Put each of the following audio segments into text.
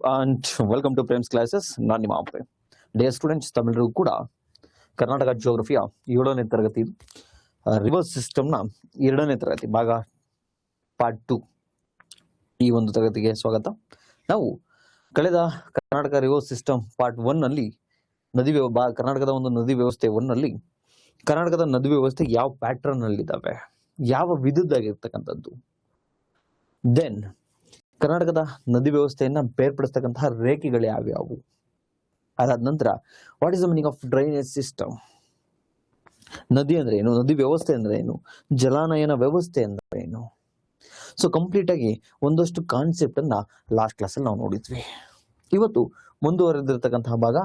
and welcome to Prem's classes. ನಾನು ನಿಮ್ಮ ಅಪ್ಪೆ. Dear students, ತಮಿಳರಿಗೂ ಕೂಡ ಕರ್ನಾಟಕ ಜಿಯೋಗ್ರಫಿಯ 7ನೇ ತರಗತಿ ರಿವರ್ ಸಿಸ್ಟಮ್ನ 2ನೇ ತರಗತಿ ಭಾಗ ಪಾರ್ಟ್ 2 ಈ ಒಂದು ತರಗತಿಗೆ ಸ್ವಾಗತ. ನಾವು ಕಳೆದ ಕರ್ನಾಟಕ ರಿವರ್ ಸಿಸ್ಟಮ್ ಪಾರ್ಟ್ 1 ನಲ್ಲಿ ಕರ್ನಾಟಕದ ಒಂದು ನದಿ ವ್ಯವಸ್ಥೆ 1 ನಲ್ಲಿ ಕರ್ನಾಟಕದ ನದಿ ವ್ಯವಸ್ಥೆ ಯಾವ ಪ್ಯಾಟರ್ನ್ ಅಲ್ಲಿ ಇದಾವೆ, ಯಾವ ವಿಧದ್ದಾಗಿರ್ತಕ್ಕಂಥದ್ದು, ದೆನ್ ಕರ್ನಾಟಕದ ನದಿ ವ್ಯವಸ್ಥೆಯನ್ನ ಬೇರ್ಪಡಿಸ್ತಕ್ಕಂತಹ ರೇಖೆಗಳು ಯಾವ್ಯಾವು, ಅದಾದ ನಂತರ what is the meaning of drainage system, ನದಿ ಅಂದ್ರೆ ಏನು, ನದಿ ವ್ಯವಸ್ಥೆ ಅಂದ್ರೆ ಏನು, ಜಲಾನಯನ ವ್ಯವಸ್ಥೆ ಅಂದ್ರೆ ಏನು. ಸೊ ಕಂಪ್ಲೀಟ್ ಆಗಿ ಒಂದಷ್ಟು ಕಾನ್ಸೆಪ್ಟ್ ಅನ್ನ ಲಾಸ್ಟ್ ಕ್ಲಾಸ್ ಅಲ್ಲಿ ನಾವು ನೋಡಿದ್ವಿ. ಇವತ್ತು ಮುಂದುವರೆದಿರ್ತಕ್ಕಂತಹ ಭಾಗ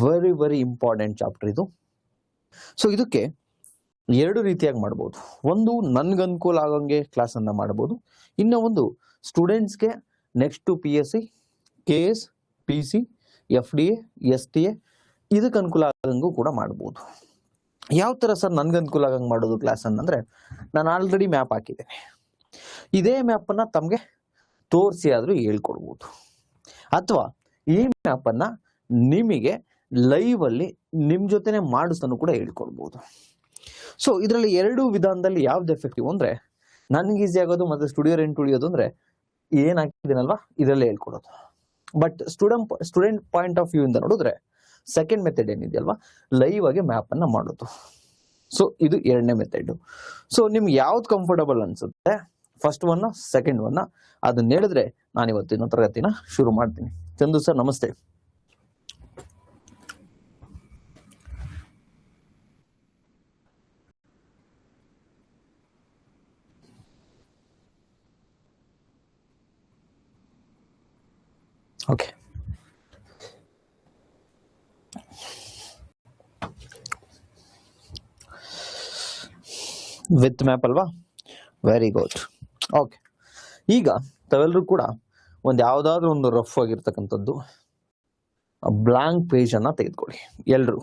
ವೆರಿ ವೆರಿ ಇಂಪಾರ್ಟೆಂಟ್ ಚಾಪ್ಟರ್ ಇದು. ಸೊ ಇದಕ್ಕೆ 2 ರೀತಿಯಾಗಿ ಮಾಡ್ಬೋದು. ಒಂದು ನನ್ಗೆ ಅನುಕೂಲ ಆಗಂಗೆ ಕ್ಲಾಸ್ ಅನ್ನ ಮಾಡಬಹುದು, ಇನ್ನ ಒಂದು ಸ್ಟೂಡೆಂಟ್ಸ್ಗೆ next PSC, KS, PC, FDA, STA ಇದಕ್ಕೆ ಅನುಕೂಲ ಆಗಂಗೂ ಕೂಡ ಮಾಡ್ಬೋದು. ಯಾವ ತರ ಸರ್ ನನ್ಗೆ ಅನುಕೂಲ ಆಗಂಗೆ ಮಾಡೋದು ಕ್ಲಾಸ್ ಅಂದ್ರೆ, ನಾನು ಆಲ್ರೆಡಿ ಮ್ಯಾಪ್ ಹಾಕಿದ್ದೇನೆ. ಇದೇ ಮ್ಯಾಪ್ ಅನ್ನ ತಮ್ಗೆ ತೋರಿಸಿ ಆದ್ರೂ ಹೇಳ್ಕೊಡ್ಬೋದು, ಅಥವಾ ಈ ಮ್ಯಾಪ್ ಅನ್ನ ನಿಮಗೆ ಲೈವ್ ಅಲ್ಲಿ ನಿಮ್ ಜೊತೆನೆ ಮಾಡಿಸ್ತಾನು ಕೂಡ ಹೇಳ್ಕೊಡ್ಬೋದು. ಸೊ ಇದರಲ್ಲಿ 2 ವಿಧಾನದಲ್ಲಿ ಯಾವ್ದು ಎಫೆಕ್ಟಿವ್ ಅಂದ್ರೆ, ನನ್ಗೆ ಈಸಿ ಆಗೋದು ಮತ್ತೆ ಸ್ಟುಡಿಯೋ ರೆಂಟ್ ಉಳಿಯೋದು ಅಂದ್ರೆ ಏನ್ ಹಾಕಿದ್ದೀನಲ್ವಾ ಇದರಲ್ಲೇ ಹೇಳ್ಕೊಡೋದು. But student point of view ಇಂದ ನೋಡಿದ್ರೆ ಸೆಕೆಂಡ್ ಮೆಥಡ್ ಏನಿದೆಯಲ್ವಾ, ಲೈವ್ ಆಗಿ ಮ್ಯಾಪ್ ಅನ್ನ ಮಾಡೋದು. ಸೊ ಇದು 2ನೇ ಮೆಥಡ್. ಸೊ ನಿಮ್ಗೆ ಯಾವ್ದು ಕಂಫರ್ಟಬಲ್ ಅನ್ಸುತ್ತೆ, ಫಸ್ಟ್ ಒನ್ ಸೆಕೆಂಡ್ ಒನ್, ಅದನ್ನ ಹೇಳಿದ್ರೆ ನಾನು ಇವತ್ತಿನ ತರಗತಿನ ಶುರು ಮಾಡ್ತೀನಿ. ಚಂದು ಸರ್ ನಮಸ್ತೆ. ಓಕೆ, ವಿತ್ ಮ್ಯಾಪ್ ಅಲ್ವಾ, ವೆರಿ ಗುಡ್. ಓಕೆ, ಈಗ ತಾವೆಲ್ಲರೂ ಕೂಡ ಯಾವ್ದಾದ್ರು ಒಂದು ರಫ್ ಆಗಿರ್ತಕ್ಕಂಥದ್ದು ಬ್ಲಾಂಕ್ ಪೇಜ್ ಅನ್ನ ತೆಗೆದುಕೊಳ್ಳಿ ಎಲ್ರು.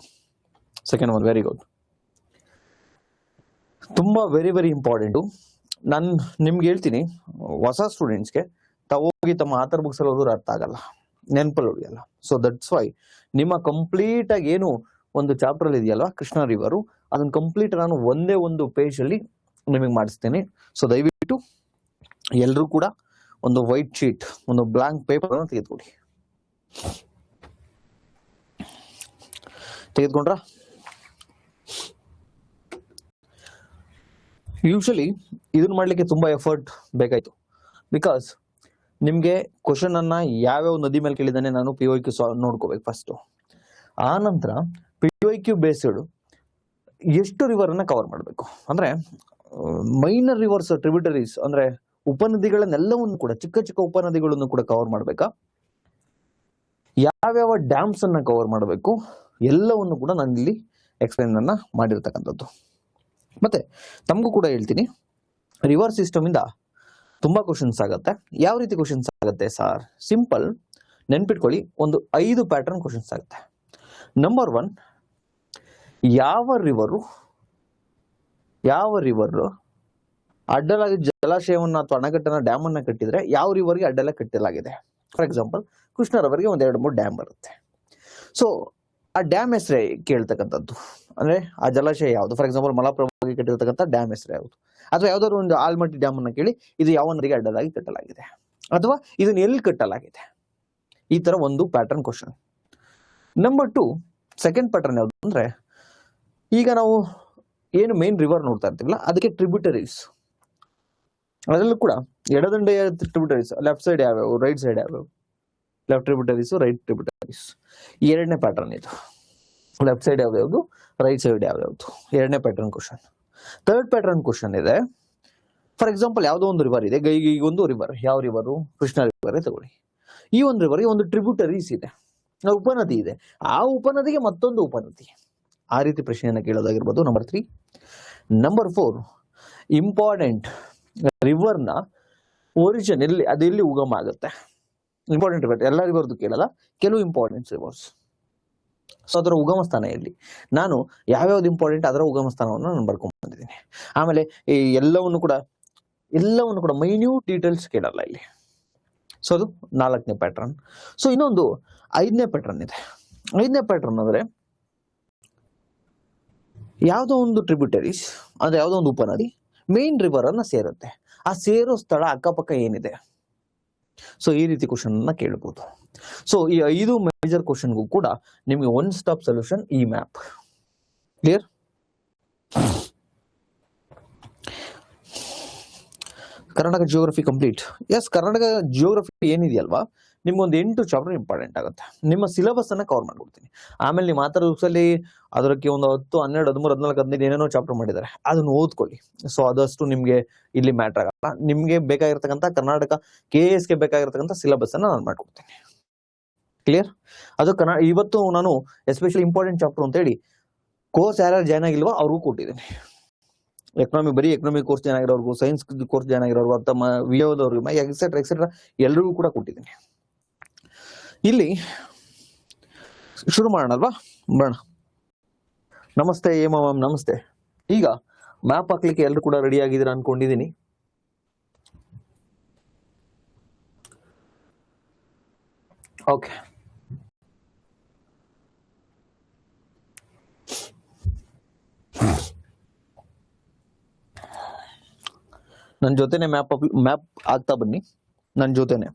Second one, very good. ತುಂಬಾ ವೆರಿ ವೆರಿ ಇಂಪಾರ್ಟೆಂಟು. ನಾನು ನಿಮ್ಗೆ ಹೇಳ್ತೀನಿ, ಹೊಸ ಸ್ಟೂಡೆಂಟ್ಸ್ಗೆ ಹೋಗಿ ತಮ್ಮ ಆಥರ್ ಬುಕ್ಸ್ ಅಲ್ಲಿ ಓದಿದ್ರೆ ಅರ್ಥ ಆಗಲ್ಲ, ನೆನಪಲ್ಲಿ ಉಳಿಯಲ್ಲ. ಸೊ ದಟ್ಸ್ ವೈ ನಿಮ್ಮ ಕಂಪ್ಲೀಟ್ ಆಗಿ ಏನು ಒಂದು ಚಾಪ್ಟರ್ ಅಲ್ಲಿ ಇದೆಯಲ್ವಾ ಕೃಷ್ಣ ರಿವರು, ಅದನ್ನ ಕಂಪ್ಲೀಟ್ ನಾನು ಒಂದೇ ಒಂದು ಪೇಜ್ ಅಲ್ಲಿ ನಿಮಗೆ ಮಾಡಿಸ್ತೇನೆ. ಸೊ ದಯವಿಟ್ಟು ಎಲ್ಲರೂ ಕೂಡ ಒಂದು ವೈಟ್ ಶೀಟ್, ಒಂದು ಬ್ಲಾಂಕ್ ಪೇಪರ್ ಅನ್ನು ತೆಗೆದುಕೊಂಡ್ರ. ಯೂಶಲಿ ಇದನ್ನ ಮಾಡ್ಲಿಕ್ಕೆ ತುಂಬಾ ಎಫರ್ಟ್ ಬೇಕಾಯ್ತು, ಬಿಕಾಸ್ ನಿಮ್ಗೆ ಕ್ವಶನ್ ಅನ್ನ ಯಾವ್ಯಾವ ನದಿ ಮೇಲೆ ಕೇಳಿದಾನೆ ನಾನು PYQ ನೋಡ್ಕೋಬೇಕು ಫಸ್ಟ್. ಆ ನಂತರ PYQ ಬೇಸ್ಡ್ ಎಷ್ಟು ರಿವರ್ ಅನ್ನ ಕವರ್ ಮಾಡಬೇಕು ಅಂದ್ರೆ, ಮೈನರ್ ರಿವರ್ಸ್, ಟ್ರಿಬ್ಯೂಟರೀಸ್ ಅಂದ್ರೆ ಉಪನದಿಗಳನ್ನೆಲ್ಲವನ್ನು ಕೂಡ, ಚಿಕ್ಕ ಚಿಕ್ಕ ಉಪನದಿಗಳನ್ನು ಕೂಡ ಕವರ್ ಮಾಡ್ಬೇಕಾ, ಯಾವ್ಯಾವ ಡ್ಯಾಮ್ಸ್ ಅನ್ನ ಕವರ್ ಮಾಡಬೇಕು, ಎಲ್ಲವನ್ನು ಕೂಡ ನಾನು ಇಲ್ಲಿ ಎಕ್ಸ್ಪ್ಲೈನ್ ಅನ್ನ ಮಾಡಿರ್ತಕ್ಕಂಥದ್ದು. ಮತ್ತೆ ತಮಗೂ ಕೂಡ ಹೇಳ್ತೀನಿ, ರಿವರ್ ಸಿಸ್ಟಮ್ ಇಂದ ತುಂಬಾ ಕ್ವಶನ್ಸ್ ಆಗುತ್ತೆ. ಯಾವ ರೀತಿ ಕ್ವಶನ್ಸ್ ಆಗುತ್ತೆ ಸರ್? ಸಿಂಪಲ್, ನೆನ್ಪಿಟ್ಕೊಳ್ಳಿ, ಒಂದು 5 ಪ್ಯಾಟರ್ನ್ ಕ್ವಶನ್ಸ್ ಆಗುತ್ತೆ. ನಂಬರ್ 1, ಯಾವ ರಿವರ್ ಅಡ್ಡಲಾಗಿ ಜಲಾಶಯವನ್ನ ಅಥವಾ ಅಣೆಕಟ್ಟನ್ನ, ಡ್ಯಾಮ್ ಅನ್ನ ಕಟ್ಟಿದ್ರೆ ಯಾವ ರಿವರ್ಗೆ ಅಡ್ಡಲ ಕಟ್ಟಲಾಗಿದೆ. ಫಾರ್ ಎಕ್ಸಾಂಪಲ್ ಕೃಷ್ಣ ರಿವರ್ಗೆ 1-2-3 ಡ್ಯಾಮ್ ಬರುತ್ತೆ. ಸೊ ಆ ಡ್ಯಾಮ್ ಹೆಸರೇ ಕೇಳ್ತಕ್ಕಂಥದ್ದು, ಅಂದ್ರೆ ಆ ಜಲಾಶಯ ಯಾವುದು. ಫಾರ್ ಎಕ್ಸಾಂಪಲ್ ಮಲಪ್ರಭಾವಿಗೆ ಕಟ್ಟಿರ್ತಕ್ಕಂಥ ಡ್ಯಾಮ್ ಹೆಸರು ಯಾವುದು, ಅಥವಾ ಯಾವ್ದಾದ್ರು ಒಂದು ಆಲ್ಮಟ್ಟಿ ಡ್ಯಾಮ್ ಅನ್ನ ಕೇಳಿ ಇದು ಯಾವ ನದಿಗೆ ಅಡ್ಡಲಾಗಿ ಕಟ್ಟಲಾಗಿದೆ, ಅಥವಾ ಇದನ್ನ ಎಲ್ಲಿ ಕಟ್ಟಲಾಗಿದೆ. ಈ ತರ ಒಂದು pattern question. Number 2, second pattern ಯಾವುದು ಅಂದ್ರೆ, ಈಗ ನಾವು ಏನು ಮೇನ್ ರಿವರ್ ನೋಡ್ತಾ ಇರ್ತೀವಲ್ಲ ಅದಕ್ಕೆ ಟ್ರಿಬ್ಯೂಟರೀಸ್, ಅದರಲ್ಲೂ ಕೂಡ ಎಡದಂಡೆಯ ಟ್ರಿಬ್ಯೂಟರೀಸ್, ಲೆಫ್ಟ್ ಸೈಡ್ ಯಾವ್ಯಾವು, ರೈಟ್ ಸೈಡ್ ಯಾವ್ಯಾವು, ಲೆಫ್ಟ್ ಟ್ರಿಬ್ಯೂಟರೀಸ್, ರೈಟ್ ಟ್ರಿಬ್ಯೂಟರೀಸ್. 2ನೇ ಪ್ಯಾಟರ್ನ್ ಇದು. ಲೆಫ್ಟ್ ಸೈಡ್ ಯಾವ್ದು, ರೈಟ್ ಸೈಡ್ ಯಾವ್ದು, 2ನೇ pattern question. Third pattern question ಇದೆ, ಫಾರ್ ಎಕ್ಸಾಂಪಲ್ ಯಾವ್ದೋ ಒಂದು ರಿವರ್ ಇದೆ, ಈಗ ಒಂದು ರಿವರ್, ಯಾವ ರಿವರು, ಕೃಷ್ಣ ರಿವರ್ ತಗೊಳ್ಳಿ. ಈ ಒಂದು ರಿವರ್ಗೆ ಒಂದು ಟ್ರಿಬ್ಯೂಟರೀಸ್ ಇದೆ, ಉಪನದಿ ಇದೆ, ಆ ಉಪನದಿಗೆ ಮತ್ತೊಂದು ಉಪನದಿ, ಆ ರೀತಿ ಪ್ರಶ್ನೆಯನ್ನ ಕೇಳೋದಾಗಿರ್ಬೋದು. ನಂಬರ್ 3. ನಂಬರ್ 4, ಇಂಪಾರ್ಟೆಂಟ್ ರಿವರ್ನ ಒರಿಜಿನ್ ಎಲ್ಲಿ, ಅದು ಎಲ್ಲಿ ಉಗಮ ಆಗುತ್ತೆ. ಇಂಪಾರ್ಟೆಂಟ್ ರಿವರ್, ಎಲ್ಲ ರಿವರ್ದು ಕೇಳಲ್ಲ, ಕೆಲವು ಇಂಪಾರ್ಟೆಂಟ್ ರಿವರ್ಸ್. ಸೊ ಅದರ ಉಗಮ ಸ್ಥಾನ ಎಲ್ಲಿ, ನಾನು ಯಾವ್ಯಾವ್ದು ಇಂಪಾರ್ಟೆಂಟ್ ಅದರ ಉಗಮ ಸ್ಥಾನವನ್ನು ನಾನು ಬರ್ಕೊಂಡ್ ಬಂದಿದ್ದೀನಿ. ಆಮೇಲೆ ಈ ಎಲ್ಲವನ್ನು ಕೂಡ ಮೈನ್ಯೂಟ್ ಡೀಟೇಲ್ಸ್ ಕೇಳಲ್ಲ ಇಲ್ಲಿ. ಸೊ ಅದು 4ನೇ ಪ್ಯಾಟರ್ನ್. ಸೊ ಇನ್ನೊಂದು 5ನೇ ಪ್ಯಾಟರ್ನ್ ಇದೆ. 5ನೇ ಪ್ಯಾಟರ್ನ್ ಅಂದ್ರೆ ಯಾವುದೋ ಒಂದು ಟ್ರಿಬ್ಯೂಟರೀಸ್ ಅಂದ್ರೆ ಯಾವುದೋ ಒಂದು ಉಪನದಿ ಮೇನ್ ರಿವರ್ ಅನ್ನ ಸೇರುತ್ತೆ. ಆ ಸೇರೋ ಸ್ಥಳ ಅಕ್ಕಪಕ್ಕ ಏನಿದೆ. ಸೊ ಈ ರೀತಿ ಕ್ವಶನ್ ಅನ್ನ ಕೇಳಬಹುದು. ಸೊ ಈ 5 ಮೇಜರ್ ಕ್ವಶನ್ಗೂ ಕೂಡ ನಿಮಗೆ ಒನ್ ಸ್ಟಾಪ್ ಸೊಲ್ಯೂಷನ್ ಈ map. Clear? Karnataka geography complete. Yes, Karnataka geography ಏನಿದೆಯಲ್ವಾ, ನಿಮ್ಗೊಂದು 8 ಚಾಪ್ಟರ್ ಇಂಪಾರ್ಟೆಂಟ್ ಆಗುತ್ತೆ. ನಿಮ್ಮ ಸಿಲೆಬಸ್ ಅನ್ನ ಕವರ್ ಮಾಡ್ಕೊಡ್ತೀನಿ. ಆಮೇಲೆ ನೀವು ಮಾತಾಡೋ ದಿವಸದಲ್ಲಿ ಅದಕ್ಕೆ ಒಂದು 10, 12, 13, 14, 15 ಏನೇನೋ ಚಾಪ್ಟರ್ ಮಾಡಿದ್ದಾರೆ, ಅದನ್ನ ಓದ್ಕೊಳ್ಳಿ. ಸೊ ಅದಷ್ಟು ನಿಮ್ಗೆ ಇಲ್ಲಿ ಮ್ಯಾಟರ್ ಆಗಲ್ಲ. ನಿಮ್ಗೆ ಬೇಕಾಗಿರ್ತಕ್ಕಂಥ ಕರ್ನಾಟಕ KS ಗೆ ಬೇಕಾಗಿರ್ತಕ್ಕಂಥ ಸಿಲೆಬಸ್ ಅನ್ನ ನಾನು ಮಾಡ್ಕೊಡ್ತೀನಿ. ಕ್ಲಿಯರ್? ಅದು ಇವತ್ತು ನಾನು ಎಸ್ಪೆಷಲಿ ಇಂಪಾರ್ಟೆಂಟ್ ಚಾಪ್ಟರ್ ಅಂತ ಹೇಳಿ ಕೋರ್ಸ್ ಯಾರ್ಯಾರು ಜಾಯ್ನ್ ಆಗಿಲ್ವೋ ಅವ್ರಿಗೂ ಕೊಟ್ಟಿದ್ದೀನಿ. ಬರೀ ಎಕನಾಮಿ ಕೋರ್ಸ್ ಜಾಯ್ನ್ ಆಗಿರೋರ್ಗು, ಸೈನ್ಸ್ ಕೋರ್ಸ್ ಜಾಯ್ನ್ ಆಗಿರೋರ್ಗು, ತಮ್ಮ ವಿಯೋದವ್ರಿಗೂ, ಎಕ್ಸೆಟ್ರಾ ಎಕ್ಸೆಟ್ರಾ ಎಲ್ರಿಗೂ ಕೂಡ ಕೊಟ್ಟಿದ್ದೀನಿ. ಇಲ್ಲಿ ಶುರು ಮಾಡೋಣ ಅಲ್ವಾ? ಬರೋಣ. ನಮಸ್ತೆ ಹೇಮಾ ಮ್ಯಾಮ್, ನಮಸ್ತೆ. ಈಗ ಮ್ಯಾಪ್ ಹಾಕ್ಲಿಕ್ಕೆ ಎಲ್ಲರೂ ಕೂಡ ರೆಡಿ ಆಗಿದ್ದೀರಾ ಅನ್ಕೊಂಡಿದ್ದೀನಿ. ಓಕೆ, ನನ್ನ ಜೊತೆನೆ ಮ್ಯಾಪ್ ಆಗ್ತಾ ಬನ್ನಿ. ನನ್ನ ಜೊತೆನೆ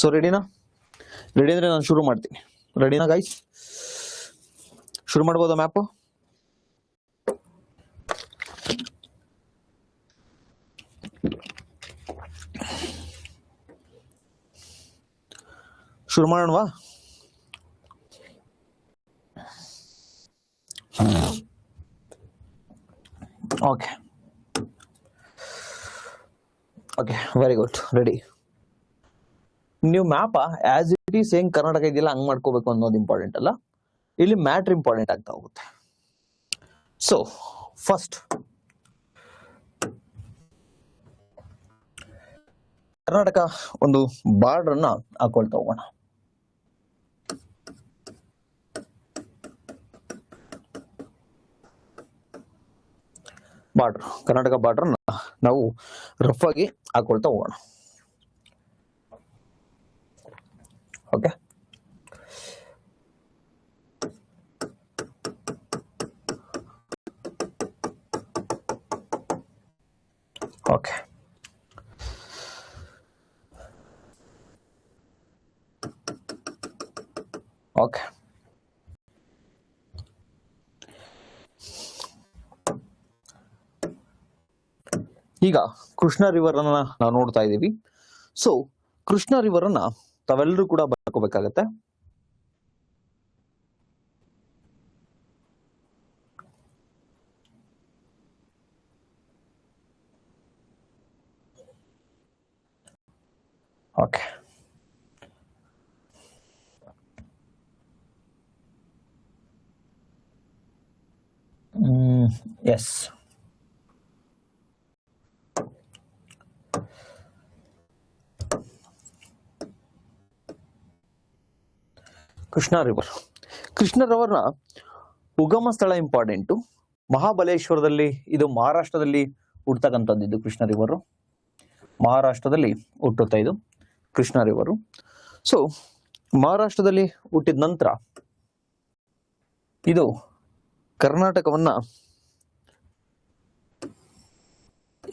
ಸೊ ರೆಡಿನಾ? ರೆಡಿ ಅಂದ್ರೆ ನಾನು ಶುರು ಮಾಡ್ತೀನಿ. ರೆಡಿನಾ ಗೈಸ್? ಶುರು ಮಾಡ್ಬೋದಾ ಮ್ಯಾಪ್? ಶುರು ಮಾಡೋಣವಾ? Okay okay, very good. Ready. ನೀವು ಮ್ಯಾಪ್ ಆಸ್ ಇಟ್ ಈಸ್ ಹೆಂಗ್ ಕರ್ನಾಟಕ ಇದೆಯಲ್ಲ ಹಂಗ್ ಮಾಡ್ಕೋಬೇಕು ಅನ್ನೋದು ಇಂಪಾರ್ಟೆಂಟ್ ಅಲ್ಲ, ಇಲ್ಲಿ ಮ್ಯಾಟ್ರ್ ಇಂಪಾರ್ಟೆಂಟ್ ಆಗ್ತಾ ಹೋಗುತ್ತೆ. ಸೊ ಫಸ್ಟ್ ಕರ್ನಾಟಕ ಒಂದು ಬಾರ್ಡರ್ ಅನ್ನ ಹಾಕೊಳ್ತಾ ಹೋಗೋಣ. ಬಾರ್ಡರ್, ಕರ್ನಾಟಕ ಬಾರ್ಡರ್ ನಾವು ರಫ್ ಆಗಿ ಹಾಕೊಳ್ತಾ ಹೋಗೋಣ. Okay, okay. ಓಕೆ, ಈಗ ಕೃಷ್ಣ ರಿವರ್ ಅನ್ನ ನಾವು ನೋಡ್ತಾ ಇದ್ದೀವಿ. ಸೊ ಕೃಷ್ಣ ರಿವರ್ ಅನ್ನ ತಾವೆಲ್ಲರೂ ಕೂಡ ಬರ್ಕೋಬೇಕಾಗತ್ತೆ. Okay, yes. Krishna river, Krishna ರಿವರ್ನ ಉಗಮ ಸ್ಥಳ ಇಂಪಾರ್ಟೆಂಟು. ಮಹಾಬಲೇಶ್ವರದಲ್ಲಿ, ಇದು ಮಹಾರಾಷ್ಟ್ರದಲ್ಲಿ ಹುಟ್ಟತಕ್ಕಂಥದ್ದು. ಇದು ಕೃಷ್ಣ ರಿವರು ಮಹಾರಾಷ್ಟ್ರದಲ್ಲಿ ಹುಟ್ಟುತ್ತಾ ಇದು ಕೃಷ್ಣ ರಿವರು. ಸೊ ಮಹಾರಾಷ್ಟ್ರದಲ್ಲಿ ಹುಟ್ಟಿದ ನಂತರ ಇದು ಕರ್ನಾಟಕವನ್ನ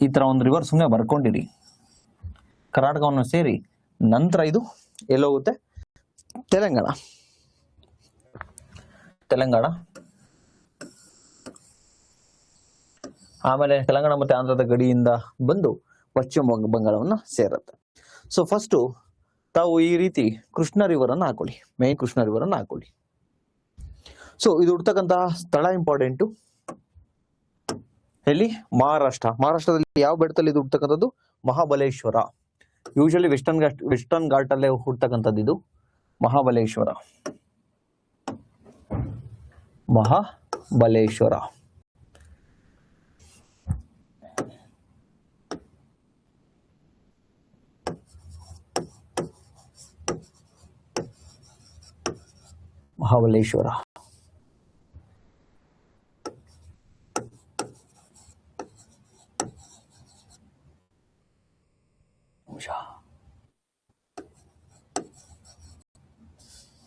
ಈ ತರ ಒಂದು ರಿವರ್ ಸುಮ್ಮನೆ ಬರ್ಕೊಂಡಿರಿ, ಕರ್ನಾಟಕವನ್ನು ಸೇರಿ ನಂತರ ಇದು ಎಲ್ಲೋಗುತ್ತೆ? ತೆಲಂಗಾಣ. ಆಮೇಲೆ ತೆಲಂಗಾಣ ಮತ್ತೆ ಆಂಧ್ರದ ಗಡಿಯಿಂದ ಬಂದು ಪಶ್ಚಿಮ ಬಂಗಾಳವನ್ನ ಸೇರುತ್ತೆ. ಸೊ ಫಸ್ಟ್ ತಾವು ಈ ರೀತಿ ಕೃಷ್ಣ ರಿವರ್ ಅನ್ನ ಹಾಕೊಳ್ಳಿ, ಮೇನ್ ಕೃಷ್ಣ ರಿವರ್ ಅನ್ನ ಹಾಕೊಳ್ಳಿ. ಸೊ ಇದು ಹುಡ್ತಕ್ಕಂತಹ ಸ್ಥಳ ಇಂಪಾರ್ಟೆಂಟು. ಎಲ್ಲಿ? ಮಹಾರಾಷ್ಟ್ರದಲ್ಲಿ ಯಾವ ಬೆಟ್ಟದಲ್ಲಿ ಇದು ಹುಡ್ತಕ್ಕಂಥದ್ದು? ಮಹಾಬಲೇಶ್ವರ. ಯೂಶಲಿ ವೆಸ್ಟರ್ನ್ ಘಾಟ್ ಅಲ್ಲೇ ಹುಡ್ತಕ್ಕಂಥದ್ದು ಇದು ಮಹಾಬಲೇಶ್ವರ. ಮಹಾಬಲೇಶ್ವರ.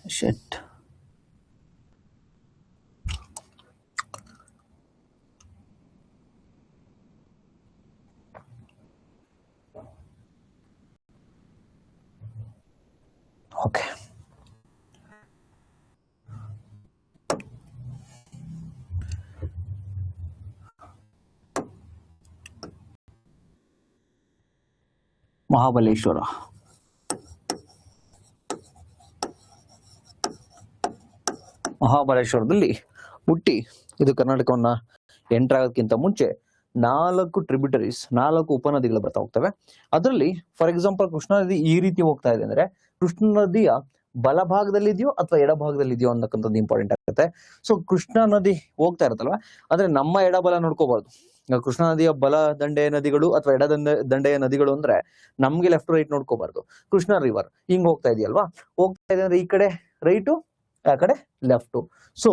ಶೆಟ್. ಓಕೆ, ಮಹಾಬಲೇಶ್ವರ. ಮಹಾಬಲೇಶ್ವರದಲ್ಲಿ ಹುಟ್ಟಿ ಇದು ಕರ್ನಾಟಕವನ್ನ ಎಂಟರ್ ಆಗೋದಕ್ಕಿಂತ ಮುಂಚೆ 4 ಟ್ರಿಬ್ಯೂಟರೀಸ್, 4 ಉಪನದಿಗಳು ಬರ್ತಾ ಹೋಗ್ತವೆ. ಅದರಲ್ಲಿ ಫಾರ್ ಎಕ್ಸಾಂಪಲ್ ಕೃಷ್ಣಾ ನದಿ ಈ ರೀತಿ ಹೋಗ್ತಾ ಇದೆ ಅಂದ್ರೆ ಕೃಷ್ಣಾ ನದಿಯ ಬಲಭಾಗದಲ್ಲಿದೆಯೋ ಅಥವಾ ಎಡಭಾಗದಲ್ಲಿದೆಯೋ ಅನ್ನಕ್ಕಂಥದ್ದು ಇಂಪಾರ್ಟೆಂಟ್ ಆಗುತ್ತೆ. ಸೊ ಕೃಷ್ಣಾ ನದಿ ಹೋಗ್ತಾ ಇರುತ್ತಲ್ವಾ, ಅಂದ್ರೆ ನಮ್ಮ ಎಡಬಲ ನೋಡ್ಕೋಬಾರ್ದು. ಕೃಷ್ಣಾ ನದಿಯ ಬಲ ದಂಡೆಯ ನದಿಗಳು ಅಥವಾ ಎಡ ದಂಡೆಯ ನದಿಗಳು ಅಂದ್ರೆ ನಮ್ಗೆ ಲೆಫ್ಟ್ ರೈಟ್ ನೋಡ್ಕೋಬಾರ್ದು. ಕೃಷ್ಣಾ ರಿವರ್ ಹಿಂಗ್ ಹೋಗ್ತಾ ಇದೆಯಲ್ವಾ, ಹೋಗ್ತಾ ಇದೆ ಅಂದ್ರೆ ಈ ಕಡೆ ರೈಟು, ಆ ಕಡೆ ಲೆಫ್ಟು. ಸೊ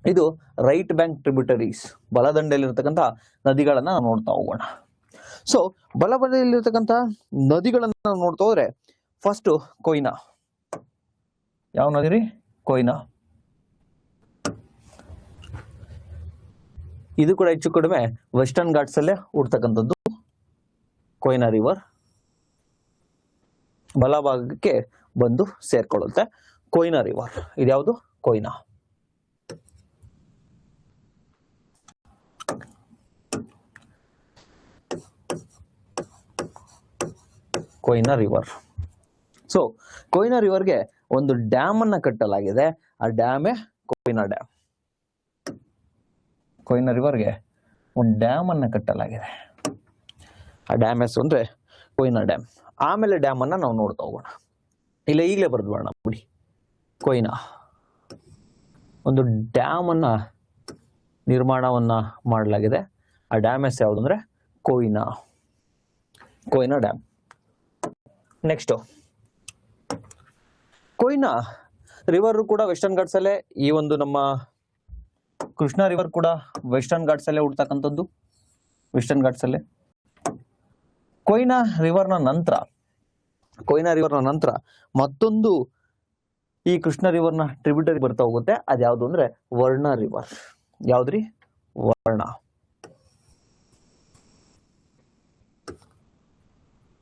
ಇದು ರೈಟ್ ಬ್ಯಾಂಕ್ ಟ್ರಿಬ್ಯೂಟರೀಸ್, ಬಲದಂಡೆಯಲ್ಲಿರ್ತಕ್ಕಂಥ ನದಿಗಳನ್ನ ನಾವು ನೋಡ್ತಾ ಹೋಗೋಣ. ಸೊ ಬಲಬದಿಯಲ್ಲಿರ್ತಕ್ಕಂಥ ನದಿಗಳನ್ನ ನಾವು ನೋಡ್ತಾ ಹೋದ್ರೆ ಫಸ್ಟ್ ಕೊಯ್ನಾ. ಯಾವ ನದಿ ರೀ? ಕೊಯ್ನಾ. ಇದು ಕೂಡ ಹೆಚ್ಚು ಕಡಿಮೆ ವೆಸ್ಟರ್ನ್ ಘಾಟ್ಸ್ ಅಲ್ಲೇ ಹುಡ್ತಕ್ಕಂಥದ್ದು. ಕೊಯ್ನಾ ರಿವರ್ ಬಲಭಾಗಕ್ಕೆ ಬಂದು ಸೇರ್ಕೊಳ್ಳುತ್ತೆ. ಕೊಯ್ನಾ ರಿವರ್ ಇದ್ಯಾವುದು? ಕೊಯ್ನಾ. ಕೊಯ್ನಾ ರಿವರ್. ಸೊ ಕೊಯ್ನಾ ರಿವರ್ಗೆ ಒಂದು ಡ್ಯಾಮ್ ಅನ್ನ ಕಟ್ಟಲಾಗಿದೆ. ಆ ಡ್ಯಾಮೇ ಕೊಯ್ನಾ ಡ್ಯಾಮ್. ಕೊಯ್ನಾ ರಿವರ್ಗೆ ಒಂದು ಡ್ಯಾಮ್ ಅನ್ನ ಕಟ್ಟಲಾಗಿದೆ. ಆ ಡ್ಯಾಮ್ ಹೆಸರು ಅಂದ್ರೆ ಕೊಯ್ನಾ ಡ್ಯಾಮ್. ಆಮೇಲೆ ಡ್ಯಾಮ್ ಅನ್ನ ನಾವು ನೋಡ್ತಾ ಹೋಗೋಣ. ಇಲ್ಲ ಈಗಲೇ ಬರೆದು ಬಿಡೋಣ ಬಿಡಿ. ಕೊಯ್ನಾ ಒಂದು ಡ್ಯಾಮ್ ಅನ್ನ ನಿರ್ಮಾಣವನ್ನ ಮಾಡಲಾಗಿದೆ. ಆ ಡ್ಯಾಮ್ ಹೆಸರು ಯಾವುದು ಅಂದ್ರೆ Koyna. Koyna dam. Next Koyna river ಕೂಡ ವೆಸ್ಟರ್ನ್ ಘಾಟ್ಸ್ ಅಲ್ಲೇ, ಈ ಒಂದು ನಮ್ಮ ಕೃಷ್ಣಾ ರಿವರ್ ಕೂಡ ವೆಸ್ಟರ್ನ್ ಘಾಟ್ಸ್ ಅಲ್ಲೇ ಹುಡ್ತಕ್ಕಂಥದ್ದು. ವೆಸ್ಟರ್ನ್ ಘಾಟ್ಸ್ ಅಲ್ಲೇ. ಕೊಯ್ನಾ ರಿವರ್ನ ನಂತರ ಮತ್ತೊಂದು ಈ ಕೃಷ್ಣ ರಿವರ್ನ ಟ್ರಿಬ್ಯೂಟರಿ ಬರ್ತಾ ಹೋಗುತ್ತೆ. ಅದ್ಯಾವುದು ಅಂದ್ರೆ ವರ್ಣ ರಿವರ್. ಯಾವ್ದ್ರಿ?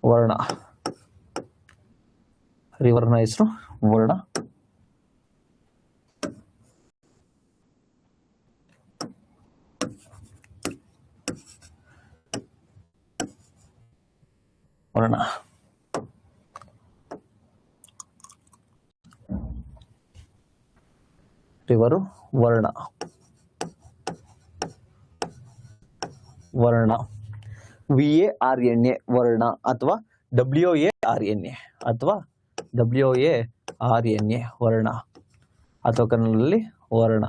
ವರ್ಣ ರಿವರ್ನ ಹೆಸರು ವರ್ಣ. ವರ್ಣ ರಿವರು ವರ್ಣ. VARNA ವರ್ಣ ಅಥವಾ WARNA ಅಥವಾ WARNA ವರ್ಣ ಅಥವಾ ಕನ್ನಡದಲ್ಲಿ ವರ್ಣ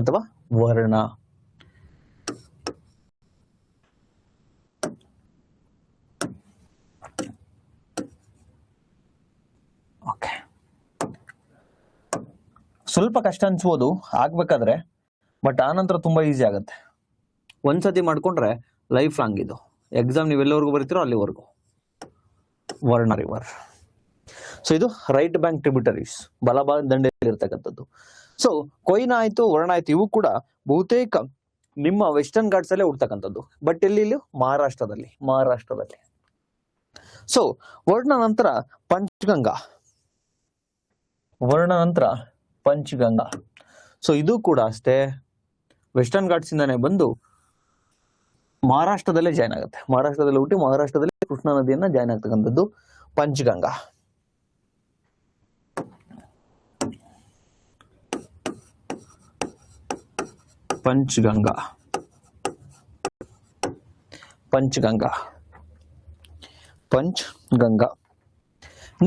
ಅಥವಾ ವರ್ಣ. ಓಕೆ, ಸ್ವಲ್ಪ ಕಷ್ಟ ಅನ್ಸ್ಬೋದು ಆಗ್ಬೇಕಾದ್ರೆ, ಬಟ್ ಆನಂತರ ತುಂಬಾ ಈಸಿ ಆಗುತ್ತೆ. ಒಂದ್ಸತಿ ಮಾಡ್ಕೊಂಡ್ರೆ ಲೈಫ್ ಲಾಂಗ್ ಇದು. ಎಕ್ಸಾಮ್ ನೀವೆಲ್ಲವರೆಗೂ ಬರೀತೀರೋ ಅಲ್ಲಿವರೆಗೂ. ವರ್ಣ ರಿವರ್. ಸೊ ಇದು ರೈಟ್ ಬ್ಯಾಂಕ್ ಟ್ರಿಬ್ಯೂಟರೀಸ್, ಬಲಭಾಗ ದಂಡೆಯಲ್ಲಿ ಇರ್ತಕ್ಕಂಥದ್ದು. ಸೊ ಕೊಯ್ನಾ ಆಯ್ತು, ವರ್ಣ ಆಯ್ತು, ಇವು ಕೂಡ ಬಹುತೇಕ ನಿಮ್ಮ ವೆಸ್ಟರ್ನ್ ಘಾಟ್ಸ್ ಅಲ್ಲೇ ಹುಡ್ತಕ್ಕಂಥದ್ದು. ಬಟ್ ಎಲ್ಲಿ? ಮಹಾರಾಷ್ಟ್ರದಲ್ಲಿ. ಸೊ ವರ್ಣ ನಂತರ ಪಂಚಗಂಗಾ. ಸೊ ಇದು ಕೂಡ ಅಷ್ಟೇ ವೆಸ್ಟರ್ನ್ ಘಾಟ್ಸ್ ಇಂದಾನೆ ಬಂದು ಮಹಾರಾಷ್ಟ್ರದಲ್ಲೇ ಜಾಯ್ನ್ ಆಗುತ್ತೆ. ಮಹಾರಾಷ್ಟ್ರದಲ್ಲಿ ಹುಟ್ಟಿ ಮಹಾರಾಷ್ಟ್ರದಲ್ಲಿ ಕೃಷ್ಣಾ ನದಿಯನ್ನ ಜಾಯ್ನ್ ಆಗ್ತಕ್ಕಂಥದ್ದು ಪಂಚಗಂಗಾ. ಪಂಚಗಂಗಾ.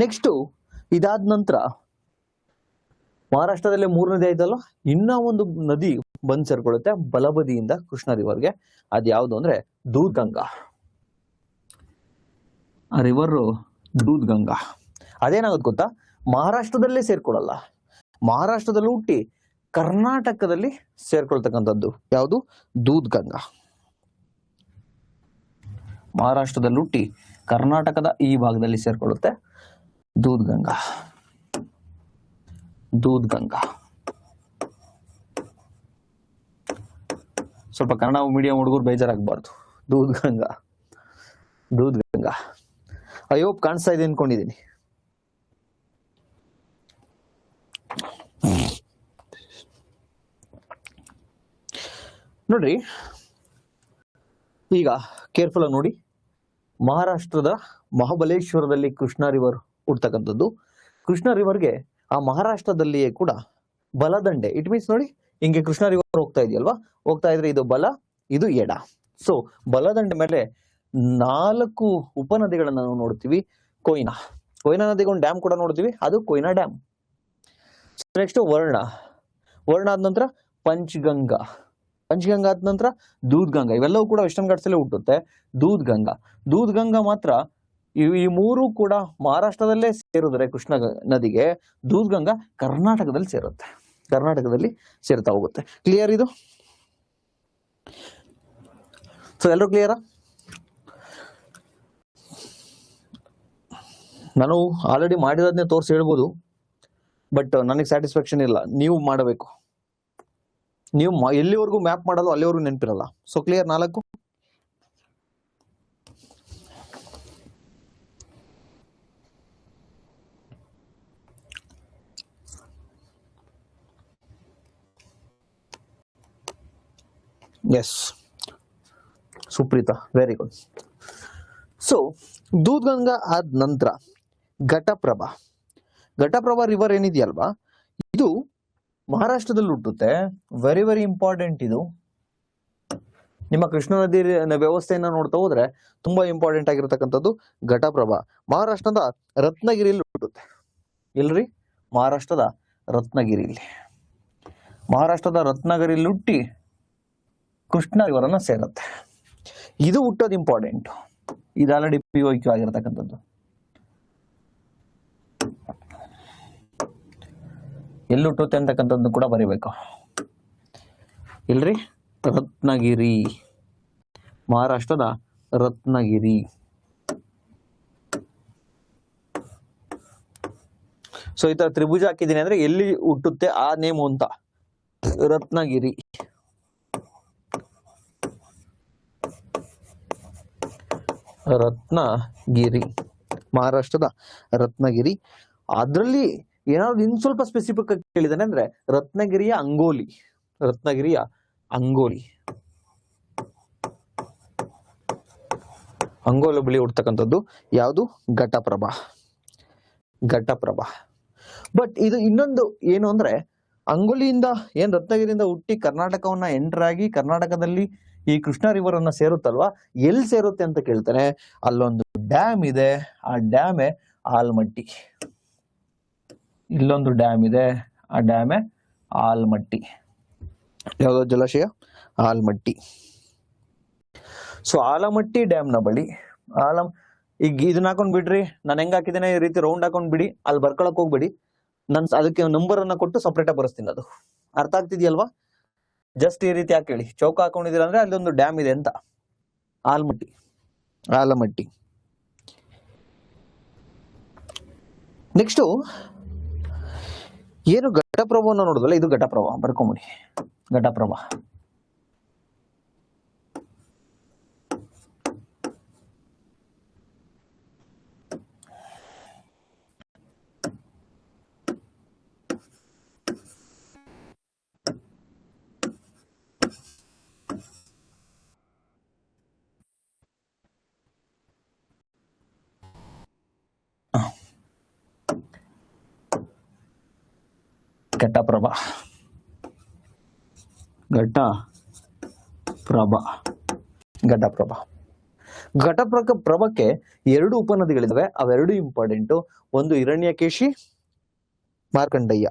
ನೆಕ್ಸ್ಟ್ ಇದಾದ ನಂತರ ಮಹಾರಾಷ್ಟ್ರದಲ್ಲೇ 3 ನದಿ ಆಯ್ತಲ್ಲ, ಇನ್ನ ಒಂದು ನದಿ ಬಂದ್ ಸೇರ್ಕೊಳ್ಳುತ್ತೆ ಬಲಬದಿಯಿಂದ ಕೃಷ್ಣಾ ರಿವರ್ಗೆ. ಅದ್ ಯಾವ್ದು ಅಂದ್ರೆ ದೂದ್ಗಂಗಾ. ಆ ರಿವರ್ ದೂದ್ಗಂಗಾ. ಅದೇನಾಗುತ್ತೆ ಗೊತ್ತಾ, ಮಹಾರಾಷ್ಟ್ರದಲ್ಲೇ ಸೇರ್ಕೊಳ್ಳಲ್ಲ, ಮಹಾರಾಷ್ಟ್ರದಲ್ಲಿ ಹುಟ್ಟಿ ಕರ್ನಾಟಕದಲ್ಲಿ ಸೇರ್ಕೊಳ್ತಕ್ಕಂಥದ್ದು ಯಾವುದು? ದೂದ್ ಗಂಗಾ. ಮಹಾರಾಷ್ಟ್ರದಲ್ಲಿ ಹುಟ್ಟಿ ಕರ್ನಾಟಕದ ಈ ಭಾಗದಲ್ಲಿ ಸೇರ್ಕೊಳ್ಳುತ್ತೆ ದೂದ್ ಗಂಗಾ. ದೂದ್ ಗಂಗಾ ಸ್ವಲ್ಪ ಕನ್ನಡ ಮೀಡಿಯಂ ಹುಡುಗರು ಬೇಜಾರಾಗಬಾರ್ದು. ದೂದ್ ಗಂಗಾ, ದೂದ್ ಗಂಗಾ. ಐ ಹೋಪ್ ಕಾಣಿಸ್ತಾ ಇದೆ ಅನ್ಕೊಂಡಿದ್ದೀನಿ. ನೋಡ್ರಿ, ಈಗ ಕೇರ್ಫುಲ್ ಆಗಿ ನೋಡಿ. ಮಹಾರಾಷ್ಟ್ರದ ಮಹಾಬಲೇಶ್ವರದಲ್ಲಿ ಕೃಷ್ಣ ರಿವರ್ ಹುಡ್ತಕ್ಕಂಥದ್ದು. ಕೃಷ್ಣ ರಿವರ್ಗೆ ಆ ಮಹಾರಾಷ್ಟ್ರದಲ್ಲಿಯೇ ಕೂಡ ಬಲದಂಡೆ, ಇಟ್ ಮೀನ್ಸ್ ನೋಡಿ ಹಿಂಗೆ ಕೃಷ್ಣ ರಿವರ್ ಹೋಗ್ತಾ ಇದೆಯಲ್ವಾ, ಹೋಗ್ತಾ ಇದ್ರೆ ಇದು ಬಲ, ಇದು ಎಡ. ಸೊ ಬಲದಂಡೆ ಮೇಲೆ 4 ಉಪನದಿಗಳನ್ನ ನಾವು ನೋಡ್ತೀವಿ. ಕೊಯ್ನಾ ನದಿಗೆ ಒಂದು ಡ್ಯಾಮ್ ಕೂಡ ನೋಡ್ತೀವಿ, ಅದು ಕೊಯ್ನಾ ಡ್ಯಾಮ್. ನೆಕ್ಸ್ಟ್ ವರ್ಣ ಆದ ನಂತರ ಪಂಚ್ಗಂಗಾ ಆದ ನಂತರ ದೂದ್ ಗಂಗಾ. ಇವೆಲ್ಲವೂ ಕೂಡ ವೆಸ್ಟರ್ನ್ ಘಾಟ್ಸ್ ಅಲ್ಲೇ ಹುಟ್ಟುತ್ತೆ. ದೂದ್ ಗಂಗಾ ಮಾತ್ರ ಈ 3 ಕೂಡ ಮಹಾರಾಷ್ಟ್ರದಲ್ಲೇ ಸೇರಿದ್ರೆ ಕೃಷ್ಣ ನದಿಗೆ, ದೂದ್ ಗಂಗಾ ಕರ್ನಾಟಕದಲ್ಲಿ ಸೇರುತ್ತೆ, ಕರ್ನಾಟಕದಲ್ಲಿ ಸೇರ್ತಾ ಹೋಗುತ್ತೆ. ಕ್ಲಿಯರ್ ಇದು? ಸೊ ಎಲ್ಲರೂ ಕ್ಲಿಯರಾ? ನಾನು ಆಲ್ರೆಡಿ ಮಾಡಿರೋದನ್ನೇ ತೋರಿಸಿ ಹೇಳ್ಬೋದು, ಬಟ್ ನನಗೆ ಸ್ಯಾಟಿಸ್ಫ್ಯಾಕ್ಷನ್ ಇಲ್ಲ. ನೀವು ಮಾಡಬೇಕು. ನೀವು ಎಲ್ಲಿವರೆಗೂ ಮ್ಯಾಪ್ ಮಾಡಲು ಅಲ್ಲಿವರೆಗೂ ನೆನಪಿರಲ್ಲ. So clear? 4 yes, Suprita, very good. So Doodh Ganga ಆದ ನಂತರ ಘಟಪ್ರಭಾ ರಿವರ್ ಏನಿದೆಯಲ್ವಾ, ಇದು ಮಹಾರಾಷ್ಟ್ರದಲ್ಲಿ ಹುಟ್ಟುತ್ತೆ. Very very important. ಇದು ನಿಮ್ಮ ಕೃಷ್ಣ ನದಿ ವ್ಯವಸ್ಥೆಯನ್ನ ನೋಡ್ತಾ ಹೋದ್ರೆ ತುಂಬಾ ಇಂಪಾರ್ಟೆಂಟ್ ಆಗಿರತಕ್ಕಂಥದ್ದು ಘಟಪ್ರಭಾ. ಮಹಾರಾಷ್ಟ್ರದ ರತ್ನಗಿರಿಯಲ್ಲಿ ಹುಟ್ಟುತ್ತೆ. ಇಲ್ರಿ, ಮಹಾರಾಷ್ಟ್ರದ ರತ್ನಗಿರಿಯಲ್ಲಿ ಹುಟ್ಟಿ ಕೃಷ್ಣ ರಿವರನ್ನ ಸೇರುತ್ತೆ. ಇದು ಹುಟ್ಟೋದು ಇಂಪಾರ್ಟೆಂಟ್. ಇದು ಆಲ್ರೆಡಿ POQ ಆಗಿರತಕ್ಕಂಥದ್ದು. ಎಲ್ಲಿ ಹುಟ್ಟುತ್ತೆ ಅಂತಕ್ಕಂಥದ್ದು ಕೂಡ ಬರೀಬೇಕು. ಇಲ್ರಿ, ರತ್ನಗಿರಿ, ಮಹಾರಾಷ್ಟ್ರದ ರತ್ನಗಿರಿ. ಸೊ ಈ ತರ ತ್ರಿಭುಜ ಹಾಕಿದ್ದೀನಿ ಅಂದ್ರೆ ಎಲ್ಲಿ ಹುಟ್ಟುತ್ತೆ ಆ ನೇಮು ಅಂತ. ರತ್ನಗಿರಿ, ಮಹಾರಾಷ್ಟ್ರದ ರತ್ನಗಿರಿ. ಅದರಲ್ಲಿ ಏನಾದ್ರು ಇನ್ ಸ್ವಲ್ಪ ಸ್ಪೆಸಿಫಿಕ್ ಆಗಿ ಕೇಳಿದಾನೆ ಅಂದ್ರೆ ರತ್ನಗಿರಿಯ ಅಂಗೋಲಿ ಬಳಿ ಹುಡ್ತಕ್ಕಂಥದ್ದು ಯಾವುದು? ಘಟಪ್ರಭಾ. ಬಟ್ ಇದು ಇನ್ನೊಂದು ಏನು ಅಂದ್ರೆ, ಅಂಗೋಲಿಯಿಂದ ರತ್ನಗಿರಿಯಿಂದ ಹುಟ್ಟಿ ಕರ್ನಾಟಕವನ್ನ ಎಂಟರ್ ಆಗಿ ಕರ್ನಾಟಕದಲ್ಲಿ ಈ ಕೃಷ್ಣ ರಿವರ್ ಅನ್ನ ಸೇರುತ್ತಲ್ವಾ, ಎಲ್ಲಿ ಸೇರುತ್ತೆ ಅಂತ ಕೇಳ್ತಾನೆ. ಅಲ್ಲೊಂದು ಡ್ಯಾಮ್ ಇದೆ, ಆ ಡ್ಯಾಮೇ ಆಲ್ಮಟ್ಟಿ. ಇಲ್ಲೊಂದು ಡ್ಯಾಮ್ ಇದೆ, ಆ ಡ್ಯಾಮೇ ಆಲ್ಮಟ್ಟಿ. ಯಾವ್ದೋ ಜಲಾಶಯ? ಆಲ್ಮಟ್ಟಿ. ಸೊ ಆಲಮಟ್ಟಿ ಡ್ಯಾಮ್ ನ ಬಳಿ ಈಗ ಇದನ್ನ ಹಾಕೊಂಡ್ ಬಿಡ್ರಿ, ನಾನು ಹೆಂಗ್ ಹಾಕಿದ್ದೇನೆ ಈ ರೀತಿ ರೌಂಡ್ ಹಾಕೊಂಡ್ ಬಿಡಿ, ಅಲ್ಲಿ ಬರ್ಕೊಳಕ್ ಹೋಗ್ಬೇಡಿ. ನನ್ ಅದಕ್ಕೆ ನಂಬರ್ ಅನ್ನ ಕೊಟ್ಟು ಸಪ್ರೇಟ್ ಆಗಿ ಬರೆಸ್ತೀನಿ. ಅದು ಅರ್ಥ ಆಗ್ತಿದ್ಯಲ್ವಾ? ಜಸ್ಟ್ ಈ ರೀತಿ ಹಾಕೇಳಿ, ಚೌಕ ಹಾಕೊಂಡಿದ್ದೀರ ಅಂದ್ರೆ ಅಲ್ಲೊಂದು ಡ್ಯಾಮ್ ಇದೆ ಅಂತ. ಆಲಮಟ್ಟಿ. ನೆಕ್ಸ್ಟ್ ಏನು ಘಟಪ್ರಭಾವನ್ನ ನೋಡಿದ್ವಲ್ಲ, ಇದು ಘಟಪ್ರಭಾ. ಬರ್ಕೊಂಬಿಡಿ, ಘಟಪ್ರಭಾ. ಘಟಪ್ರಭಕ್ಕೆ 2 ಉಪನದಿಗಳಿದಾವೆ. ಅವೆರಡು ಇಂಪಾರ್ಟೆಂಟು. ಒಂದು ಹಿರಣ್ಯಕೇಶಿ, ಮಾರ್ಕಂಡಯ್ಯ.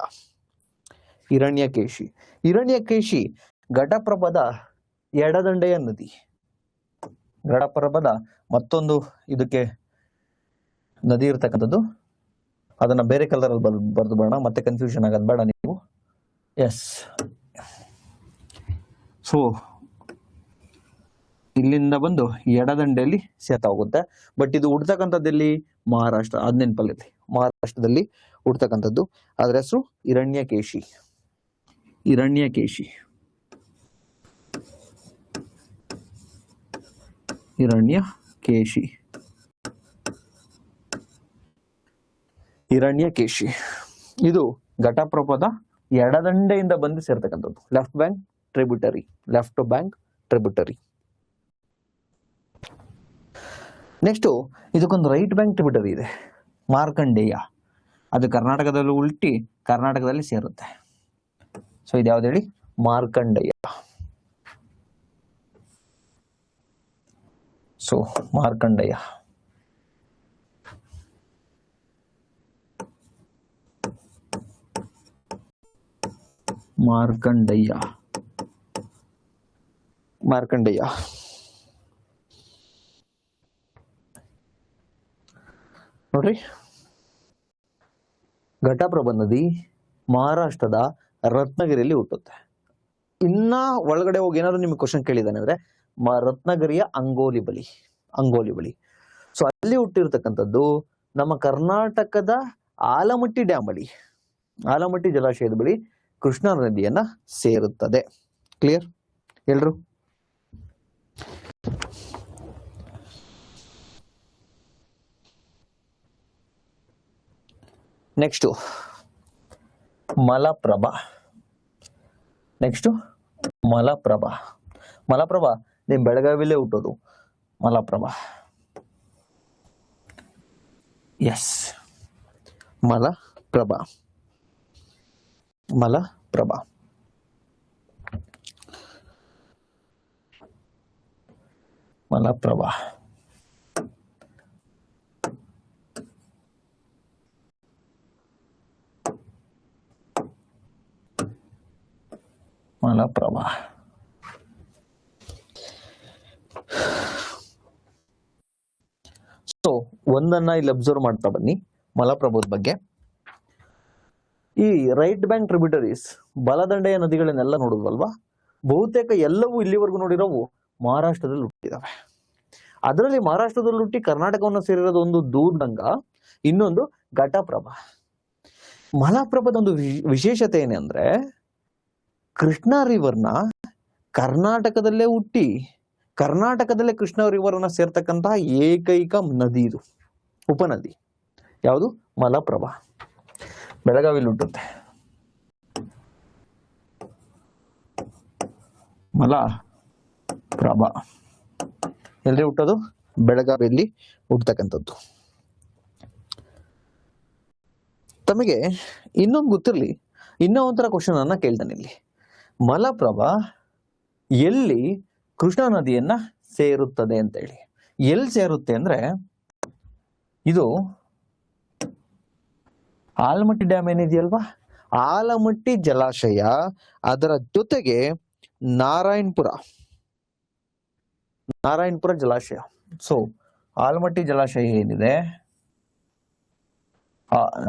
ಹಿರಣ್ಯಕೇಶಿ ಘಟಪ್ರಭದ ಎಡದಂಡೆಯ ನದಿ. ಘಟಪ್ರಭದ ಮತ್ತೊಂದು ಇದಕ್ಕೆ ನದಿ ಇರ್ತಕ್ಕಂಥದ್ದು ಅದನ್ನ ಬೇರೆ ಕಲರ್ ಅಲ್ಲಿ ಬರೆದು ಬರೋಣ, ಮತ್ತೆ ಕನ್ಫ್ಯೂಷನ್ ಆಗೋದು ಬೇಡ ನೀವು. ಎಸ್, ಸೊ ಇಲ್ಲಿಂದ ಬಂದು ಎಡದಂಡೆಯಲ್ಲಿ ಸೇರ್ತಾ ಹೋಗುತ್ತೆ. ಬಟ್ ಇದು ಹುಡ್ತಕ್ಕಂಥದ್ದಲ್ಲಿ ಮಹಾರಾಷ್ಟ್ರ, ಅದ್ ನೆನಪಲ್ಲಿರಲಿ, ಮಹಾರಾಷ್ಟ್ರದಲ್ಲಿ ಹುಡ್ತಕ್ಕಂಥದ್ದು. ಅದ್ರ ಹೆಸರು ಹಿರಣ್ಯಕೇಶಿ. ಹಿರಣ್ಯಕೇಶಿ, ಹಿರಣ್ಯಕೇಶಿ, ಹಿರಣ್ಯಕೇಶಿ. ಇದು ಘಟಪ್ರಭಾದ ಎಡದಂಡೆಯಿಂದ ಬಂದು ಸೇರ್ತಕ್ಕಂಥದ್ದು. Left bank tributary, left bank tributary. Next ಇದಕ್ಕೊಂದು ರೈಟ್ ಬ್ಯಾಂಕ್ ಟ್ರಿಬ್ಯೂಟರಿ ಇದೆ, ಮಾರ್ಕಂಡೇಯ. ಅದು ಕರ್ನಾಟಕದಲ್ಲಿ ಉಲ್ಟಿ ಕರ್ನಾಟಕದಲ್ಲಿ ಸೇರುತ್ತೆ. ಸೊ ಇದು ಯಾವ್ದು ಹೇಳಿ? ಮಾರ್ಕಂಡೇಯ. ಸೊ ಮಾರ್ಕಂಡೇಯ. ಮಾರ್ಕಂಡೇಯ, ಮಾರ್ಕಂಡೇಯ. ನೋಡ್ರಿ, ಘಟಪ್ರಭಾ ನದಿ ಮಹಾರಾಷ್ಟ್ರದ ರತ್ನಗಿರಿಯಲ್ಲಿ ಹುಟ್ಟುತ್ತೆ. ಇನ್ನ ಒಳಗಡೆ ಹೋಗಿ ಏನಾದ್ರು ನಿಮ್ಗೆ ಕ್ವಶನ್ ಕೇಳಿದಾನೆ ಅಂದ್ರೆ ರತ್ನಗಿರಿಯ ಅಂಗೋಲಿ ಬಳಿ, ಅಂಗೋಲಿ ಬಳಿ. ಸೊ ಅಲ್ಲಿ ಹುಟ್ಟಿರ್ತಕ್ಕಂಥದ್ದು ನಮ್ಮ ಕರ್ನಾಟಕದ ಆಲಮಟ್ಟಿ ಡ್ಯಾಮ್ ಬಳಿ, ಆಲಮಟ್ಟಿ ಜಲಾಶಯದ ಬಳಿ ಕೃಷ್ಣಾ ನದಿಯನ್ನ ಸೇರುತ್ತದೆ. ಕ್ಲಿಯರ್ ಎಲ್ರು? ನೆಕ್ಸ್ಟ್ ಮಲಪ್ರಭಾ. ನೆಕ್ಸ್ಟ್ ಮಲಪ್ರಭಾ. ಮಲಪ್ರಭಾ ನಿಮ್ ಬೆಳಗಾವಿಲೇ ಹುಟ್ಟೋದು ಮಲಪ್ರಭಾ. ಎಸ್, ಮಲಪ್ರಭಾ, ಮಲಪ್ರಭಾ. ಮಲಪ್ರಭಾ. ಮಲಪ್ರಭಾ. ಸೊ ಒಂದನ್ನ ಇಲ್ಲಿ ಅಬ್ಸರ್ವ್ ಮಾಡ್ತಾ ಬನ್ನಿ ಮಲಪ್ರಭಾದ ಬಗ್ಗೆ. ಈ ರೈಟ್ ಬ್ಯಾಂಕ್ ಟ್ರಿಬ್ಯೂಟರೀಸ್, ಬಲದಂಡೆಯ ನದಿಗಳನ್ನೆಲ್ಲ ನೋಡುದಲ್ವಾ, ಬಹುತೇಕ ಎಲ್ಲವೂ ಇಲ್ಲಿವರೆಗೂ ನೋಡಿರೋವು ಮಹಾರಾಷ್ಟ್ರದಲ್ಲಿ ಹುಟ್ಟಿದಾವೆ. ಅದರಲ್ಲಿ ಮಹಾರಾಷ್ಟ್ರದಲ್ಲಿ ಹುಟ್ಟಿ ಕರ್ನಾಟಕವನ್ನು ಸೇರಿರೋದು ಒಂದು ದೂರ್ಗಂಗಾ, ಇನ್ನೊಂದು ಘಟಪ್ರಭಾ. ಮಲಪ್ರಭಾದ ಒಂದು ವಿಶೇಷತೆ ಏನಂದ್ರೆ ಕೃಷ್ಣಾ ರಿವರ್ನ ಕರ್ನಾಟಕದಲ್ಲೇ ಹುಟ್ಟಿ ಕರ್ನಾಟಕದಲ್ಲೇ ಕೃಷ್ಣಾ ರಿವರ್ನ ಸೇರ್ತಕ್ಕಂತಹ ಏಕೈಕ ನದಿ ಇದು, ಉಪನದಿ. ಯಾವುದು? ಮಲಪ್ರಭಾ. ಬೆಳಗಾವಿಲಿ ಹುಟ್ಟುತ್ತೆ ಮಲಪ್ರಭಾ. ಎಲ್ಲಿ ಹುಟ್ಟೋದು? ಬೆಳಗಾವಿಯಲ್ಲಿ ಹುಟ್ಟತಕ್ಕಂಥದ್ದು. ತಮಗೆ ಇನ್ನೊಂದು ಗೊತ್ತಿರಲಿ, ಇನ್ನೂ ಒಂಥರ ಕ್ವಶನ್ ಅನ್ನ ಕೇಳ್ತಾನೆ ಇಲ್ಲಿ. ಮಲಪ್ರಭಾ ಎಲ್ಲಿ ಕೃಷ್ಣಾ ನದಿಯನ್ನ ಸೇರುತ್ತದೆ ಅಂತ ಹೇಳಿ. ಎಲ್ಲಿ ಸೇರುತ್ತೆ ಅಂದ್ರೆ ಇದು ಆಲಮಟ್ಟಿ ಡ್ಯಾಮ್ ಏನಿದೆಯಲ್ವಾ, ಆಲಮಟ್ಟಿ ಜಲಾಶಯ, ಅದರ ಜೊತೆಗೆ ನಾರಾಯಣಪುರ ಜಲಾಶಯ. ಸೊ ಆಲಮಟ್ಟಿ ಜಲಾಶಯ ಏನಿದೆ,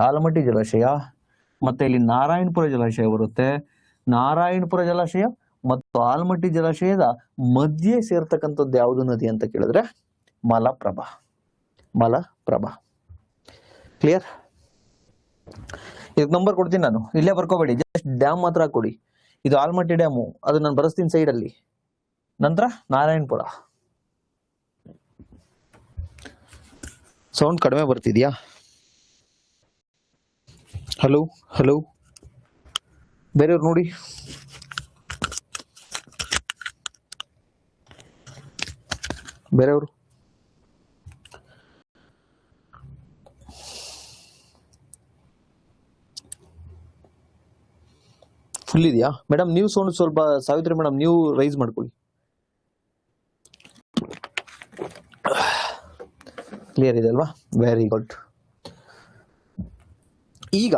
ಆಲಮಟ್ಟಿ ಜಲಾಶಯ ಮತ್ತೆ ಇಲ್ಲಿ ನಾರಾಯಣಪುರ ಜಲಾಶಯ ಬರುತ್ತೆ. ನಾರಾಯಣಪುರ ಜಲಾಶಯ ಮತ್ತು ಆಲಮಟ್ಟಿ ಜಲಾಶಯದ ಮಧ್ಯೆ ಸೇರ್ತಕ್ಕಂಥದ್ದು ಯಾವುದು ನದಿ ಅಂತ ಕೇಳಿದ್ರೆ ಮಲಪ್ರಭಾ. ಮಲಪ್ರಭಾ. ಕ್ಲಿಯರ್? ಇದಕ್ಕೆ ನಂಬರ್ ಕೊಡ್ತೀನಿ ನಾನು, ಇಲ್ಲೇ ಬರ್ಕೋಬೇಡಿ, ಜಸ್ಟ್ ಡ್ಯಾಮ್ ಮಾತ್ರ ಕೊಡಿ. ಇದು ಆಲಮಟ್ಟಿ ಡ್ಯಾಮು, ಅದು ನಾನು ಬರೆಸ್ತೀನಿ ಸೈಡ್ ಅಲ್ಲಿ. ನಂತರ ನಾರಾಯಣಪುರ. ಸೌಂಡ್ ಕಡಿಮೆ ಬರ್ತಿದ್ಯಾ? ಹಲೋ ಹಲೋ, ಬೇರೆಯವ್ರು ನೋಡಿ. ಬೇರೆಯವರು ಫುಲ್ ಇದೆಯಾ ಮೇಡಮ್? ನೀವು ಸೌಂಡ್ ಸ್ವಲ್ಪ, ಸಾವಿತ್ರಿ ಮೇಡಮ್ ನೀವು ರೈಸ್ ಮಾಡ್ಕೊಳ್ಳಿ. ಕ್ಲಿಯರ್ ಇದೆ ಅಲ್ವಾ? Very good. ಈಗ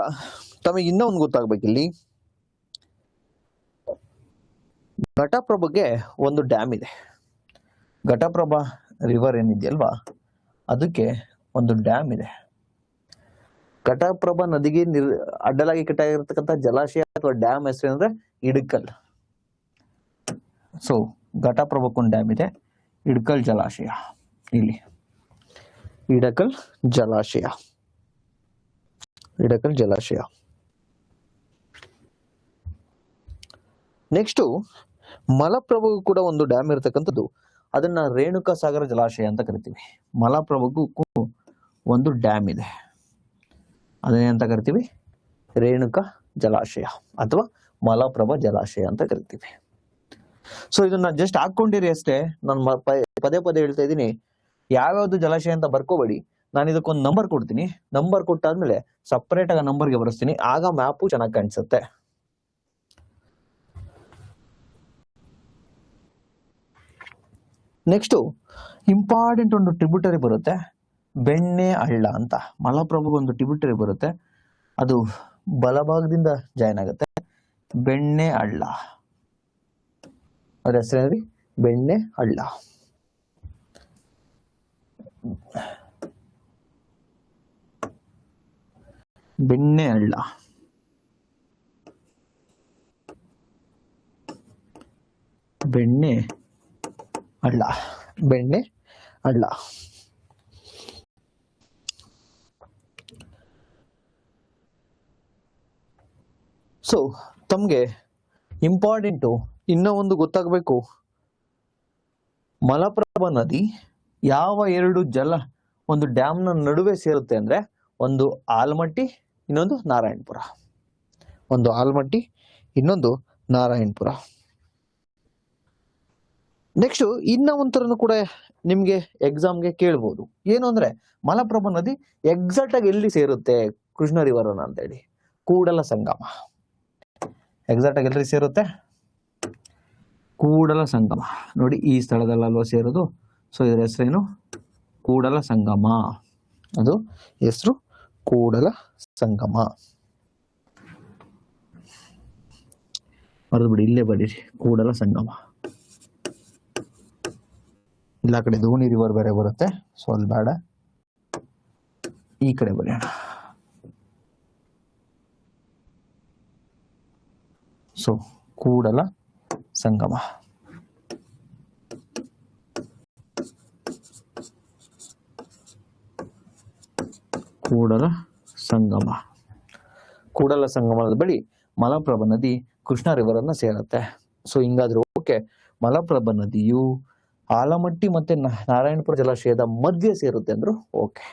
ತಮಗೆ ಇನ್ನೂ ಒಂದು ಗೊತ್ತಾಗ್ಬೇಕಿಲ್ಲಿ, ಘಟಪ್ರಭಾಗೆ ಒಂದು ಡ್ಯಾಮ್ ಇದೆ. ಘಟಪ್ರಭಾ ರಿವರ್ ಏನಿದೆಯಲ್ವಾ, ಅದಕ್ಕೆ ಒಂದು ಡ್ಯಾಮ್ ಇದೆ. ಘಟಪ್ರಭಾ ನದಿಗೆ ಅಡ್ಡಲಾಗಿ ಕಟ್ಟಾಗಿರ್ತಕ್ಕಂಥ ಜಲಾಶಯ ಅಥವಾ ಡ್ಯಾಮ್ ಹೆಸರು ಅಂದ್ರೆ ಇಡಕಲ್. ಸೊ ಘಟಪ್ರಭಾಕ್ಕೊಂದು ಡ್ಯಾಮ್ ಇದೆ, ಇಡಕಲ್ ಜಲಾಶಯ. ಇಲ್ಲಿ ಇಡಕಲ್ ಜಲಾಶಯ, ಇಡಕಲ್ ಜಲಾಶಯ. ನೆಕ್ಸ್ಟ್ ಮಲಪ್ರಭುಗೂ ಕೂಡ ಒಂದು ಡ್ಯಾಮ್ ಇರತಕ್ಕಂಥದ್ದು, ಅದನ್ನ ರೇಣುಕಾ ಸಾಗರ ಜಲಾಶಯ ಅಂತ ಕರಿತೀವಿ. ಮಲಪ್ರಭುಗೂ ಒಂದು ಡ್ಯಾಮ್ ಇದೆ, ಅದನ್ನೇನಂತ ಕರಿತೀವಿ? ರೇಣುಕಾ ಜಲಾಶಯ ಅಥವಾ ಮಲಪ್ರಭಾ ಜಲಾಶಯ ಅಂತ ಕರಿತೀವಿ. ಸೊ ಇದನ್ನ ಜಸ್ಟ್ ಹಾಕೊಂಡಿರಿ ಅಷ್ಟೇ. ನಾನು ಪದೇ ಪದೇ ಹೇಳ್ತಾ ಇದ್ದೀನಿ, ಯಾವ್ಯಾವ್ದು ಜಲಾಶಯ ಅಂತ ಬರ್ಕೋಬೇಡಿ. ನಾನು ಇದಕ್ಕೊಂದು ನಂಬರ್ ಕೊಡ್ತೀನಿ, ನಂಬರ್ ಕೊಟ್ಟಾದ್ಮೇಲೆ ಸಪರೇಟ್ ಆಗಿ ನಂಬರ್ಗೆ ಬರೆಸ್ತೀನಿ, ಆಗ ಮ್ಯಾಪು ಚೆನ್ನಾಗಿ ಕಾಣಿಸುತ್ತೆ. ನೆಕ್ಸ್ಟ್ ಇಂಪಾರ್ಟೆಂಟ್ ಒಂದು ಟ್ರಿಬ್ಯೂಟರಿ ಬರುತ್ತೆ, ಬೆಣ್ಣೆ ಹಳ್ಳ ಅಂತ. ಮಲಪ್ರಭುಗೆ ಒಂದು ಟ್ರಿಬ್ಯೂಟರಿ ಬರುತ್ತೆ, ಅದು ಬಲಭಾಗದಿಂದ ಜಾಯ್ನ್ ಆಗುತ್ತೆ. ಬೆಣ್ಣೆ ಹಳ್ಳ, ಅದ್ರ ಹೆಸರೇನ್ರಿ? ಬೆಣ್ಣೆ ಹಳ್ಳ. ಬೆಣ್ಣೆ ಹಳ್ಳ. ಬೆಣ್ಣೆ ಹಳ್ಳ, ಬೆಣ್ಣೆ ಹಳ್ಳ. ಸೊ ತಮ್ಗೆ ಇಂಪಾರ್ಟೆಂಟು ಇನ್ನೂ ಒಂದು ಗೊತ್ತಾಗಬೇಕು, ಮಲಪ್ರಭಾ ನದಿ ಯಾವ ಎರಡು ಒಂದು ಡ್ಯಾಮ್ನ ನಡುವೆ ಸೇರುತ್ತೆ ಅಂದ್ರೆ, ಒಂದು ಆಲಮಟ್ಟಿ, ಇನ್ನೊಂದು ನಾರಾಯಣಪುರ. ಒಂದು ಆಲಮಟ್ಟಿ, ಇನ್ನೊಂದು ನಾರಾಯಣಪುರ. ನೆಕ್ಸ್ಟ್ ಇನ್ನ ಒಂಥರನು ಕೂಡ ನಿಮ್ಗೆ ಎಕ್ಸಾಮ್ಗೆ ಕೇಳ್ಬೋದು, ಏನು ಅಂದ್ರೆ ಮಲಪ್ರಭಾ ನದಿ ಎಕ್ಸಾಕ್ಟ್ ಆಗಿ ಎಲ್ಲಿ ಸೇರುತ್ತೆ ಕೃಷ್ಣ ರಿವರ್ ಅಂತ ಹೇಳಿ? ಕೂಡಲ ಸಂಗಮ. ಎಕ್ಸಾಕ್ಟ್ ಆಗಿ ಎಲ್ಲಿ ಸೇರುತ್ತೆ? ಕೂಡಲ ಸಂಗಮ. ನೋಡಿ ಈ ಸ್ಥಳದಲ್ಲಲ್ವ ಸೇರೋದು. ಸೊ ಇದರ ಹೆಸರೇನು? ಕೂಡಲ ಸಂಗಮ. ಅದು ಹೆಸರು ಕೂಡಲ ಸಂಗಮ. ಬರೆದು ಬಿಡಿ, ಇಲ್ಲೇ ಬರೀರಿ, ಕೂಡಲ ಸಂಗಮ. ಇಲ್ಲ ಕಡೆ ಧೋನಿ ರಿವರ್ ಬೇರೆ ಬರುತ್ತೆ, ಸೊ ಅಲ್ಲಿ ಬೇಡ, ಈ ಕಡೆ ಬರೆಯೋಣ. ಸೊ ಕೂಡಲ ಸಂಗಮ. ಕೂಡಲ ಸಂಗಮ. ಕೂಡಲ ಸಂಗಮದ ಬಳಿ ಮಲಪ್ರಭಾ ನದಿ ಕೃಷ್ಣ ರಿವರ್ ಅನ್ನ ಸೇರುತ್ತೆ. So ಹಿಂಗಾದ್ರೂ okay. ಮಲಪ್ರಭಾ ನದಿಯು ಆಲಮಟ್ಟಿ ಮತ್ತೆ ನಾರಾಯಣಪುರ ಜಲಾಶಯದ ಮಧ್ಯೆ ಸೇರುತ್ತೆ ಅಂದ್ರು ಓಕೆ.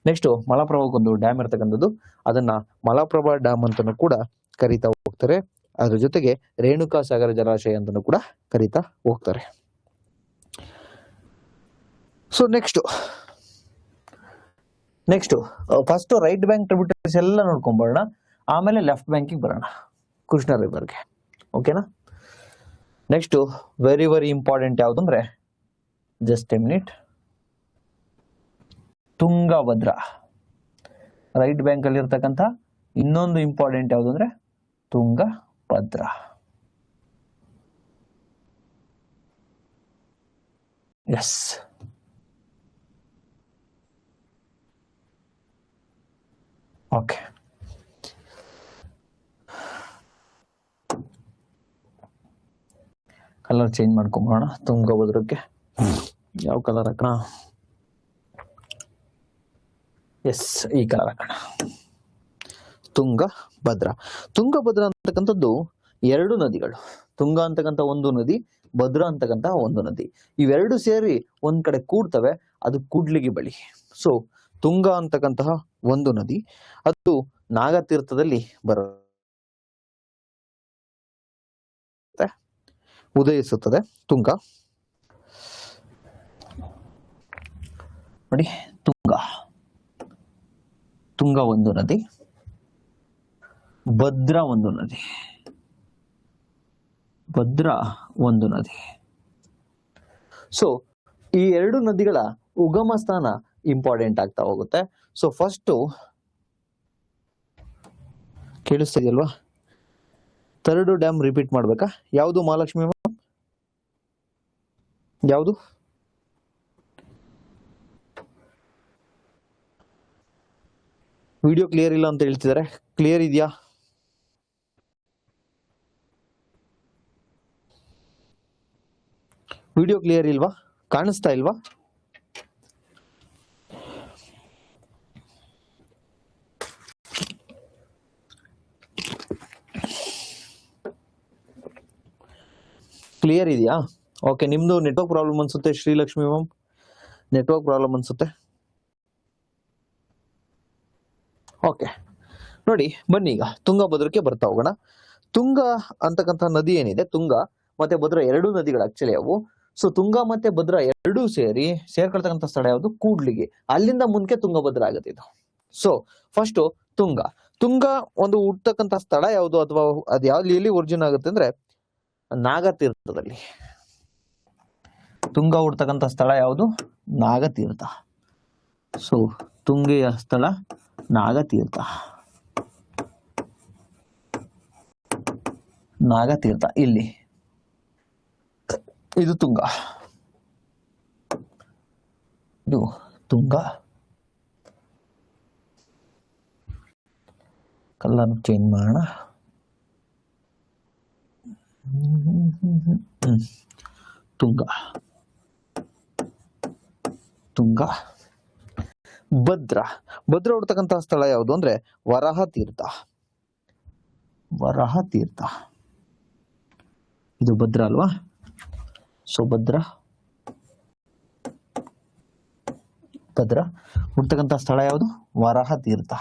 ನೆಕ್ಸ್ಟ್ ಮಲಪ್ರಭಾಗೊಂದು ಡ್ಯಾಮ್ ಇರ್ತಕ್ಕಂಥದ್ದು, ಅದನ್ನ ಮಲಪ್ರಭಾ ಡ್ಯಾಮ್ ಅಂತಾನು ಕೂಡ ಕರೀತಾ ಹೋಗ್ತಾರೆ. ಅದ್ರ ಜೊತೆಗೆ ರೇಣುಕಾ ಸಾಗರ ಜಲಾಶಯ ಅಂತಾನು ಕೂಡ ಕರೀತಾ ಹೋಗ್ತಾರೆ. So next first right bank tributaries ಎಲ್ಲ ನೋಡ್ಕೊಂಡ್ಬರೋಣ, ಆಮೇಲೆ ಲೆಫ್ಟ್ ಬ್ಯಾಂಕಿಗೆ ಬರೋಣ, ಕೃಷ್ಣ ರಿವರ್ಗೆ. ಓಕೆನಾ? ನೆಕ್ಸ್ಟ್ ವೆರಿ ವೆರಿ ಇಂಪಾರ್ಟೆಂಟ್ ಯಾವುದು ಅಂದ್ರೆ, just a minute, Tungabhadra. Right bank ಅಲ್ಲಿ ಇರ್ತಕ್ಕಂಥ ಇನ್ನೊಂದು ಇಂಪಾರ್ಟೆಂಟ್ ಯಾವುದು ಅಂದ್ರೆ Tungabhadra. Yes, okay. Colour change ಮಾಡ್ಕೊಂಬೋಣ. ತುಂಗಭದ್ರಕ್ಕೆ ಯಾವ ಕಲರ್ ಹಾಕೋಣ? ಎಸ್, ಈ ಕಲರ್ ಹಾಕೋಣ. ತುಂಗಭದ್ರಾ. ತುಂಗಭದ್ರಾ ಅಂತಕ್ಕಂಥದ್ದು ಎರಡು ನದಿಗಳು. ತುಂಗ ಅಂತಕ್ಕಂಥ ಒಂದು ನದಿ, ಭದ್ರಾ ಅಂತಕ್ಕಂಥ ಒಂದು ನದಿ. ಇವೆರಡು ಸೇರಿ ಒಂದ್ ಕಡೆ ಕೂಡ್ತವೆ, ಅದು ಕೂಡ್ಲಿಗಿ ಬಳಿ. ಸೊ ತುಂಗ ಅಂತಕ್ಕಂತಹ ಒಂದು ನದಿ, ಅದು ನಾಗತೀರ್ಥದಲ್ಲಿ ಬರುತ್ತೆ, ಉದಯಿಸುತ್ತದೆ ತುಂಗ. ನೋಡಿ, ತುಂಗ ಒಂದು ನದಿ, ಭದ್ರಾ ಒಂದು ನದಿ. ಭದ್ರಾ ಒಂದು ನದಿ. ಸೊ ಈ ಎರಡು ನದಿಗಳ ಉಗಮ ಸ್ಥಾನ ಇಂಪಾರ್ಟೆಂಟ್ ಆಗ್ತಾ ಹೋಗುತ್ತೆ. ಸೊ ಫಸ್ಟ್ ಕೇಳಿಸ್ತಾ ಇದೆಯಲ್ವಾ? ಥರ್ಡ್ ಡ್ಯಾಮ್ ರಿಪೀಟ್ ಮಾಡ್ಬೇಕಾ? ಯಾವುದು ಮಹಾಲಕ್ಷ್ಮಿ ಮ್ಯಾಮ್? ಯಾವುದು? ವಿಡಿಯೋ ಕ್ಲಿಯರ್ ಇಲ್ಲ ಅಂತ ಹೇಳ್ತಿದ್ದಾರೆ. ಕ್ಲಿಯರ್ ಇದೆಯಾ? ವಿಡಿಯೋ ಕ್ಲಿಯರ್ ಇಲ್ವಾ? ಕಾಣಿಸ್ತಾ ಇಲ್ವಾ? ಕ್ಲಿಯರ್ ಇದೆಯಾ? ಓಕೆ, ನಿಮ್ದು ನೆಟ್ವರ್ಕ್ ಪ್ರಾಬ್ಲಮ್ ಅನ್ಸುತ್ತೆ ಶ್ರೀಲಕ್ಷ್ಮಿ ಮ್ಯಾಮ್, ನೆಟ್ವರ್ಕ್ ಪ್ರಾಬ್ಲಮ್ ಅನ್ಸುತ್ತೆ. ಓಕೆ ನೋಡಿ, ಬನ್ನಿ ಈಗ ತುಂಗಭದ್ರಕ್ಕೆ ಬರ್ತಾ ಹೋಗೋಣ. ತುಂಗ ಅಂತಕ್ಕಂಥ ನದಿ ಏನಿದೆ, ತುಂಗ ಮತ್ತೆ ಭದ್ರಾ ಎರಡೂ ನದಿಗಳು ಆಕ್ಚುಲಿ ಅವು. ಸೊ ತುಂಗ ಮತ್ತೆ ಭದ್ರಾ ಎರಡೂ ಸೇರ್ಕೊಳ್ತಕ್ಕಂಥ ಸ್ಥಳ ಯಾವುದು? ಕೂಡ್ಲಿಗೆ. ಅಲ್ಲಿಂದ ಮುಂದಕ್ಕೆ ತುಂಗಭದ್ರಾ ಆಗುತ್ತೆ ಇದು. ಸೊ ಫಸ್ಟ್ ತುಂಗ ಒಂದು ಹುಟ್ಟತಕ್ಕಂಥ ಸ್ಥಳ ಯಾವುದು, ಅಥವಾ ಅದು ಯಾವ್ದು ಎಲ್ಲಿ ಒರಿಜಿನ್ ಆಗುತ್ತೆ ಅಂದ್ರೆ ನಾಗತೀರ್ಥದಲ್ಲಿ. ತುಂಗ ಹುಡ್ತಕ್ಕಂಥ ಸ್ಥಳ ಯಾವುದು? ನಾಗತೀರ್ಥ. ಸೊ ತುಂಗೆಯ ಸ್ಥಳ ನಾಗತೀರ್ಥ. ನಾಗತೀರ್ಥ ಇಲ್ಲಿ, ಇದು ತುಂಗ. ಇದು ತುಂಗ. ಕಲರ್ ಚೇಂಜ್ ಮಾಡೋಣ. ತುಂಗ. ತುಂಗ. ಭದ್ರಾ ಹುಡ್ತಕ್ಕಂತಹ ಸ್ಥಳ ಯಾವುದು ಅಂದ್ರೆ ವರಾಹ ತೀರ್ಥ. ವರಾಹ ತೀರ್ಥ ಇದು ಭದ್ರಾ ಅಲ್ವಾ? ಸೊ ಭದ್ರಾ ಹುಡ್ತಕ್ಕಂಥ ಸ್ಥಳ ಯಾವುದು? ವರಾಹ ತೀರ್ಥ.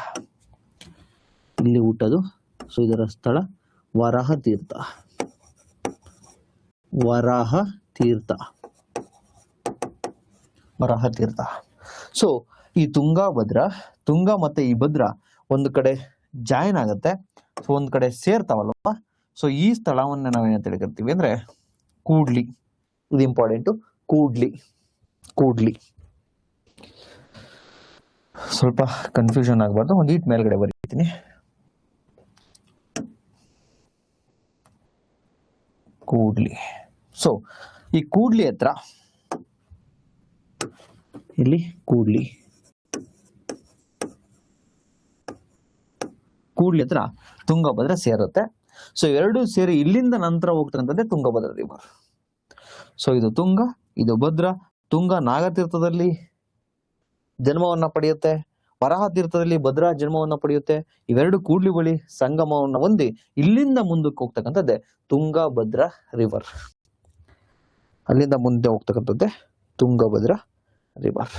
ಇಲ್ಲಿ ಹುಟ್ಟದು. ಸೊ ಇದರ ಸ್ಥಳ ವರಾಹ ತೀರ್ಥ. ವರಾಹ ತೀರ್ಥ. ವರಾಹ ತೀರ್ಥ. ಸೊ ಈ ತುಂಗ ಮತ್ತೆ ಈ ಭದ್ರಾ ಒಂದು ಕಡೆ ಜಾಯಿನ್ ಆಗತ್ತೆ. ಸೊ ಒಂದ್ ಕಡೆ ಸೇರ್ತಾವಲ್ವ. ಸೊ ಈ ಸ್ಥಳವನ್ನ ನಾವೇನಂತ ಕರಿತೀವಿ ಅಂದ್ರೆ ಕೂಡ್ಲಿ. ಇದು ಇಂಪಾರ್ಟೆಂಟ್. ಕೂಡ್ಲಿ. ಸ್ವಲ್ಪ ಕನ್ಫ್ಯೂಷನ್ ಆಗ್ಬಾರ್ದು, ಒಂದು ಈಟ್ ಮೇಲ್ಗಡೆ ಬರೀತೀನಿ. ಕೂಡ್ಲಿ. ಸೊ ಈ ಕೂಡ್ಲಿ ಹತ್ರ, ಇಲ್ಲಿ ಕೂಡ್ಲಿ ಹತ್ರ ತುಂಗಭದ್ರಾ ಸೇರುತ್ತೆ. ಸೊ ಎರಡು ಸೇರಿ ಇಲ್ಲಿಂದ ನಂತರ ಹೋಗ್ತಕ್ಕಂಥದ್ದೇ ತುಂಗಭದ್ರಾ ರಿವರ್. ಸೊ ಇದು ತುಂಗ, ಇದು ಭದ್ರಾ. ತುಂಗ ನಾಗತೀರ್ಥದಲ್ಲಿ ಜನ್ಮವನ್ನ ಪಡೆಯುತ್ತೆ, ವರಾಹ ತೀರ್ಥದಲ್ಲಿ ಭದ್ರಾ ಜನ್ಮವನ್ನ ಪಡೆಯುತ್ತೆ. ಇವೆರಡು ಕೂಡ್ಲಿ ಬಳಿ ಸಂಗಮವನ್ನ ಹೊಂದಿ ಇಲ್ಲಿಂದ ಮುಂದಕ್ಕೆ ಹೋಗ್ತಕ್ಕಂಥದ್ದೇ ತುಂಗಭದ್ರಾ ರಿವರ್. ಅಲ್ಲಿಂದ ಮುಂದೆ ಹೋಗ್ತಕ್ಕಂಥದ್ದೇ Tungabhadra river.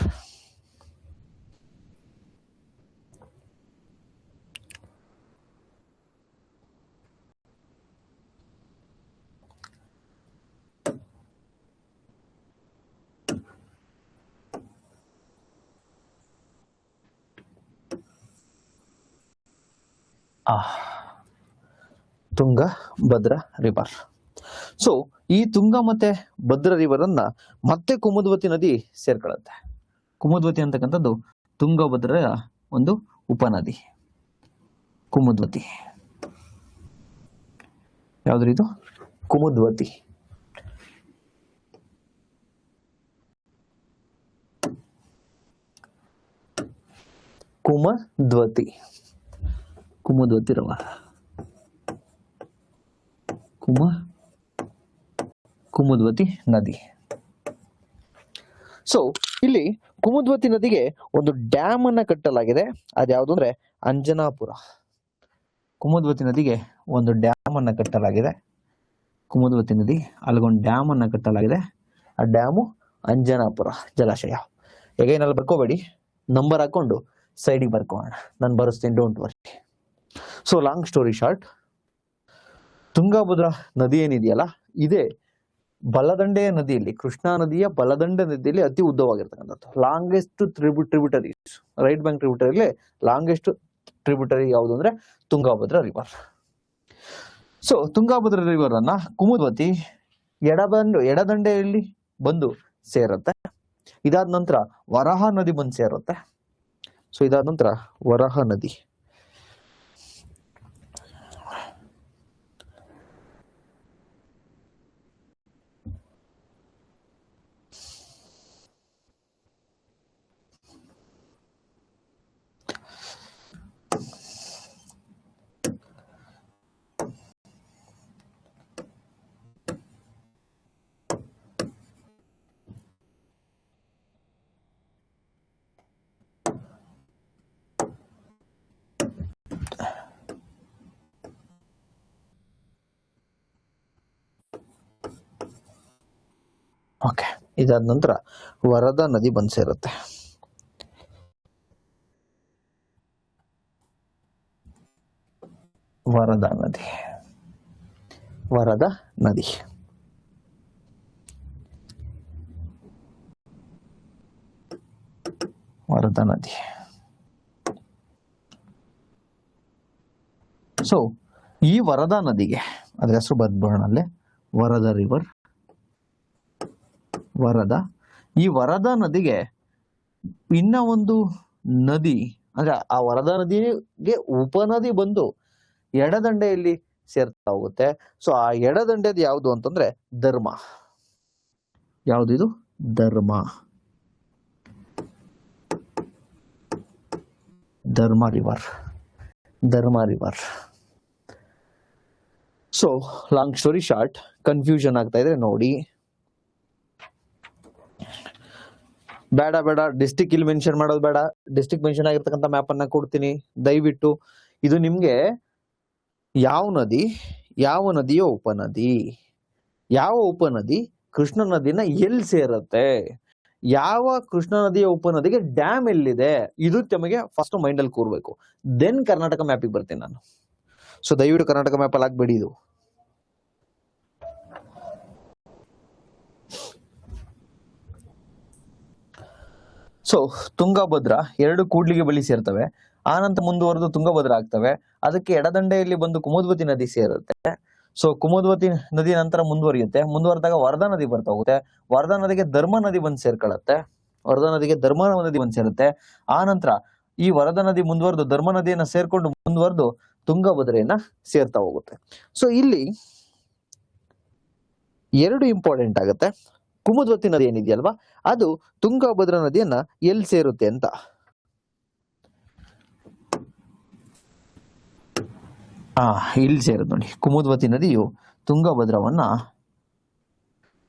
Tunga Bhadra river. So ಈ ತುಂಗ ಮತ್ತೆ ಭದ್ರಾ ರಿವರ್ ಅನ್ನ ಮತ್ತೆ ಕುಮುದ್ವತಿ ನದಿ ಸೇರ್ಕೊಳ್ಳುತ್ತೆ. ಕುಮುದ್ವತಿ ಅಂತಕ್ಕಂಥದ್ದು ತುಂಗಭದ್ರಾ ಒಂದು ಉಪನದಿ. ಕುಮುದ್ವತಿ ಯಾವ್ದು? ಇದು ಕುಮುದ್ವತಿ. ಕುಮುದ್ವತಿ ರಿವರ್. ಕುಮುದ್ವತಿ ನದಿ. ಸೊ ಇಲ್ಲಿ ಕುಮುದ್ವತಿ ನದಿಗೆ ಒಂದು ಡ್ಯಾಮ್ ಅನ್ನ ಕಟ್ಟಲಾಗಿದೆ. ಅದ್ಯಾವುದು ಅಂದ್ರೆ ಅಂಜನಾಪುರ. ಕುಮುದ್ವತಿ ನದಿಗೆ ಒಂದು ಡ್ಯಾಮ್ ಅನ್ನ ಕಟ್ಟಲಾಗಿದೆ. ಕುಮುದ್ವತಿ ನದಿ ಅಲ್ಲಿಗೊಂದು ಡ್ಯಾಮ್ ಅನ್ನ ಕಟ್ಟಲಾಗಿದೆ. ಆ ಡ್ಯಾಮು ಅಂಜನಾಪುರ ಜಲಾಶಯ. ಎಗೈನ್ ಅಲ್ಲಿ ಬರ್ಕೋಬೇಡಿ, ನಂಬರ್ ಹಾಕೊಂಡು ಸೈಡಿಗೆ ಬರ್ಕೋಣ, ನಾನು ಬರೆಸ್ತೀನಿ, don't worry. So long story short, Tungabhadra ನದಿ ಏನಿದೆಯಲ್ಲ, ಇದೇ ಬಲದಂಡೆಯ ನದಿಯಲ್ಲಿ, ಕೃಷ್ಣಾ ನದಿಯ ಬಲದಂಡ ನದಿಯಲ್ಲಿ ಅತಿ ಉದ್ದವಾಗಿರ್ತಕ್ಕಂಥದ್ದು. ಲಾಂಗೆಸ್ಟ್ ಟ್ರಿಬ್ಯೂಟರಿ, ರೈಟ್ ಬ್ಯಾಂಕ್ ಟ್ರಿಬ್ಯೂಟರಿಯಲ್ಲಿ ಲಾಂಗೆಸ್ಟ್ ಟ್ರಿಬ್ಯೂಟರಿ ಯಾವುದು ಅಂದ್ರೆ Tungabhadra river. So Tungabhadra river ಅನ್ನ ಕುಮುದ್ವತಿ ಎಡದಂಡೆಯಲ್ಲಿ ಬಂದು ಸೇರುತ್ತೆ. ಇದಾದ ನಂತರ ವರಾಹ ನದಿ ಬಂದು ಸೇರುತ್ತೆ. ಸೊ ಇದಾದ ನಂತರ ವರಾಹ ನದಿ. ಓಕೆ, ಇದಾದ ನಂತರ ವರದಾ ನದಿ ಬಂದು ಸೇರುತ್ತೆ. ವರದಾ ನದಿ, ವರದಾ ನದಿ. ವರದಾ ನದಿ. ಸೊ ಈ ವರದಾ ನದಿಗೆ ಅದ್ರ ಹೆಸರು ಬದ್ಬೋಣಲ್ಲೇ ವರದಾ ರಿವರ್. ವರದಾ, ಈ ವರದಾ ನದಿಗೆ ಇನ್ನ ಒಂದು ನದಿ ಅಂದ್ರೆ ಆ ವರದಾ ನದಿಗೆ ಉಪನದಿ ಬಂದು ಎಡದಂಡೆಯಲ್ಲಿ ಸೇರ್ತಾ ಹೋಗುತ್ತೆ. ಸೊ ಆ ಎಡದಂಡೆದು ಯಾವುದು ಅಂತಂದ್ರೆ ಧರ್ಮ. ಯಾವ್ದಿದು? ಧರ್ಮ. ಧರ್ಮ ರಿವರ್. ಧರ್ಮ river. So long story short, confusion ಆಗ್ತಾ ಇದ್ರೆ ನೋಡಿ. ಬೇಡ ಡಿಸ್ಟಿಕ್ ಇಲ್ಲಿ ಮೆನ್ಷನ್ ಮಾಡೋದು ಬೇಡ. ಡಿಸ್ಟಿಕ್ ಮೆನ್ಷನ್ ಆಗಿರ್ತಕ್ಕಂಥ ಮ್ಯಾಪ್ ಅನ್ನ ಕೊಡ್ತೀನಿ ದಯವಿಟ್ಟು. ಇದು ನಿಮ್ಗೆ ಯಾವ ನದಿ, ಯಾವ ನದಿಯ ಉಪನದಿ, ಯಾವ ಉಪನದಿ ಕೃಷ್ಣ ನದಿನ ಎಲ್ಲಿ ಸೇರುತ್ತೆ, ಯಾವ ಕೃಷ್ಣ ನದಿಯ ಉಪನದಿಗೆ ಡ್ಯಾಮ್ ಎಲ್ಲಿದೆ, ಇದು ತಮಗೆ ಫಸ್ಟ್ ಮೈಂಡ್ ಅಲ್ಲಿ ಕೂರ್ಬೇಕು. ದೆನ್ ಕರ್ನಾಟಕ ಮ್ಯಾಪಿಗೆ ಬರ್ತೀನಿ ನಾನು. ಸೊ ದಯವಿಟ್ಟು ಕರ್ನಾಟಕ ಮ್ಯಾಪ್ ಅಲ್ಲಿ ಹಾಕ್ಬೇಡಿ ಇದು. ಸೊ ತುಂಗಭದ್ರಾ ಎರಡು ಕೂಡ್ಲಿಗೆ ಬಳಿ ಸೇರ್ತವೆ. ಆನಂತರ ಮುಂದುವರೆದು ತುಂಗಭದ್ರಾ ಆಗ್ತವೆ. ಅದಕ್ಕೆ ಎಡದಂಡೆಯಲ್ಲಿ ಬಂದು ಕುಮುದ್ವತಿ ನದಿ ಸೇರುತ್ತೆ. ಸೊ ಕುಮುದ್ವತಿ ನದಿ ನಂತರ ಮುಂದುವರಿಯುತ್ತೆ. ಮುಂದುವರೆದಾಗ ವರದಾ ನದಿ ಬರ್ತಾ ಹೋಗುತ್ತೆ. ವರದಾ ನದಿಗೆ ಧರ್ಮ ನದಿ ಬಂದು ಸೇರ್ಕೊಳ್ಳುತ್ತೆ. ವರದಾ ನದಿಗೆ ಧರ್ಮ ನದಿ ಬಂದು ಸೇರುತ್ತೆ. ಆ ನಂತರ ಈ ವರದಾ ನದಿ ಮುಂದುವರೆದು ಧರ್ಮ ನದಿಯನ್ನ ಸೇರ್ಕೊಂಡು ಮುಂದುವರೆದು ತುಂಗಭದ್ರೆಯನ್ನ ಸೇರ್ತಾ ಹೋಗುತ್ತೆ. ಸೊ ಇಲ್ಲಿ ಎರಡು ಇಂಪಾರ್ಟೆಂಟ್ ಆಗುತ್ತೆ. ಕುಮುದ್ವತಿ ನದಿ ಏನಿದೆಯಲ್ವಾ, ಅದು ತುಂಗಭದ್ರಾ ನದಿಯನ್ನ ಎಲ್ಲಿ ಸೇರುತ್ತೆ ಅಂತ. ಇಲ್ಲಿ ಸೇರುತ್ತೆ ನೋಡಿ. ಕುಮುದ್ವತಿ ನದಿಯು ತುಂಗಭದ್ರವನ್ನ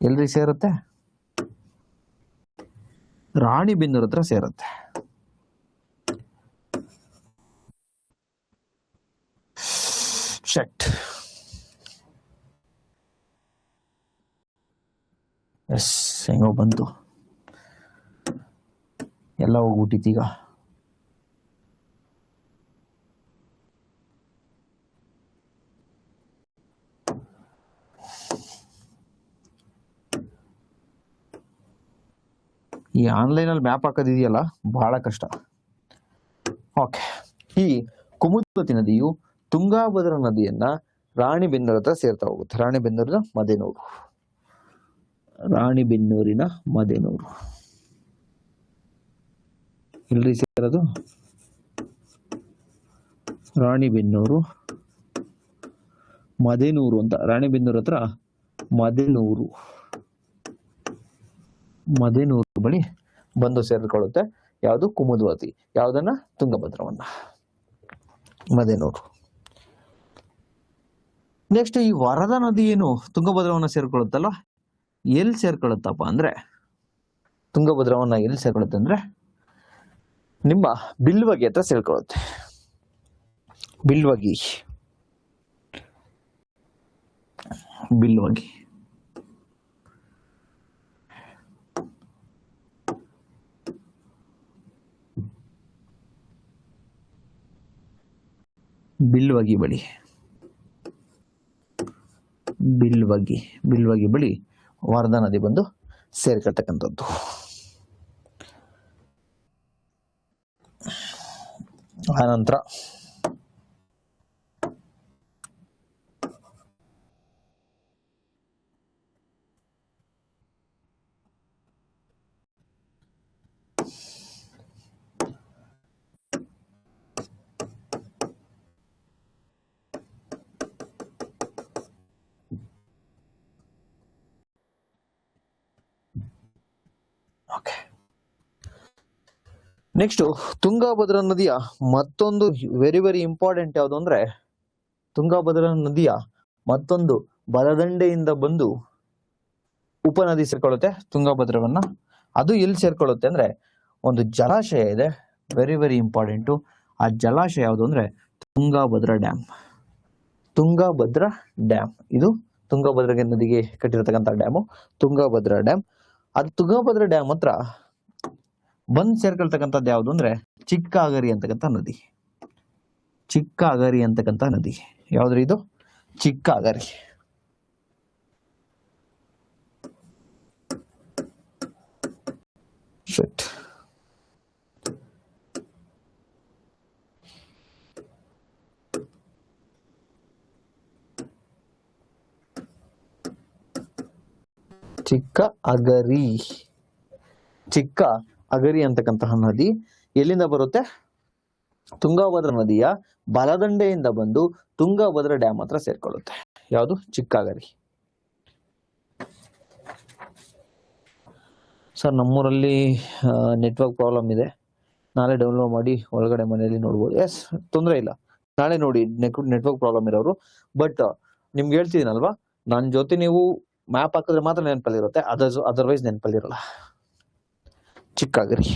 ಎಲ್ರಿ ಸೇರುತ್ತೆ? ರಾಣಿಬೆನ್ನೂರ್ ಹತ್ರ ಸೇರುತ್ತೆ. ಶಟ್. ಎಸ್, ಹೆಂಗೋ ಬಂತು, ಎಲ್ಲ ಹೋಗ್ಬಿಟ್ಟಿತ್ತೀಗ. ಈ ಆನ್ಲೈನ್ ಅಲ್ಲಿ ಮ್ಯಾಪ್ ಹಾಕೋದಿದೆಯಲ್ಲ ಬಹಳ ಕಷ್ಟ. ಓಕೆ, ಈ ಕುಮುದ್ವತಿ ನದಿಯು ತುಂಗಭದ್ರಾ ನದಿಯನ್ನ ರಾಣಿಬೆನ್ನೂರ್ ಹತ್ರ ಸೇರ್ತಾ ಹೋಗುತ್ತೆ. ರಾಣಿಬೆನ್ನೂರಿನ ಮದೆನೂರು. ರಾಣಿಬೆನ್ನೂರಿನ ಮದೆನೂರು ಇಲ್ರಿ ಸೇರೋದು. ರಾಣಿಬೆನ್ನೂರು ಮದೆನೂರು ಅಂತ. ರಾಣಿಬೆನ್ನೂರು ಹತ್ರ ಮದೆನೂರು. ಮದೆನೂರು ಬಳಿ ಬಂದು ಸೇರಿಕೊಳ್ಳುತ್ತೆ. ಯಾವುದು? ಕುಮುದ್ವತಿ. ಯಾವ್ದನ್ನ? ತುಂಗಭದ್ರವನ್ನ. ಮದೆನೂರು. ನೆಕ್ಸ್ಟ್ ಈ ವರದಾ ನದಿ ಏನು ತುಂಗಭದ್ರವನ್ನ ಸೇರ್ಕೊಳ್ಳುತ್ತಲ್ವ, ಎಲ್ಲಿ ಸೇರ್ಕೊಳ್ಳುತ್ತಪ್ಪ ಅಂದ್ರೆ, ತುಂಗಭದ್ರವನ್ನ ಎಲ್ಲಿ ಸೇರ್ಕೊಳ್ಳುತ್ತೆ ಅಂದ್ರೆ ನಿಮ್ಮ ಬಿಲ್ವಗಿ ಹತ್ರ ಸೇರ್ಕೊಳ್ಳುತ್ತೆ. ಬಿಲ್ವಗಿ. ಬಿಲ್ವಗಿ. ಬಿಲ್ವಗಿ ಬಳಿ. ಬಿಲ್ವಗಿ. ಬಿಲ್ವಗಿ ಬಳಿ ವರದಾ ನದಿ ಬಂದು ಸೇರ್ಕೊಳ್ತಕ್ಕಂಥದ್ದು. ಆನಂತರ ನೆಕ್ಸ್ಟ್ ತುಂಗಭದ್ರಾ ನದಿಯ ಮತ್ತೊಂದು ವೆರಿ ವೆರಿ ಇಂಪಾರ್ಟೆಂಟ್ ಯಾವುದು ಅಂದ್ರೆ, ತುಂಗಭದ್ರಾ ನದಿಯ ಮತ್ತೊಂದು ಬಲದಂಡೆಯಿಂದ ಬಂದು ಉಪನದಿ ಸೇರ್ಕೊಳ್ಳುತ್ತೆ ತುಂಗಭದ್ರವನ್ನ. ಅದು ಎಲ್ಲಿ ಸೇರ್ಕೊಳ್ಳುತ್ತೆ ಅಂದ್ರೆ, ಒಂದು ಜಲಾಶಯ ಇದೆ, ವೆರಿ ವೆರಿ ಇಂಪಾರ್ಟೆಂಟು. ಆ ಜಲಾಶಯ ಯಾವುದು ಅಂದ್ರೆ ತುಂಗಭದ್ರಾ ಡ್ಯಾಮ್. ತುಂಗಭದ್ರಾ ಡ್ಯಾಮ್ ಇದು ತುಂಗಭದ್ರಾ ನದಿಗೆ ಕಟ್ಟಿರತಕ್ಕಂಥ ಡ್ಯಾಮು ತುಂಗಭದ್ರಾ ಡ್ಯಾಮ್. ಅದು ತುಂಗಭದ್ರಾ ಡ್ಯಾಮ್ ಹತ್ರ ಬಂದ್ ಸೇರ್ಕೊಳ್ತಕ್ಕಂಥದ್ದು ಯಾವುದು ಅಂದ್ರೆ ಚಿಕ್ಕ ಅಗರಿ ಅಂತಕ್ಕಂಥ ನದಿ. ಚಿಕ್ಕ ಅಗರಿ ಅಂತಕ್ಕಂಥ ನದಿ ಯಾವ್ದ್ರಿ ಇದು? ಚಿಕ್ಕ ಅಗರಿ. ಚಿಕ್ಕ ಅಗರಿ. ಚಿಕ್ಕ ಅಗರಿ ಅಂತಕ್ಕಂತಹ ನದಿ ಎಲ್ಲಿಂದ ಬರುತ್ತೆ? ತುಂಗಭದ್ರಾ ನದಿಯ ಬಲದಂಡೆಯಿಂದ ಬಂದು ತುಂಗಭದ್ರಾ ಡ್ಯಾಮ್ ಹತ್ರ ಸೇರ್ಕೊಳ್ಳುತ್ತೆ. ಯಾವುದು? ಚಿಕ್ಕ ಅಗರಿ. ಸರ್ ನಮ್ಮೂರಲ್ಲಿ ನೆಟ್ವರ್ಕ್ ಪ್ರಾಬ್ಲಮ್ ಇದೆ, ನಾಳೆ ಡೌನ್ಲೋಡ್ ಮಾಡಿ ಒಳಗಡೆ ಮನೆಯಲ್ಲಿ ನೋಡ್ಬೋದು. ಎಸ್, ತೊಂದರೆ ಇಲ್ಲ, ನಾಳೆ ನೋಡಿ ನೆಟ್ವರ್ಕ್ ಪ್ರಾಬ್ಲಮ್ ಇರೋರು. ಬಟ್ ನಿಮ್ಗೆ ಹೇಳ್ತಿದ್ದೀನಲ್ವಾ, ನನ್ನ ಜೊತೆ ನೀವು ಮ್ಯಾಪ್ ಹಾಕಿದ್ರೆ ಮಾತ್ರ ನೆನಪಲ್ಲಿರುತ್ತೆ, ಅದರ್ವೈಸ್ ನೆನಪಲ್ಲಿರಲ್ಲ. ಚಿಕ್ಕಾಗರಿ.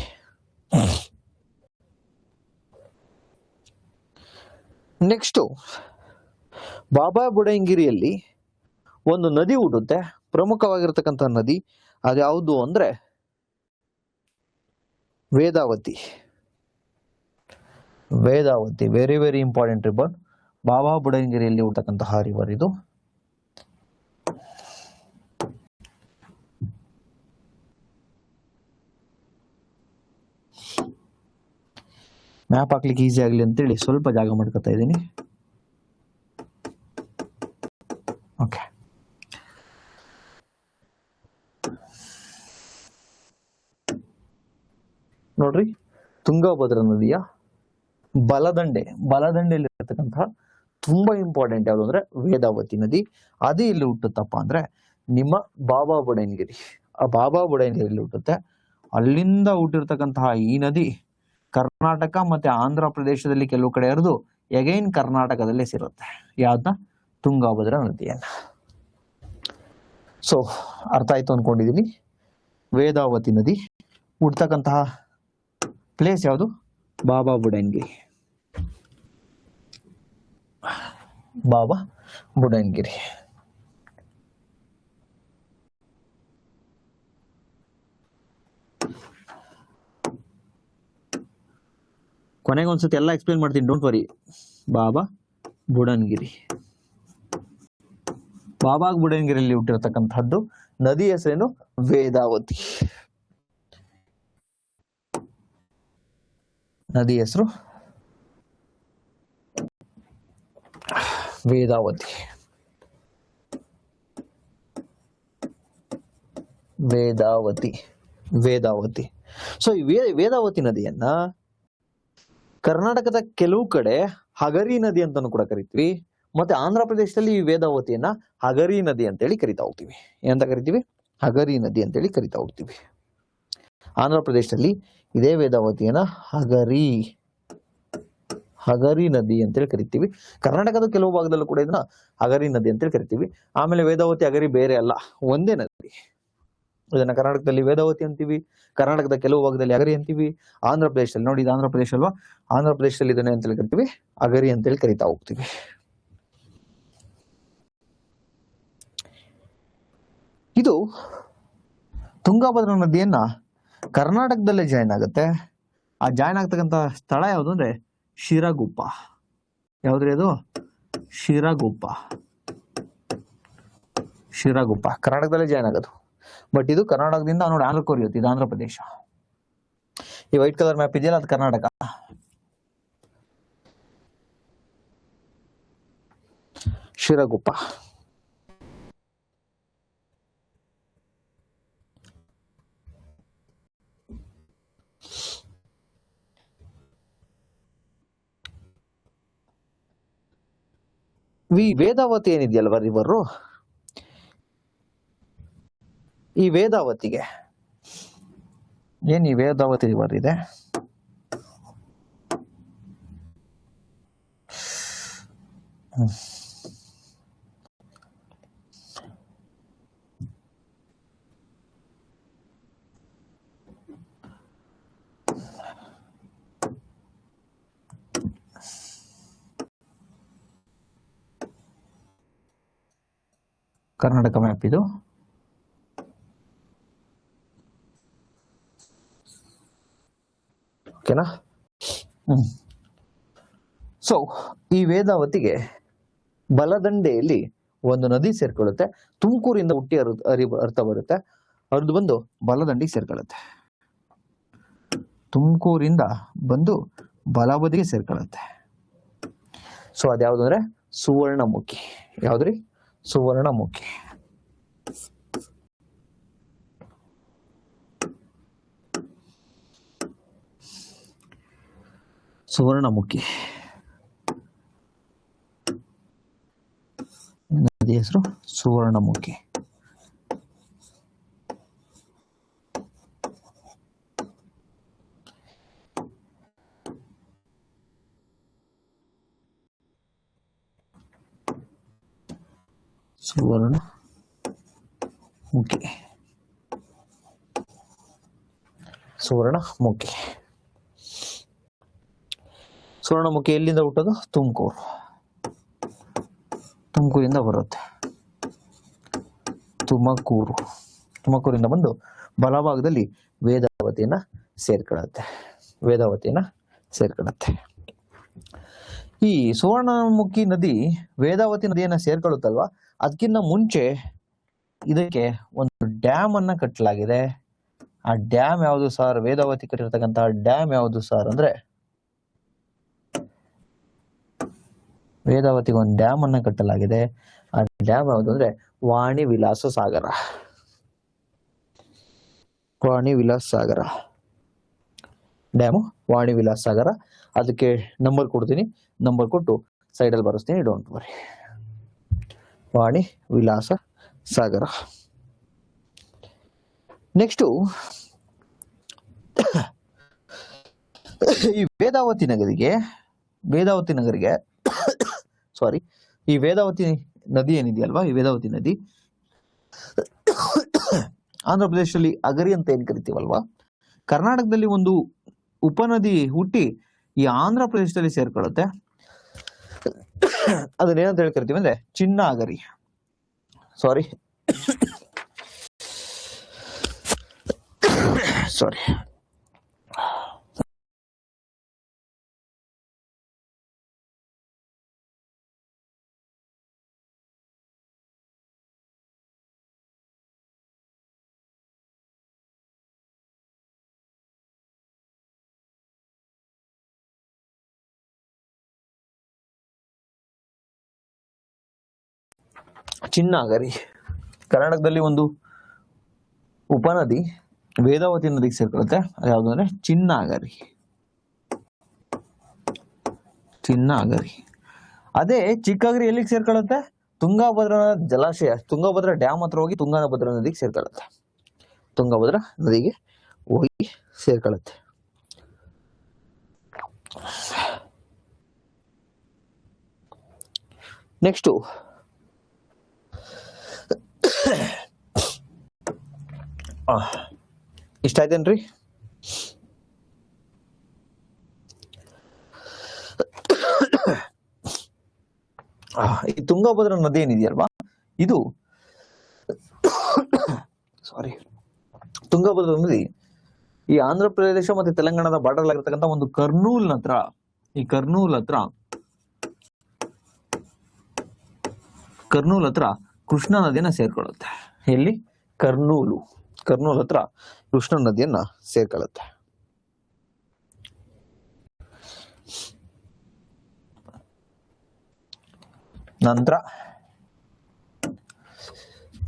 ನೆಕ್ಸ್ಟು ಬಾಬಾ ಬುಡನ್ಗಿರಿಯಲ್ಲಿ ಒಂದು ನದಿ ಹುಟ್ಟುತ್ತೆ, ಪ್ರಮುಖವಾಗಿರ್ತಕ್ಕಂಥ ನದಿ. ಅದ್ಯಾವುದು ಅಂದ್ರೆ Vedavati. Vedavati very very important river. Baba ಬುಡನ್ಗಿರಿಯಲ್ಲಿ ಹುಟ್ಟತಕ್ಕಂತಹ ರಿವರ್ ಇದು. ಮ್ಯಾಪ್ ಹಾಕ್ಲಿಕ್ಕೆ ಈಸಿ ಆಗಲಿ ಅಂತೇಳಿ ಸ್ವಲ್ಪ ಜಾಗ ಮಾಡ್ಕೊತಾ ಇದ್ದೀನಿ. ಓಕೆ, ನೋಡ್ರಿ, ತುಂಗಭದ್ರಾ ನದಿಯ ಬಲದಂಡೆಯಲ್ಲಿ ಇರತಕ್ಕಂತಹ ತುಂಬಾ ಇಂಪಾರ್ಟೆಂಟ್ ಯಾವುದು ಅಂದ್ರೆ ವೇದಾವತಿ ನದಿ. ಅದೇ ಇಲ್ಲಿ ಹುಟ್ಟುತ್ತಪ್ಪ ಅಂದ್ರೆ ನಿಮ್ಮ ಬಾಬಾ ಬುಡನ್ಗಿರಿ. ಆ ಬಾಬಾ ಬುಡನ್ಗಿರಿಯಲ್ಲಿ ಹುಟ್ಟುತ್ತೆ. ಅಲ್ಲಿಂದ ಹುಟ್ಟಿರ್ತಕ್ಕಂತಹ ಈ ನದಿ ಕರ್ನಾಟಕ ಮತ್ತೆ ಆಂಧ್ರ ಪ್ರದೇಶದಲ್ಲಿ ಕೆಲವು ಕಡೆ ಹರಿದು ಎಗೈನ್ ಕರ್ನಾಟಕದಲ್ಲೇ ಸೇರುತ್ತೆ. ಯಾವ್ದನ್ನ? ತುಂಗಭದ್ರಾ ನದಿಯನ್ನ. ಸೊ ಅರ್ಥ ಆಯ್ತು ಅನ್ಕೊಂಡಿದೀನಿ. ವೇದಾವತಿ ನದಿ ಹುಟ್ಟತಕ್ಕಂತಹ ಪ್ಲೇಸ್ ಯಾವುದು? ಬಾಬಾ ಬುಡನ್ಗಿರಿ. ಬಾಬಾ ಬುಡನ್ಗಿರಿ. ಕೊನೆಗೆ ಒಂದ್ಸತಿ ಎಲ್ಲ ಎಕ್ಸ್ಪ್ಲೇನ್ ಮಾಡ್ತೀನಿ, ಡೋಂಟ್ ವರಿ. ಬಾಬಾ ಬುಡನ್ಗಿರಿ. ಬಾಬಾ ಬುಡನ್ಗಿರಿಯಲ್ಲಿ ಹುಟ್ಟಿರತಕ್ಕಂತಹದ್ದು ನದಿ ಹೆಸರೇನು? ವೇದಾವತಿ. ನದಿ ಹೆಸರು ವೇದಾವತಿ. ವೇದಾವತಿ ವೇದಾವತಿ. ಸೊ ಈ ವೇದಾವತಿ ನದಿಯನ್ನ ಕರ್ನಾಟಕದ ಕೆಲವು ಕಡೆ ಹಗರಿ ನದಿ ಅಂತಾನು ಕೂಡ ಕರಿತೀವಿ. ಮತ್ತೆ ಆಂಧ್ರ ಪ್ರದೇಶದಲ್ಲಿ ಈ ವೇದಾವತಿಯನ್ನ ಹಗರಿ ನದಿ ಅಂತೇಳಿ ಕರಿತಾ ಹೋಗ್ತೀವಿ. ಏನಂತ ಕರಿತೀವಿ? ಹಗರಿ ನದಿ ಅಂತೇಳಿ ಕರಿತಾ ಹೋಗ್ತೀವಿ. ಆಂಧ್ರ ಪ್ರದೇಶದಲ್ಲಿ ಇದೇ ವೇದಾವತಿಯನ್ನ ಹಗರಿ ನದಿ ಅಂತೇಳಿ ಕರಿತೀವಿ. ಕರ್ನಾಟಕದ ಕೆಲವು ಭಾಗದಲ್ಲೂ ಕೂಡ ಇದನ್ನ ಹಗರಿ ನದಿ ಅಂತೇಳಿ ಕರಿತೀವಿ. ಆಮೇಲೆ ವೇದಾವತಿ ಹಗರಿ ಬೇರೆ ಅಲ್ಲ, ಒಂದೇ ನದಿ. ಇದನ್ನ ಕರ್ನಾಟಕದಲ್ಲಿ ವೇದಾವತಿ ಅಂತೀವಿ, ಕರ್ನಾಟಕದ ಕೆಲವು ಭಾಗದಲ್ಲಿ ಹಗರಿ ಅಂತೀವಿ. ಆಂಧ್ರ ಪ್ರದೇಶದಲ್ಲಿ ನೋಡಿ, ಇದು ಆಂಧ್ರ ಪ್ರದೇಶ ಅಲ್ವಾ, ಆಂಧ್ರ ಪ್ರದೇಶದಲ್ಲಿ ಇದನ್ನೇ ಅಂತೇಳಿ ಕರಿತೀವಿ, ಹಗರಿ ಅಂತೇಳಿ ಕರಿತಾ ಹೋಗ್ತೀವಿ. ಇದು ತುಂಗಭದ್ರಾ ನದಿಯನ್ನ ಕರ್ನಾಟಕದಲ್ಲೇ ಜಾಯಿನ್ ಆಗುತ್ತೆ. ಆ ಜಾಯಿನ್ ಆಗ್ತಕ್ಕಂಥ ಸ್ಥಳ ಯಾವುದು ಅಂದ್ರೆ ಶಿರಗುಪ್ಪ. ಯಾವ್ದ್ರಿ ಅದು? ಶಿರಗುಪ್ಪ. ಶಿರಗುಪ್ಪ ಕರ್ನಾಟಕದಲ್ಲೇ ಜಾಯಿನ್ ಆಗೋದು. ಬಟ್ ಇದು ಕರ್ನಾಟಕದಿಂದ ನೋಡಿ ಆಂಧ್ರ ಕೊರಿಯುತ್ತೆ, ಇದು ಆಂಧ್ರ ಪ್ರದೇಶ. ಈ ವೈಟ್ ಕಲರ್ ಮ್ಯಾಪ್ ಇದೆಯಲ್ಲ, ಅದು ಕರ್ನಾಟಕ. ಶಿರಗುಪ್ಪ. ವೇದಾವತಿ ಏನಿದೆಯಲ್ವ ರಿವರು, ಈ ವೇದಾವತಿಗೆ ಏನ್ ಈ ವೇದಾವತಿ ರಿವರ್ ಇದೆ, ಕರ್ನಾಟಕ ಮ್ಯಾಪ್ ಇದು. ಓಕೆನಾ. ಸೊ ಈ ವೇದಾವತಿಗೆ ಬಲದಂಡೆಯಲ್ಲಿ ಒಂದು ನದಿ ಸೇರ್ಕೊಳ್ಳುತ್ತೆ. ತುಮಕೂರಿಂದ ಹುಟ್ಟಿ ಅರ್ಥ ಬರುತ್ತೆ, ಹರಿದು ಬಂದು ಬಲದಂಡಿಗೆ ಸೇರ್ಕೊಳ್ಳುತ್ತೆ. ತುಮಕೂರಿಂದ ಬಂದು ಬಲಬದಿಗೆ ಸೇರ್ಕೊಳ್ಳುತ್ತೆ. ಸೊ ಅದ್ಯಾವ್ದು ಅಂದ್ರೆ ಸುವರ್ಣಮುಖಿ. ಯಾವ್ದ್ರಿ? ಸುವರ್ಣಮುಖಿ. ಸುವರ್ಣಮುಖಿ ನದಿ ಹೆಸರು ಸುವರ್ಣಮುಖಿ. ಸುವರ್ಣಮುಖಿ. ಸುವರ್ಣಮುಖಿ. ಸುವರ್ಣಮುಖಿ ಎಲ್ಲಿಂದ ಹುಟ್ಟೋದು? ತುಮಕೂರು. ತುಮಕೂರಿಂದ ಬರುತ್ತೆ. ತುಮಕೂರಿಂದ ಬಂದು ಬಲಭಾಗದಲ್ಲಿ ವೇದಾವತಿಯನ್ನ ಸೇರ್ಕೊಳ್ಳುತ್ತೆ. ಈ ಸುವರ್ಣಮುಖಿ ನದಿ ವೇದಾವತಿ ನದಿಯನ್ನ ಸೇರ್ಕೊಳ್ಳುತ್ತಲ್ವಾ, ಅದಕ್ಕಿಂತ ಮುಂಚೆ ಇದಕ್ಕೆ ಒಂದು ಡ್ಯಾಮ್ ಅನ್ನ ಕಟ್ಟಲಾಗಿದೆ. ಆ ಡ್ಯಾಮ್ ಯಾವುದು ಸರ್? ವೇದಾವತಿ ಕಟ್ಟಿರ್ತಕ್ಕಂತಹ ಡ್ಯಾಮ್ ಯಾವುದು ಸರ್ ಅಂದ್ರೆ, ವೇದಾವತಿಗೆ ಒಂದು ಡ್ಯಾಮ್ ಅನ್ನ ಕಟ್ಟಲಾಗಿದೆ. ಆ ಡ್ಯಾಮ್ ಯಾವುದು ಅಂದ್ರೆ ವಾಣಿ ವಿಲಾಸ ಸಾಗರ. ಡ್ಯಾಮು ವಾಣಿ ವಿಲಾಸ ಸಾಗರ. ಅದಕ್ಕೆ ನಂಬರ್ ಕೊಡ್ತೀನಿ, ನಂಬರ್ ಕೊಟ್ಟು ಸೈಡಲ್ಲಿ ಬರೆಸ್ತೀನಿ, don't worry. Vani Vilasa Sagara. Next ಈ ವೇದಾವತಿ ನಗರಿಗೆ ಸಾರಿ, ಈ ವೇದಾವತಿ ನದಿ ಏನಿದೆಯಲ್ವಾ, ಈ ವೇದಾವತಿ ನದಿ ಆಂಧ್ರ ಪ್ರದೇಶದಲ್ಲಿ ಅಗರಿ ಅಂತ ಏನ್ ಕರಿತೀವಲ್ವಾ, ಕರ್ನಾಟಕದಲ್ಲಿ ಒಂದು ಉಪನದಿ ಹುಟ್ಟಿ ಈ ಆಂಧ್ರ ಪ್ರದೇಶದಲ್ಲಿ ಸೇರ್ಕೊಳ್ಳುತ್ತೆ. ಅದನ್ನೇನಂತ ಹೇಳಿ ಕರಿತೀವಿ ಅಂದ್ರೆ ಚಿನ್ನ ಅಗರಿ. ಸಾರಿ ಚಿನ್ನ ಅಗರಿ ಕರ್ನಾಟಕದಲ್ಲಿ ಒಂದು ಉಪನದಿ ವೇದಾವತಿ ನದಿಗೆ ಸೇರ್ಕೊಳ್ಳುತ್ತೆ. ಯಾವುದು ಅಂದ್ರೆ ಚಿನ್ನ ಅಗರಿ. ಅದೇ ಚಿಕ್ಕಗರಿ ಎಲ್ಲಿಗೆ ಸೇರ್ಕೊಳ್ಳುತ್ತೆ? ತುಂಗಭದ್ರಾ ಜಲಾಶಯ, ತುಂಗಭದ್ರಾ ಡ್ಯಾಮ್ ಹತ್ರ ಹೋಗಿ ತುಂಗಭದ್ರಾ ನದಿಗೆ ಸೇರ್ಕೊಳ್ಳುತ್ತೆ. ತುಂಗಭದ್ರಾ ನದಿಗೆ ಹೋಗಿ ಸೇರ್ಕೊಳ್ಳುತ್ತೆ. ನೆಕ್ಸ್ಟು ಇಷ್ಟ ಆಯ್ತೇನ್ರಿ? ಈ ತುಂಗಭದ್ರಾ ನದಿ ಏನಿದೆಯಲ್ವಾ, ಇದು ತುಂಗಭದ್ರಾ ನದಿ ಈ ಆಂಧ್ರ ಪ್ರದೇಶ ಮತ್ತೆ ತೆಲಂಗಾಣದ ಬಾರ್ಡರ್ ಆಗಿರ್ತಕ್ಕಂಥ ಒಂದು ಕರ್ನೂಲ್ ಹತ್ರ ಕೃಷ್ಣಾ ನದಿಯನ್ನ ಸೇರ್ಕೊಳ್ಳುತ್ತೆ. ಎಲ್ಲಿ? ಕರ್ನೂಲ್ ಹತ್ರ ಕೃಷ್ಣಾ ನದಿಯನ್ನ ಸೇರ್ಕೊಳ್ಳುತ್ತೆ. ನಂತರ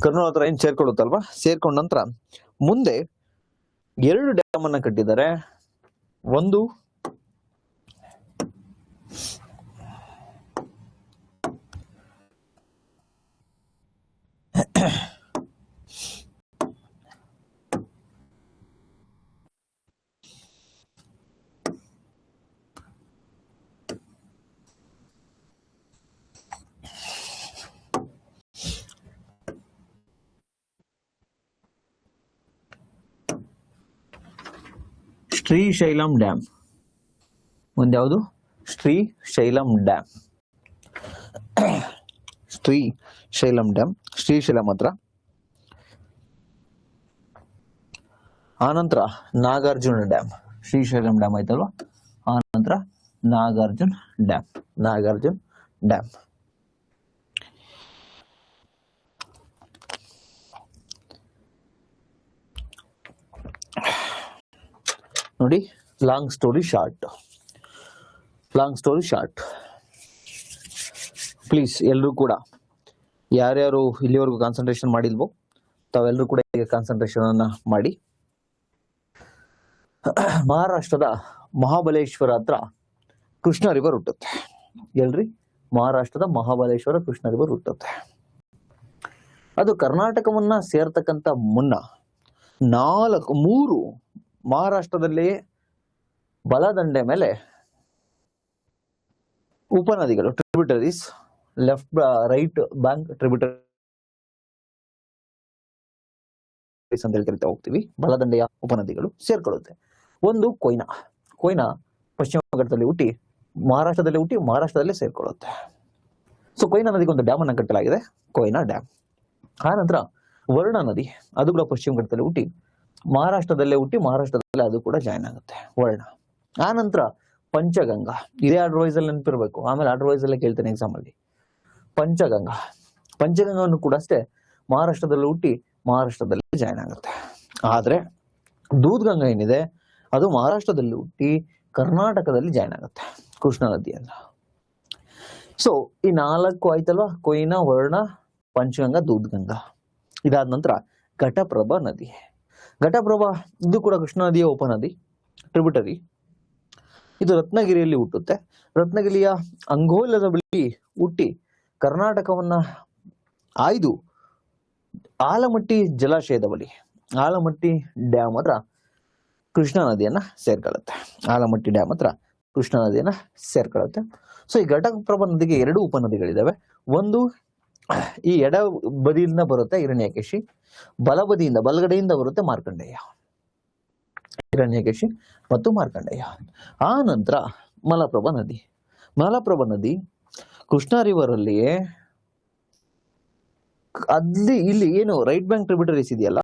ಕರ್ನೂಲ್ ಹತ್ರ ಏನ್ ಸೇರ್ಕೊಳ್ಳುತ್ತಲ್ವಾ, ಸೇರ್ಕೊಂಡ ನಂತರ ಮುಂದೆ 2 ಡ್ಯಾಮ್ ಅನ್ನ ಕಟ್ಟಿದ್ದಾರೆ. ಒಂದು ಶ್ರೀಶೈಲಂ ಡ್ಯಾಮ್. ಒಂದ್ಯಾವುದು? ಶ್ರೀಶೈಲಂ ಡ್ಯಾಮ್. ಶ್ರೀಶೈಲಂ ಹತ್ರ. ಆನಂತರ ನಾಗಾರ್ಜುನ ಡ್ಯಾಮ್. ಶ್ರೀಶೈಲಂ ಡ್ಯಾಮ್ ಆಯ್ತಲ್ವಾ. ಆ ನಂತರ ನಾಗಾರ್ಜುನ್ ಡ್ಯಾಮ್. ನಾಗಾರ್ಜುನ್ ಡ್ಯಾಮ್ ನೋಡಿ. ಲಾಂಗ್ ಸ್ಟೋರಿ ಶಾರ್ಟ್, ಪ್ಲೀಸ್ ಎಲ್ಲರೂ ಕೂಡ ಯಾರ್ಯಾರು ಇಲ್ಲಿವರೆಗೂ ಕಾನ್ಸಂಟ್ರೇಷನ್ ಮಾಡಿಲ್ವೋ ತಾವೆಲ್ಲರೂ ಕೂಡ ಈಗ ಕಾನ್ಸಂಟ್ರೇಷನ್ ಅನ್ನ ಮಾಡಿ. ಮಹಾರಾಷ್ಟ್ರದ ಮಹಾಬಲೇಶ್ವರ ಹತ್ರ ಕೃಷ್ಣ ರಿವರ್ ಹುಟ್ಟುತ್ತೆ. ಎಲ್ರಿ? ಮಹಾರಾಷ್ಟ್ರದ ಮಹಾಬಲೇಶ್ವರ ಕೃಷ್ಣ ರಿವರ್ ಹುಟ್ಟುತ್ತೆ. ಅದು ಕರ್ನಾಟಕವನ್ನ ಸೇರ್ತಕ್ಕಂಥ ಮುನ್ನ 3 ಮಹಾರಾಷ್ಟ್ರದಲ್ಲಿ ಬಲದಂಡೆ ಮೇಲೆ ಉಪನದಿಗಳು, tributaries, left right bank tributaries ಅಂತ ಕರಿತಾ ಹೋಗ್ತೀವಿ. ಬಲದಂಡೆಯ ಉಪನದಿಗಳು ಸೇರ್ಕೊಳ್ಳುತ್ತೆ. ಒಂದು ಕೊಯ್ನಾ ಪಶ್ಚಿಮ ಘಟ್ಟದಲ್ಲಿ ಹುಟ್ಟಿ ಮಹಾರಾಷ್ಟ್ರದಲ್ಲೇ ಸೇರ್ಕೊಳ್ಳುತ್ತೆ. ಸೊ ಕೊಯ್ನಾ ನದಿಗೆ ಒಂದು ಡ್ಯಾಮ್ ಅನ್ನ ಕಟ್ಟಲಾಗಿದೆ, ಕೊಯ್ನಾ ಡ್ಯಾಮ್. ಆ ನಂತರ ವರ್ಣ ನದಿ, ಅದು ಕೂಡ ಪಶ್ಚಿಮ ಘಟ್ಟದಲ್ಲಿ ಹುಟ್ಟಿ ಮಹಾರಾಷ್ಟ್ರದಲ್ಲೇ ಅದು ಕೂಡ ಜಾಯಿನ್ ಆಗುತ್ತೆ, ವರ್ಣ. ಆ ನಂತರ ಪಂಚಗಂಗಾ, ಇದೇ ಆರ್ಡರ್ ಅಲ್ಲಿ ನೆನಪಿರ್ಬೇಕು, ಆಮೇಲೆ ಆರ್ಡರ್ ಅಲ್ಲೇ ಕೇಳ್ತೇನೆ ಎಕ್ಸಾಮ್ ಅಲ್ಲಿ. ಪಂಚಗಂಗಾವನ್ನು ಕೂಡ ಅಷ್ಟೇ ಮಹಾರಾಷ್ಟ್ರದಲ್ಲಿ ಹುಟ್ಟಿ ಮಹಾರಾಷ್ಟ್ರದಲ್ಲಿ ಜಾಯಿನ್ ಆಗುತ್ತೆ. ಆದ್ರೆ ದೂದ್ಗಂಗಾ ಏನಿದೆ ಅದು ಮಹಾರಾಷ್ಟ್ರದಲ್ಲಿ ಹುಟ್ಟಿ ಕರ್ನಾಟಕದಲ್ಲಿ ಜಾಯಿನ್ ಆಗುತ್ತೆ, ಕೃಷ್ಣಾ ನದಿಯನ್ನ. ಸೊ ಈ 4 ಆಯ್ತಲ್ವಾ, ಕೊಯ್ನಾ, ವರ್ಣ, ಪಂಚಗಂಗಾ, ದೂದ್ಗಂಗಾ. ಇದಾದ ನಂತರ ಘಟಪ್ರಭಾ ನದಿ. ಘಟಪ್ರಭಾ ಇದು ಕೂಡ ಕೃಷ್ಣಾ ನದಿಯ ಉಪನದಿ, ಟ್ರಿಬ್ಯೂಟರಿ. ಇದು ರತ್ನಗಿರಿಯಲ್ಲಿ ಹುಟ್ಟುತ್ತೆ. ರತ್ನಗಿರಿಯ ಅಂಗೋಲದ ಬಳಿ ಹುಟ್ಟಿ ಕರ್ನಾಟಕವನ್ನ ಆಯ್ದು ಆಲಮಟ್ಟಿ ಜಲಾಶಯದ ಬಳಿ, ಆಲಮಟ್ಟಿ ಡ್ಯಾಮ್ ಹತ್ರ ಕೃಷ್ಣಾ ನದಿಯನ್ನ ಸೇರ್ಕೊಳ್ಳುತ್ತೆ. ಸೊ ಈ ಘಟಪ್ರಭಾ ನದಿಗೆ 2 ಉಪನದಿಗಳಿದಾವೆ. ಒಂದು ಈ ಎಡ ಬದಿಯಿಂದ ಬರುತ್ತೆ ಹಿರಣ್ಯಕೇಶಿ, ಬಲಗಡೆಯಿಂದ ಬರುತ್ತೆ ಮಾರ್ಕಂಡೇಯ. ಹಿರಣ್ಯಕೇಶಿ ಮತ್ತು ಮಾರ್ಕಂಡೇಯ. ಆ ನಂತರ ಮಲಪ್ರಭಾ ನದಿ ಕೃಷ್ಣಾ ರಿವರ್ ಅಲ್ಲಿ ಇಲ್ಲಿ ಏನು ರೈಟ್ ಬ್ಯಾಂಕ್ ಟ್ರಿಬ್ಯೂಟರೀಸ್ ಇದೆಯಲ್ಲ,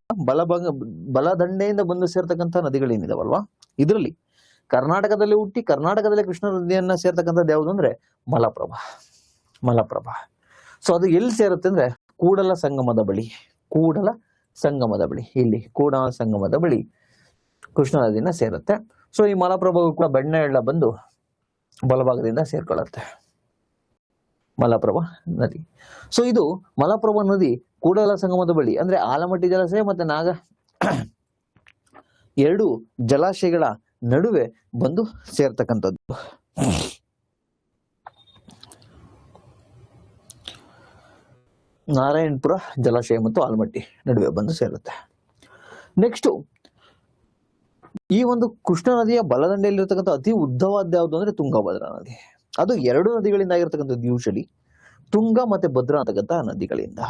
ಬಲದಂಡೆಯಿಂದ ಬಂದು ಸೇರ್ತಕ್ಕಂಥ ನದಿಗಳೇನಿದಾವಲ್ವಾ, ಇದರಲ್ಲಿ ಕರ್ನಾಟಕದಲ್ಲಿ ಹುಟ್ಟಿ ಕರ್ನಾಟಕದಲ್ಲಿ ಕೃಷ್ಣಾ ನದಿಯನ್ನ ಸೇರ್ತಕ್ಕಂಥದ್ದು ಯಾವುದು ಅಂದ್ರೆ ಮಲಪ್ರಭಾ. ಸೊ ಅದು ಎಲ್ಲಿ ಸೇರುತ್ತೆ ಅಂದ್ರೆ ಕೂಡಲ ಸಂಗಮದ ಬಳಿ, ಇಲ್ಲಿ ಕೂಡಲ ಸಂಗಮದ ಬಳಿ ಕೃಷ್ಣಾ ನದಿನ ಸೇರುತ್ತೆ. ಸೊ ಈ ಮಲಪ್ರಭಾಗೂ ಕೂಡ ಬೆಣ್ಣೆಳ್ಳ ಬಂದು ಬಲಭಾಗದಿಂದ ಸೇರ್ಕೊಳ್ಳುತ್ತೆ, ಮಲಪ್ರಭಾ ನದಿ. ಸೊ ಇದು ಮಲಪ್ರಭಾ ನದಿ ಕೂಡಲ ಸಂಗಮದ ಬಳಿ ಅಂದ್ರೆ ಆಲಮಟ್ಟಿ ಜಲಾಶಯ ಮತ್ತೆ 2 ಜಲಾಶಯಗಳ ನಡುವೆ ಬಂದು ಸೇರ್ತಕ್ಕಂಥದ್ದು. ನಾರಾಯಣಪುರ ಜಲಾಶಯ ಮತ್ತು ಆಲಮಟ್ಟಿ ನಡುವೆ ಬಂದು ಸೇರುತ್ತೆ. ನೆಕ್ಸ್ಟ್ ಈ ಒಂದು ಕೃಷ್ಣಾ ನದಿಯ ಬಲದಂಡೆಯಲ್ಲಿರ್ತಕ್ಕಂಥ ಅತಿ ಉದ್ದವಾದ ಯಾವುದು ಅಂದ್ರೆ ತುಂಗಭದ್ರಾ ನದಿ. ಅದು 2 ನದಿಗಳಿಂದ ಆಗಿರ್ತಕ್ಕಂಥದ್ದು, ಯೂಶಲಿ ತುಂಗ ಮತ್ತೆ ಭದ್ರಾ ಅಂತಕ್ಕಂಥ ನದಿಗಳಿಂದ.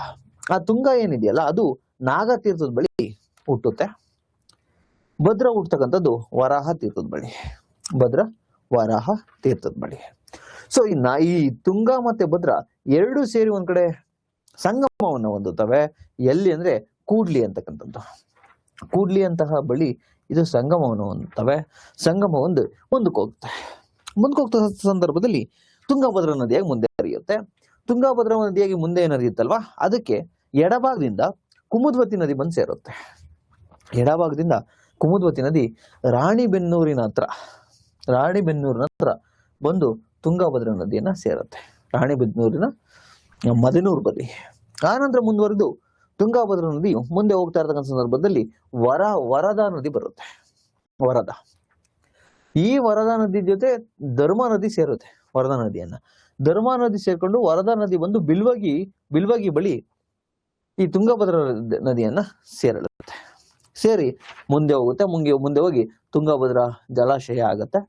ಆ ತುಂಗ ಏನಿದೆಯಲ್ಲ ಅದು ನಾಗತೀರ್ಥದ ಬಳಿ ಹುಟ್ಟುತ್ತೆ. ಭದ್ರಾ ಹುಟ್ಟತಕ್ಕಂಥದ್ದು ವರಾಹ ತೀರ್ಥದ ಬಳಿ. ಸೊ ಈ ತುಂಗ ಮತ್ತೆ ಭದ್ರಾ 2 ಸೇರಿ ಒಂದ್ ಕಡೆ ಸಂಗಮವನ್ನು ಹೊಂದುತ್ತವೆ. ಎಲ್ಲಿ ಅಂದ್ರೆ ಕೂಡ್ಲಿ ಅಂತಹ ಬಳಿ ಇದು ಸಂಗಮವನ್ನು ಹೊಂದುತ್ತವೆ. ಸಂಗಮ ಮುಂದಕ್ಕೆ ಹೋಗ್ತಾ ಸಂದರ್ಭದಲ್ಲಿ ತುಂಗಭದ್ರಾ ನದಿಯಾಗಿ ಮುಂದೆ ಹರಿಯುತ್ತೆ. ತುಂಗಭದ್ರಾ ನದಿಯಾಗಿ ಮುಂದೆ ಏನು ಹರಿಯುತ್ತಲ್ವಾ, ಅದಕ್ಕೆ ಎಡಭಾಗದಿಂದ ಕುಮುದ್ವತಿ ನದಿ ಬಂದು ಸೇರುತ್ತೆ. ಎಡಭಾಗದಿಂದ ಕುಮುದ್ವತಿ ನದಿ ರಾಣಿಬೆನ್ನೂರಿನ ಹತ್ರ ಬಂದು ತುಂಗಭದ್ರಾ ನದಿಯನ್ನ ಸೇರುತ್ತೆ, ರಾಣಿಬೆನ್ನೂರಿನ ಮದನೂರು ಬದಿ. ಆನಂತರ ಮುಂದುವರೆದು ತುಂಗಭದ್ರಾ ನದಿಯು ಮುಂದೆ ಹೋಗ್ತಾ ಇರತಕ್ಕಂಥ ಸಂದರ್ಭದಲ್ಲಿ ವರದಾ ನದಿ ಬರುತ್ತೆ. ಈ ವರದಾ ನದಿ ಜೊತೆ ಧರ್ಮಾ ನದಿ ಸೇರುತ್ತೆ. ಧರ್ಮಾ ನದಿ ಸೇರ್ಕೊಂಡು ವರದಾ ನದಿ ಬಂದು ಬಿಲ್ವಗಿ ಬಳಿ ಈ ತುಂಗಭದ್ರಾ ನದಿಯನ್ನ ಸೇರಿ ಮುಂದೆ ಹೋಗಿ ತುಂಗಭದ್ರಾ ಜಲಾಶಯ ಆಗತ್ತೆ.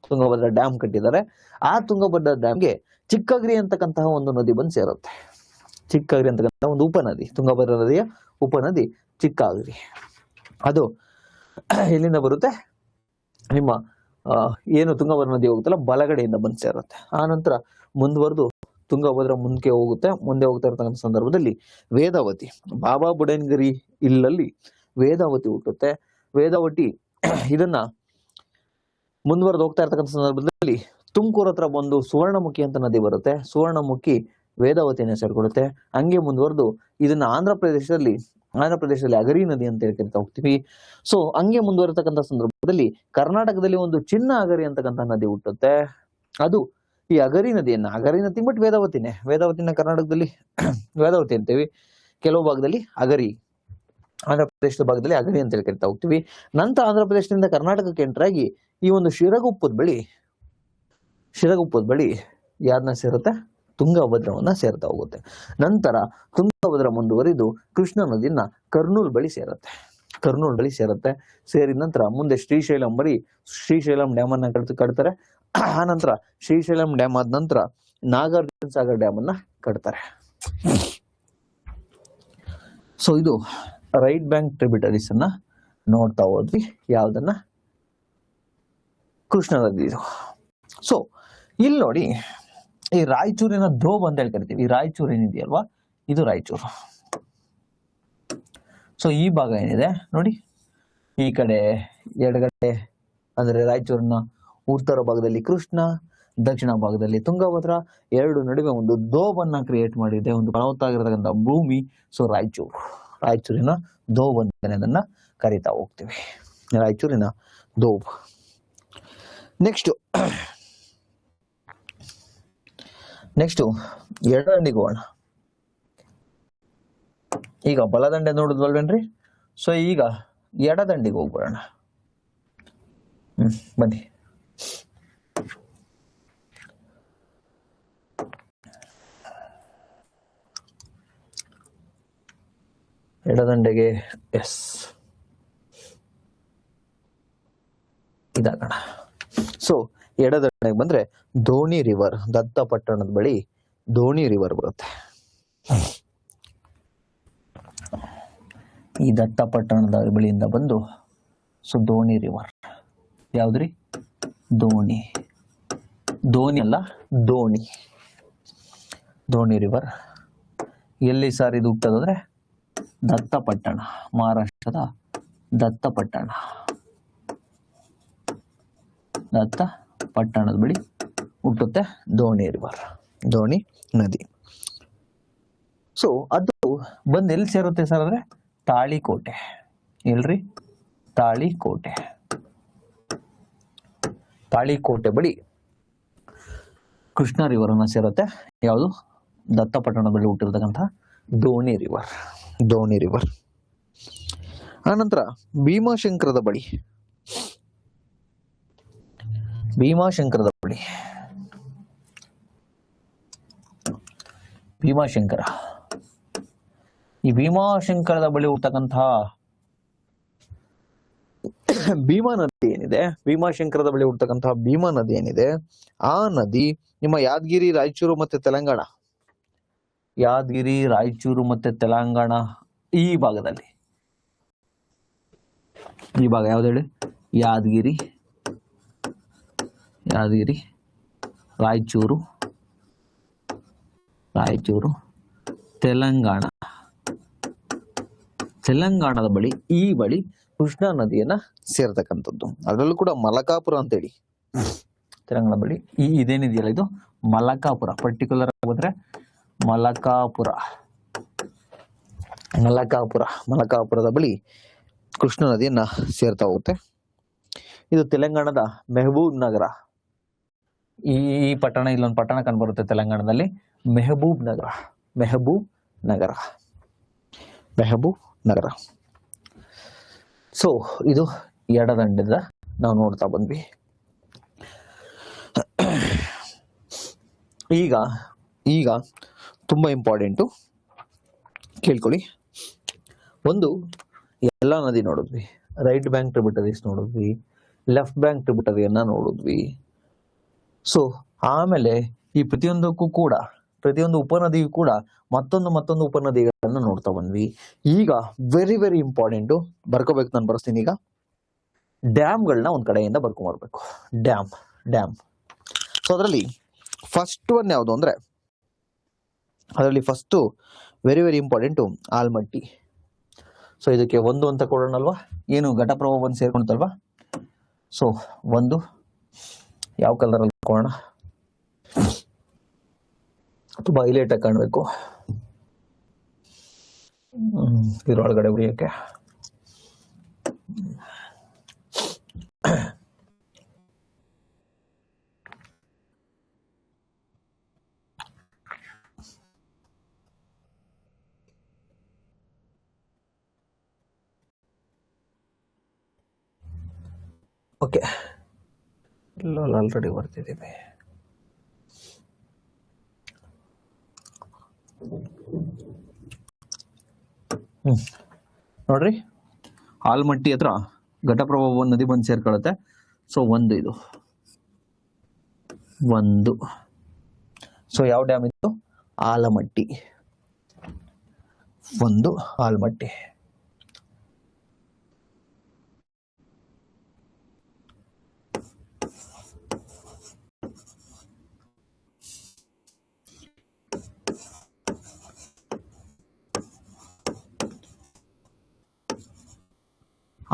ತುಂಗಭದ್ರಾ ಡ್ಯಾಮ್ ಕಟ್ಟಿದ್ದಾರೆ. ಆ ತುಂಗಭದ್ರಾ ಡ್ಯಾಮ್ಗೆ ಚಿಕ್ಕಗಿರಿ ಅಂತಕ್ಕಂತಹ ಒಂದು ನದಿ ಬಂದು ಸೇರುತ್ತೆ. ಚಿಕ್ಕಗಿರಿ ಅಂತಕ್ಕಂತಹ ಒಂದು ಉಪನದಿ, ತುಂಗಭದ್ರಾ ನದಿಯ ಉಪನದಿ ಚಿಕ್ಕಗಿರಿ. ಅದು ಎಲ್ಲಿಂದ ಬರುತ್ತೆ, ನಿಮ್ಮ ಏನು ತುಂಗಭದ್ರಾ ನದಿ ಹೋಗುತ್ತಲ್ಲ ಬಲಗಡೆಯಿಂದ ಬಂದು ಸೇರುತ್ತೆ. ಆ ನಂತರ ಮುಂದುವರೆದು ತುಂಗಭದ್ರಾ ಮುಂದೆ ಹೋಗ್ತಾ ಇರತಕ್ಕಂಥ ಸಂದರ್ಭದಲ್ಲಿ ವೇದಾವತಿ, ಬಾಬಾ ಬುಡನ್ಗಿರಿ ಇಲ್ಲಲ್ಲಿ ವೇದಾವತಿ ಹುಟ್ಟುತ್ತೆ. ವೇದಾವತಿ ಇದನ್ನ ಮುಂದುವರೆದು ಹೋಗ್ತಾ ಇರ್ತಕ್ಕಂಥ ಸಂದರ್ಭದಲ್ಲಿ ತುಮಕೂರು ಹತ್ರ ಬಂದು ಸುವರ್ಣಮುಖಿ ಅಂತ ನದಿ ಬರುತ್ತೆ. ಸುವರ್ಣಮುಖಿ ವೇದಾವತಿಯನ್ನು ಸೇರ್ಕೊಡುತ್ತೆ. ಹಂಗೆ ಮುಂದುವರೆದು ಇದನ್ನ ಆಂಧ್ರ ಪ್ರದೇಶದಲ್ಲಿ ಅಗರಿ ನದಿ ಅಂತ ಹೇಳಿ ಕರಿತಾ ಹೋಗ್ತೀವಿ. ಸೊ ಹಂಗೆ ಮುಂದುವರಿತಕ್ಕಂಥ ಸಂದರ್ಭದಲ್ಲಿ ಕರ್ನಾಟಕದಲ್ಲಿ ಒಂದು ಚಿನ್ನ ಅಗರಿ ಅಂತಕ್ಕಂಥ ನದಿ ಹುಟ್ಟುತ್ತೆ. ಅದು ಈ ಅಗರಿ ನದಿ ಬಟ್ ವೇದಾವತಿನ ಕರ್ನಾಟಕದಲ್ಲಿ ವೇದಾವತಿ ಅಂತೀವಿ, ಕೆಲವು ಭಾಗದಲ್ಲಿ ಅಗರಿ, ಆಂಧ್ರ ಪ್ರದೇಶದ ಭಾಗದಲ್ಲಿ ಅಗರಿ ಅಂತ ಹೇಳಿ ಕರಿತಾ ಹೋಗ್ತೀವಿ. ನಂತರ ಆಂಧ್ರ ಪ್ರದೇಶದಿಂದ ಕರ್ನಾಟಕಕ್ಕೆ ಎಂಟರ್ ಆಗಿ ಈ ಒಂದು ಶಿರಗುಪ್ಪದ ಬಳಿ ಯಾರನ್ನ ಸೇರುತ್ತೆ? ತುಂಗಭದ್ರವನ್ನ ಸೇರ್ತಾ ಹೋಗುತ್ತೆ. ನಂತರ ತುಂಗಭದ್ರ ಮುಂದುವರಿದು ಕೃಷ್ಣ ನದಿಯನ್ನ ಕರ್ನೂಲ್ ಬಳಿ ಸೇರುತ್ತೆ. ಸೇರಿದ ನಂತರ ಮುಂದೆ ಶ್ರೀಶೈಲಂ ಡ್ಯಾಮ್ ಅನ್ನ ಕಟ್ತಾರೆ. ಆ ನಂತರ ಶ್ರೀಶೈಲಂ ಡ್ಯಾಮ್ ಆದ ನಂತರ ನಾಗಾರ್ಜುನ ಸಾಗರ್ ಡ್ಯಾಮ್ ಅನ್ನ ಕಟ್ತಾರೆ. ಸೊ ಇದು ರೈಟ್ ಬ್ಯಾಂಕ್ ಟ್ರಿಬ್ಯೂಟರೀಸ್ ಅನ್ನ ನೋಡ್ತಾ ಹೋದ್ವಿ. ಯಾವ್ದನ್ನ? ಕೃಷ್ಣ ನದಿ. ಸೊ ಇಲ್ಲಿ ನೋಡಿ, ಈ ರಾಯಚೂರಿನ ದ್ರೋಬ್ ಅಂತ ಹೇಳಿ ಕರಿತೀವಿ. ಈ ರಾಯಚೂರು ಏನಿದೆಯಲ್ವಾ, ಇದು ರಾಯಚೂರು. ಸೊ ಈ ಭಾಗ ಏನಿದೆ ನೋಡಿ, ಈ ಕಡೆ ಎಡಗಡೆ ಅಂದ್ರೆ ರಾಯಚೂರಿನ ಉತ್ತರ ಭಾಗದಲ್ಲಿ ಕೃಷ್ಣ, ದಕ್ಷಿಣ ಭಾಗದಲ್ಲಿ ತುಂಗಭದ್ರ, ಎರಡು ನಡುವೆ ಒಂದು ದೋಬ್ ಅನ್ನ ಕ್ರಿಯೇಟ್ ಮಾಡಿದೆ, ಒಂದು ಫಲವತ್ತಾಗಿರತಕ್ಕಂಥ ಭೂಮಿ. ಸೊ ರಾಯಚೂರಿನ ದೋಬ್ ಅಂತಾನೆ ಅದನ್ನ ಕರಿತಾ ಹೋಗ್ತೀವಿ, ರಾಯಚೂರಿನ ದೋಬ್. ನೆಕ್ಸ್ಟ್ ಎಡದಂಡಿಗೆ ಹೋಗೋಣ. ಈಗ ಬಲದಂಡೆ ನೋಡಿದ್ವಲ್ವೇನ್ರಿ? ಸೊ ಈಗ ಎಡದಂಡಿಗೆ ಹೋಗ್ಬಿಡೋಣ. ಬನ್ನಿ. ಎಡದಂಡೆಗೆ ಇದಾಗೋಣ. ಸೊ ಎಡದಂಡೆಗೆ ಬಂದ್ರೆ ಧೋನಿ ರಿವರ್, ದತ್ತಪಟ್ಟಣದ ಬಳಿ ಧೋನಿ ರಿವರ್ ಬರುತ್ತೆ. ಈ ದತ್ತಪಟ್ಟಣದ ಬಳಿಯಿಂದ ಬಂದು ಸೊ ಧೋನಿ ರಿವರ್, ಯಾವ್ದ್ರಿ? ಧೋನಿ ಅಲ್ಲ, ಧೋನಿ ರಿವರ್ ಎಲ್ಲಿ ಸರ್ ಇದು ಹುಟ್ಟೋದಂದ್ರೆ ದತ್ತಪಟ್ಟಣ, ಮಹಾರಾಷ್ಟ್ರದ ದತ್ತಪಟ್ಟಣದ ಬಳಿ ಹುಟ್ಟುತ್ತೆ ಧೋನಿ ರಿವರ್, ಧೋನಿ ನದಿ. ಸೊ ಅದು ಬಂದು ಎಲ್ಲಿ ಸೇರುತ್ತೆ ಸರ್ ಅಂದ್ರೆ ತಾಳಿಕೋಟೆ. ಎಲ್ರಿ? ತಾಳಿಕೋಟೆ ಬಳಿ ಕೃಷ್ಣ ರಿವರ್ ಅನ್ನ ಸೇರುತ್ತೆ. ಯಾವುದು? ದತ್ತಪಟ್ಟಣ ಬಳಿ ಹುಟ್ಟಿರ್ತಕ್ಕಂಥ ಧೋನಿ ರಿವರ್. ಆನಂತರ ಭೀಮಾಶಂಕರದ ಬಳಿ ಈ ಭೀಮಾಶಂಕರದ ಬಳಿ ಹುಟ್ಟತಕ್ಕಂತಹ ಭೀಮಾ ನದಿ ಏನಿದೆ, ಭೀಮಾಶಂಕರದ ಬಳಿ ಹುಟ್ಟತಕ್ಕಂತಹ ಭೀಮಾ ನದಿ ಏನಿದೆ, ಆ ನದಿ ನಿಮ್ಮ ಯಾದಗಿರಿ, ರಾಯಚೂರು ಮತ್ತೆ ತೆಲಂಗಾಣ ಈ ಭಾಗದಲ್ಲಿ, ಈ ಭಾಗ ಯಾವ್ದು ಹೇಳಿ? ಯಾದಗಿರಿ, ರಾಯಚೂರು, ತೆಲಂಗಾಣದ ಬಳಿ ಈ ಬಳಿ ಕೃಷ್ಣಾ ನದಿಯನ್ನ ಸೇರ್ತಕ್ಕಂಥದ್ದು. ಅದರಲ್ಲೂ ಕೂಡ ಮಲಕಾಪುರ ಅಂತೇಳಿ ತೆಲಂಗಾಣ ಬಳಿ ಇದೇನಿದೆಯಲ್ಲ ಇದು ಮಲಕಾಪುರ, ಪರ್ಟಿಕ್ಯುಲರ್ ಆಗಿ ಬಂದ್ರೆ ಮಲಕಾಪುರದ ಬಳಿ ಕೃಷ್ಣ ನದಿಯನ್ನ ಸೇರ್ತಾ ಹೋಗುತ್ತೆ. ಇದು ತೆಲಂಗಾಣದ ಮೆಹಬೂಬ್ ನಗರ. ಈ ಪಟ್ಟಣ, ಇಲ್ಲೊಂದು ಪಟ್ಟಣ ಕಂಡುಬರುತ್ತೆ ತೆಲಂಗಾಣದಲ್ಲಿ, ಮೆಹಬೂಬ್ ನಗರ. ಸೊ ಇದು ಎಡದಂಡದ ನಾವು ನೋಡ್ತಾ ಬಂದ್ವಿ. ಈಗ ತುಂಬಾ ಇಂಪಾರ್ಟೆಂಟು, ಕೇಳ್ಕೊಳ್ಳಿ. ಒಂದು, ಎಲ್ಲ ನದಿ ನೋಡಿದ್ವಿ, ರೈಟ್ ಬ್ಯಾಂಕ್ ಟ್ರಿಬ್ಯೂಟರೀಸ್ ನೋಡಿದ್ವಿ, ಲೆಫ್ಟ್ ಬ್ಯಾಂಕ್ ಟ್ರಿಬ್ಯೂಟರಿಯನ್ನ ನೋಡಿದ್ವಿ. ಸೊ ಆಮೇಲೆ ಈ ಪ್ರತಿಯೊಂದು ಉಪನದಿಗೂ ಕೂಡ ಮತ್ತೊಂದು ಉಪನದಿಗಳನ್ನ ನೋಡ್ತಾ ಬಂದ್ವಿ. ಈಗ ವೆರಿ ವೆರಿ ಇಂಪಾರ್ಟೆಂಟು, ಬರ್ಕೋಬೇಕು, ನಾನು ಬರ್ಸ್ತೀನಿ. ಈಗ ಡ್ಯಾಮ್ಗಳನ್ನ ಒಂದ್ ಕಡೆಯಿಂದ ಬರ್ಕೊಂಡ್ಬರ್ಬೇಕು. ಡ್ಯಾಮ್. ಸೊ ಅದರಲ್ಲಿ ಫಸ್ಟ್ ಒನ್ ಯಾವುದು ಅಂದ್ರೆ, first very very important Almatti. So ಇದಕ್ಕೆ 1 ಅಂತ ಕೊಡೋಣಲ್ವಾ, ಏನು ಘಟಪ್ರಭಾ ಬಂದು ಸೇರ್ಕೊಂತಲ್ವಾ. ಸೊ 1 ಯಾವ ಕಲರ್ ಅಲ್ಲಿ ಹಾಕೋಣ, ತುಂಬಾ ಹೈಲೈಟ್ ಆಗಿ ಕಾಣಬೇಕು ಇದ್ರೊಳಗಡೆ ಉಳಿಯಕ್ಕೆ. ಓಕೆ, ಇಲ್ಲಲ್ಲ ಆಲ್ರೆಡಿ ಬರ್ತಿದ್ದೀವಿ. ನೋಡ್ರಿ, ಆಲ್ಮಟ್ಟಿ ಹತ್ರ ಘಟಪ್ರಭಾ ನದಿ ಬಂದು ಸೇರ್ಕೊಳ್ಳುತ್ತೆ. ಸೊ ಇದು ಒಂದು. ಸೊ ಯಾವ ಡ್ಯಾಮ್ ಇತ್ತು? ಆಲಮಟ್ಟಿ. ಒಂದು ಆಲಮಟ್ಟಿ.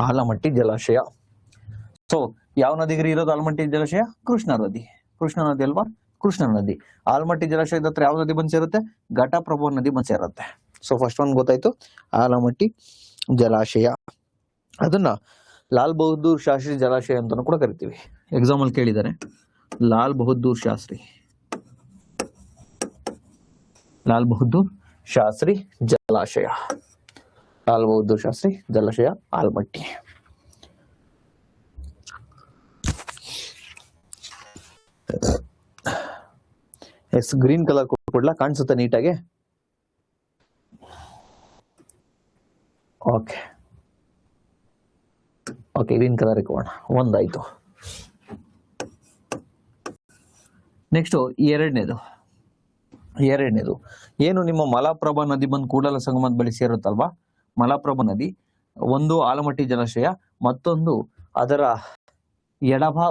ಆಲಮಟ್ಟಿ ಜಲಾಶಯ. ಸೊ ಯಾವ ನದಿಗಿರಿ ಇರೋದು ಆಲಮಟ್ಟಿ ಜಲಾಶಯ? ಕೃಷ್ಣಾ ನದಿ. ಕೃಷ್ಣಾ ನದಿ ಅಲ್ವಾ? ಕೃಷ್ಣಾ ನದಿ. ಆಲಮಟ್ಟಿ ಜಲಾಶಯದ ಹತ್ರ ಯಾವ ನದಿ ಬಂದು ಸೇರುತ್ತೆ? ಘಟಪ್ರಭಾ ನದಿ ಬಂದು ಸೇರುತ್ತೆ. ಸೊ ಫಸ್ಟ್ ಒನ್ ಗೊತ್ತಾಯ್ತು, ಆಲಮಟ್ಟಿ ಜಲಾಶಯ. ಅದನ್ನ ಲಾಲ್ ಬಹದ್ದೂರ್ ಶಾಸ್ತ್ರಿ ಜಲಾಶಯ ಅಂತಾನು ಕೂಡ ಕರಿತೀವಿ. ಎಕ್ಸಾಮ್ ಅಲ್ಲಿ ಕೇಳಿದ್ದಾರೆ, ಲಾಲ್ ಬಹದ್ದೂರ್ ಶಾಸ್ತ್ರಿ ಜಲಾಶಯ. ಲಾಲ್ ಬಹದ್ದೂರ್ ಶಾಸ್ತ್ರಿ ಜಲಾಶಯ, ಆಲಮಟ್ಟಿ. ಎಸ್, ಗ್ರೀನ್ ಕಲರ್ ಕೊಡ್ಲಾ? ಕಾಣಿಸುತ್ತೆ ನೀಟಾಗಿ? ಓಕೆ, ಗ್ರೀನ್ ಕಲರ್ ಇಕ್ಕೋಣ. ಒಂದಾಯ್ತು. ನೆಕ್ಸ್ಟ್ ಎರಡನೇದು ಏನು, ನಿಮ್ಮ ಮಲಪ್ರಭಾ ನದಿ ಬಂದು ಕೂಡಲ ಸಂಗಮದ ಬಳಿ ಸೇರುತ್ತಲ್ವಾ? ಮಲಪ್ರಭಾ ನದಿ ಒಂದು ಆಲಮಟ್ಟಿ ಜಲಾಶಯ, ಮತ್ತೊಂದು ಅದರ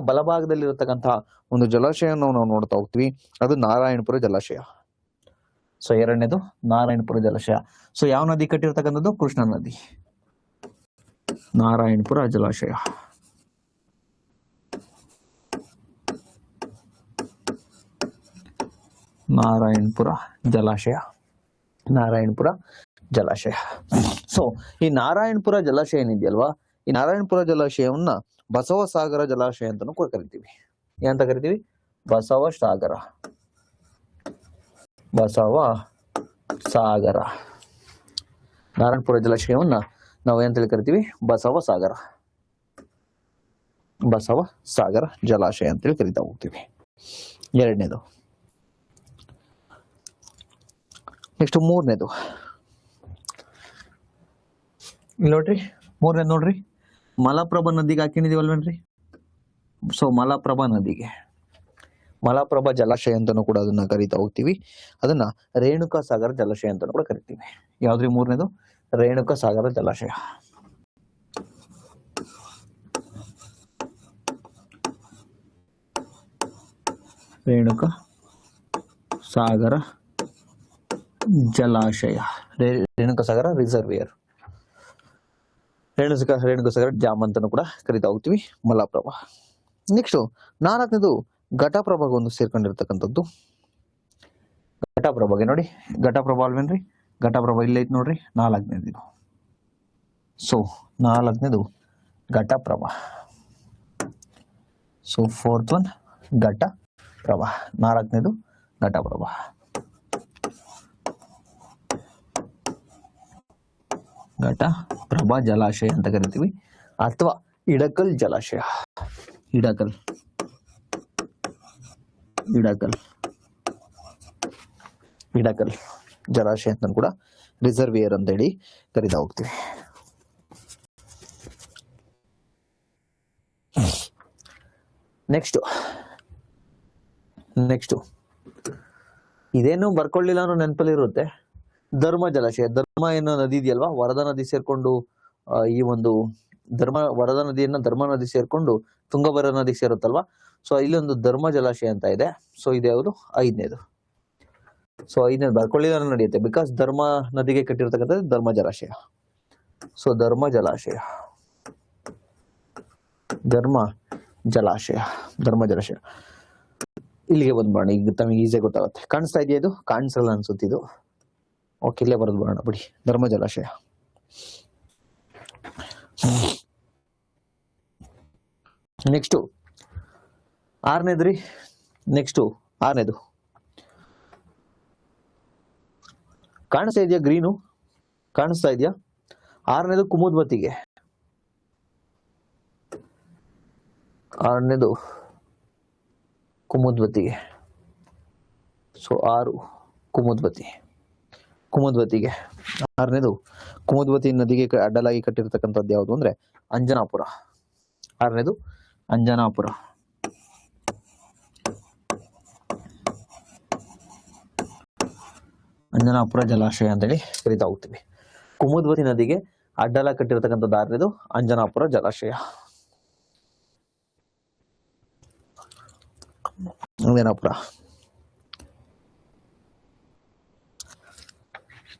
ಬಲಭಾಗದಲ್ಲಿರತಕ್ಕಂತಹ ಒಂದು ಜಲಾಶಯವನ್ನು ನಾವು ನೋಡ್ತಾ ಹೋಗ್ತೀವಿ, ಅದು ನಾರಾಯಣಪುರ ಜಲಾಶಯ. ಸೊ ಎರಡನೇದು ನಾರಾಯಣಪುರ ಜಲಾಶಯ. ಸೊ ಯಾವ ನದಿ ಕಟ್ಟಿರ್ತಕ್ಕಂಥದ್ದು? ಕೃಷ್ಣಾ ನದಿ. ನಾರಾಯಣಪುರ ಜಲಾಶಯ. ನಾರಾಯಣಪುರ ಜಲಾಶಯ. ಸೊ ಈ ನಾರಾಯಣಪುರ ಜಲಾಶಯ ಏನಿದೆಯಲ್ವಾ, ಈ ನಾರಾಯಣಪುರ ಜಲಾಶಯವನ್ನ ಬಸವಸಾಗರ ಜಲಾಶಯ ಅಂತಾನು ಕೂಡ ಕರಿತೀವಿ. ಏನಂತ ಕರಿತೀವಿ? ಬಸವಸಾಗರ. ನಾರಾಯಣಪುರ ಜಲಾಶಯವನ್ನ ನಾವು ಏನಂತೇಳಿ ಕರಿತೀವಿ? ಬಸವಸಾಗರ ಜಲಾಶಯ ಅಂತೇಳಿ ಕರಿತಾ ಹೋಗ್ತೀವಿ. ಎರಡನೇದು. ನೆಕ್ಸ್ಟ್ ಮೂರನೇದು ನೋಡ್ರಿ, ಮಲಪ್ರಭಾ ನದಿಗೆ ಹಾಕಿದೀವಲ್ವೇನ್ರಿ? ಸೊ ಮಲಪ್ರಭಾ ಜಲಾಶಯ ಅಂತಾನು ಕೂಡ ಅದನ್ನ ಕರಿತಾ ಹೋಗ್ತೀವಿ. ಅದನ್ನ ರೇಣುಕಾ ಸಾಗರ ಜಲಾಶಯ ಅಂತಾನು ಕೂಡ ಕರಿತೀವಿ. ಯಾವ್ದ್ರಿ ಮೂರನೇದು? ರೇಣುಕಾ ಸಾಗರ ಜಲಾಶಯ. ರೇಣುಕಾ ಸಾಗರ ರಿಸರ್ವಿಯರ್. ರೇಣುಕಾ ಸಾಗರ ಡ್ಯಾಮ್ ಅಂತಾನು ಕೂಡ ಕರಿತಾ ಹೋಗ್ತೀವಿ ಮಲಪ್ರಭಾ. ನೆಕ್ಸ್ಟ್ ನಾಲ್ಕನೇದು ಘಟಪ್ರಭಾಗ ಒಂದು ಸೇರ್ಕೊಂಡಿರ್ತಕ್ಕಂಥದ್ದು. ಘಟಪ್ರಭಾಗೆ ನೋಡಿ, ಘಟಪ್ರಭಾ ಅಲ್ವೇನ್ರಿ? ಘಟಪ್ರಭಾ ಇಲ್ಲೈತ್ ನೋಡ್ರಿ, ನಾಲ್ಕನೇದು. ಸೊ ನಾಲ್ಕನೇದು Ghataprabha. So fourth one Ghataprabha. ನಾಲ್ಕನೇದು ಘಟಪ್ರಭಾ. ಘಟಪ್ರಭಾ ಜಲಾಶಯ ಅಂತ ಕರಿತೀವಿ, ಅಥವಾ ಇಡಕಲ್ ಜಲಾಶಯ. ಇಡಕಲ್ ಜಲಾಶಯ ಅಂತ ಕೂಡ ರಿಸರ್ವಿಯರ್ ಅಂತ ಹೇಳಿ ಕರಿತಾ ಹೋಗ್ತೀವಿ. ನೆಕ್ಸ್ಟ್ ಇದೇನು ಬರ್ಕೊಳ್ಳಿಲ್ಲ ಅನ್ನೋ ನೆನಪಲ್ಲಿ ಇರುತ್ತೆ, ಧರ್ಮ ಜಲಾಶಯ. ಧರ್ಮ ಏನೋ ನದಿ ಇದೆಯಲ್ವಾ, ವರದಾ ನದಿ ಸೇರ್ಕೊಂಡು ಈ ಒಂದು ವರದಾ ನದಿಯನ್ನ ಧರ್ಮ ನದಿ ಸೇರ್ಕೊಂಡು ತುಂಗಭದ್ರಾ ನದಿಗೆ ಸೇರುತ್ತಲ್ವಾ. ಸೊ ಇಲ್ಲೊಂದು ಧರ್ಮ ಜಲಾಶಯ ಅಂತ ಇದೆ. ಸೊ ಇದು ಯಾವುದು? ಐದನೇದು. ಸೊ ಐದನೇದು ಬರ್ಕೊಳ್ಳಿಲ್ಲ ನಡೆಯುತ್ತೆ, ಬಿಕಾಸ್ ಧರ್ಮ ನದಿಗೆ ಕಟ್ಟಿರ್ತಕ್ಕಂಥದ್ದು ಧರ್ಮ ಜಲಾಶಯ. ಸೊ ಧರ್ಮ ಜಲಾಶಯ, ಧರ್ಮ ಜಲಾಶಯ. ಇಲ್ಲಿಗೆ ಬಂದ್ಬಿಡೋಣ, ಈಗ ತಮಗೆ ಈಸಿಯಾಗಿ ಗೊತ್ತಾಗುತ್ತೆ. ಕಾಣಿಸ್ತಾ ಇದೆಯಾ? ಇದು ಕಾಣಿಸಲ್ಲ ಅನ್ಸುತ್ತಿದ್ದು. ಓಕೆ, ಇಲ್ಲೇ ಬರೆದು ಬಿಡೋಣ ಬಿಡಿ, ಧರ್ಮ ಜಲಾಶಯ. ನೆಕ್ಸ್ಟು 6ನೇದ್ರಿ. ನೆಕ್ಸ್ಟು 6ನೇದು ಕಾಣಿಸ್ತಾ ಇದೆಯಾ? ಗ್ರೀನು ಕಾಣಿಸ್ತಾ ಇದೆಯಾ? 6ನೇದು ಕುಮುದ್ವತಿಗೆ. 6ನೇದು ಕುಮುದ್ವತಿಗೆ. ಸೊ 6 ಕುಮುದ್ವತಿಗೆ. 6ನೇದು ಕುಮುದ್ವತಿ ನದಿಗೆ ಅಡ್ಡಲಾಗಿ ಕಟ್ಟಿರ್ತಕ್ಕಂಥದ್ದು ಯಾವುದು ಅಂದ್ರೆ ಅಂಜನಾಪುರ. 6ನೇದು ಅಂಜನಾಪುರ. ಅಂಜನಾಪುರ ಜಲಾಶಯ ಅಂತೇಳಿ ಕರಿತಾ ಹೋಗ್ತೀವಿ. ಕುಮುದ್ವತಿ ನದಿಗೆ ಅಡ್ಡಲ ಕಟ್ಟಿರ್ತಕ್ಕಂಥದ್ದು 6ನೇದು ಅಂಜನಾಪುರ ಜಲಾಶಯ. ಅಂಜನಾಪುರ.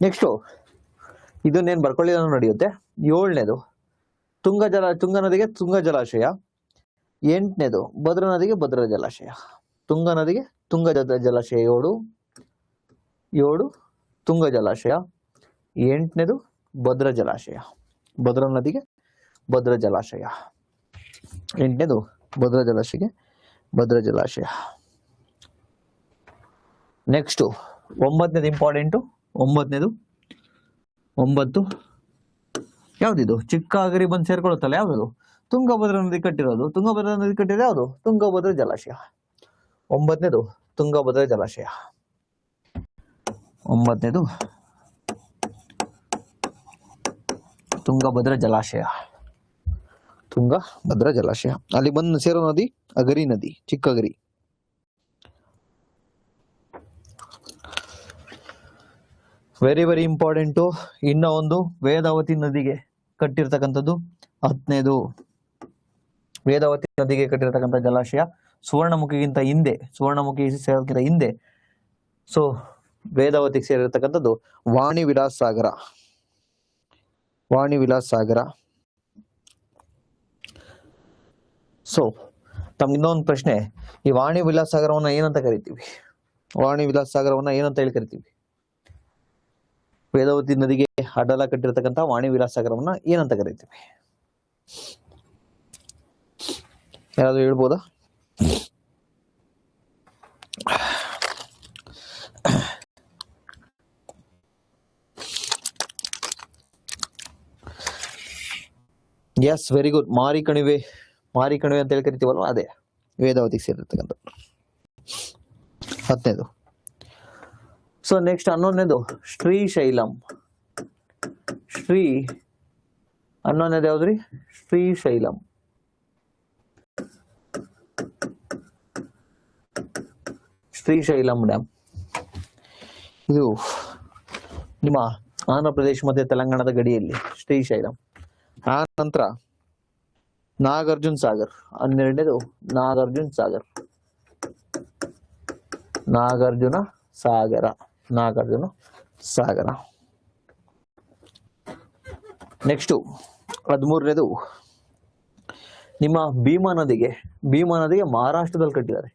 ನೆಕ್ಸ್ಟು ಇದನ್ನೇನು ಬರ್ಕೊಳ್ಳಿಲ್ಲ ನಡೆಯುತ್ತೆ. 7ನೇದು ತುಂಗ ನದಿಗೆ ತುಂಗ ಜಲಾಶಯ. 8ನೇದು ಭದ್ರಾ ನದಿಗೆ ಭದ್ರಾ ಜಲಾಶಯ. ತುಂಗ ನದಿಗೆ ತುಂಗ ಜಲಾಶಯ 7 ತುಂಗ ಜಲಾಶಯ. 8ನೇದು ಭದ್ರಾ ಜಲಾಶಯ. ಭದ್ರಾ ನದಿಗೆ ಭದ್ರಾ ಜಲಾಶಯ. 8ನೇದು ಭದ್ರಾ ಜಲಾಶಯಕ್ಕೆ ಭದ್ರಾ ಜಲಾಶಯ. ನೆಕ್ಸ್ಟು 9ನೇದು ಇಂಪಾರ್ಟೆಂಟು. 9ನೇದು 9 ಯಾವ್ದಿದು? ಚಿಕ್ಕ ಬಂದು ಸೇರ್ಕೊಳ್ಳುತ್ತಲ್ಲ, ಯಾವ್ದು? ತುಂಗಭದ್ರಾ ನದಿ ಕಟ್ಟಿರೋದು. ತುಂಗಭದ್ರಾ ನದಿ ಕಟ್ಟಿರೋದು ಯಾವುದು? ತುಂಗಭದ್ರಾ ಜಲಾಶಯ. 9ನೇದು ತುಂಗಭದ್ರಾ ಜಲಾಶಯ. 9ನೇದು ತುಂಗಭದ್ರಾ ಜಲಾಶಯ. ತುಂಗಭದ್ರಾ ಜಲಾಶಯ. ಅಲ್ಲಿ ಬಂದು ಸೇರೋ ನದಿ ಅಗರಿ ನದಿ, ಚಿಕ್ಕಗರಿ. Very very important. ಇನ್ನ ಒಂದು ವೇದಾವತಿ ನದಿಗೆ ಕಟ್ಟಿರ್ತಕ್ಕಂಥದ್ದು 10ನೇದು. ವೇದಾವತಿ ನದಿಗೆ ಕಟ್ಟಿರ್ತಕ್ಕಂಥ ಜಲಾಶಯ ಸುವರ್ಣಮುಖಿಗಿಂತ ಹಿಂದೆ, ಸುವರ್ಣಮುಖಿ ಸೇರೋಕ್ಕಿಂತ ಹಿಂದೆ. ಸೊ ವೇದಾವತಿಗೆ ಸೇರಿರ್ತಕ್ಕಂಥದ್ದು ವಾಣಿ ವಿಲಾಸ್ ಸಾಗರ. ವಾಣಿ ವಿಲಾಸ್ ಸಾಗರ. ಸೊ ತಮ್ಗೆ ಇನ್ನೊಂದು ಪ್ರಶ್ನೆ, ಈ ವಾಣಿ ವಿಲಾಸ್ ಸಾಗರವನ್ನ ಏನಂತ ಕರಿತೀವಿ? ವಾಣಿ ವಿಲಾಸ್ ಸಾಗರವನ್ನ ಏನಂತ ಹೇಳಿ ಕರಿತೀವಿ? ವೇದಾವತಿ ನದಿಗೆ ಅಡ್ಡಲ ಕಟ್ಟಿರ್ತಕ್ಕಂಥ ವಾಣಿ ವಿಲಾಸ್ ಸಾಗರವನ್ನ ಏನಂತ ಕರಿತೀವಿ? ಯಾರಾದ್ರೂ ಹೇಳ್ಬೋದಾ? S, very good. ಮಾರಿಕಣಿವೆ ಅಂತ ಹೇಳಿ ಕರಿತೀವಲ್ವ, ಅದೇ ವೇದಾವತಿಗೆ ಸೇರಿರ್ತಕ್ಕಂಥ 10ನೇದು. ಸೊ ನೆಕ್ಸ್ಟ್ 11ನೇದು ಶ್ರೀಶೈಲಂ. 11ನೇದು ಯಾವ್ದ್ರಿ? ಶ್ರೀಶೈಲಂ. ಶ್ರೀಶೈಲಂ ಡ್ಯಾಮ್. ಇದು ನಿಮ್ಮ ಆಂಧ್ರ ಪ್ರದೇಶ ಮತ್ತೆ ತೆಲಂಗಾಣದ ಗಡಿಯಲ್ಲಿ ಶ್ರೀಶೈಲಂ. ಆ ನಂತರ ನಾಗಾರ್ಜುನ ಸಾಗರ್. 12ನೇದು ನಾಗಾರ್ಜುನ ಸಾಗರ. ನೆಕ್ಸ್ಟು 13ನೇದು ನಿಮ್ಮ ಭೀಮಾ ನದಿಗೆ ಮಹಾರಾಷ್ಟ್ರದಲ್ಲಿ ಕಟ್ಟಿದ್ದಾರೆ.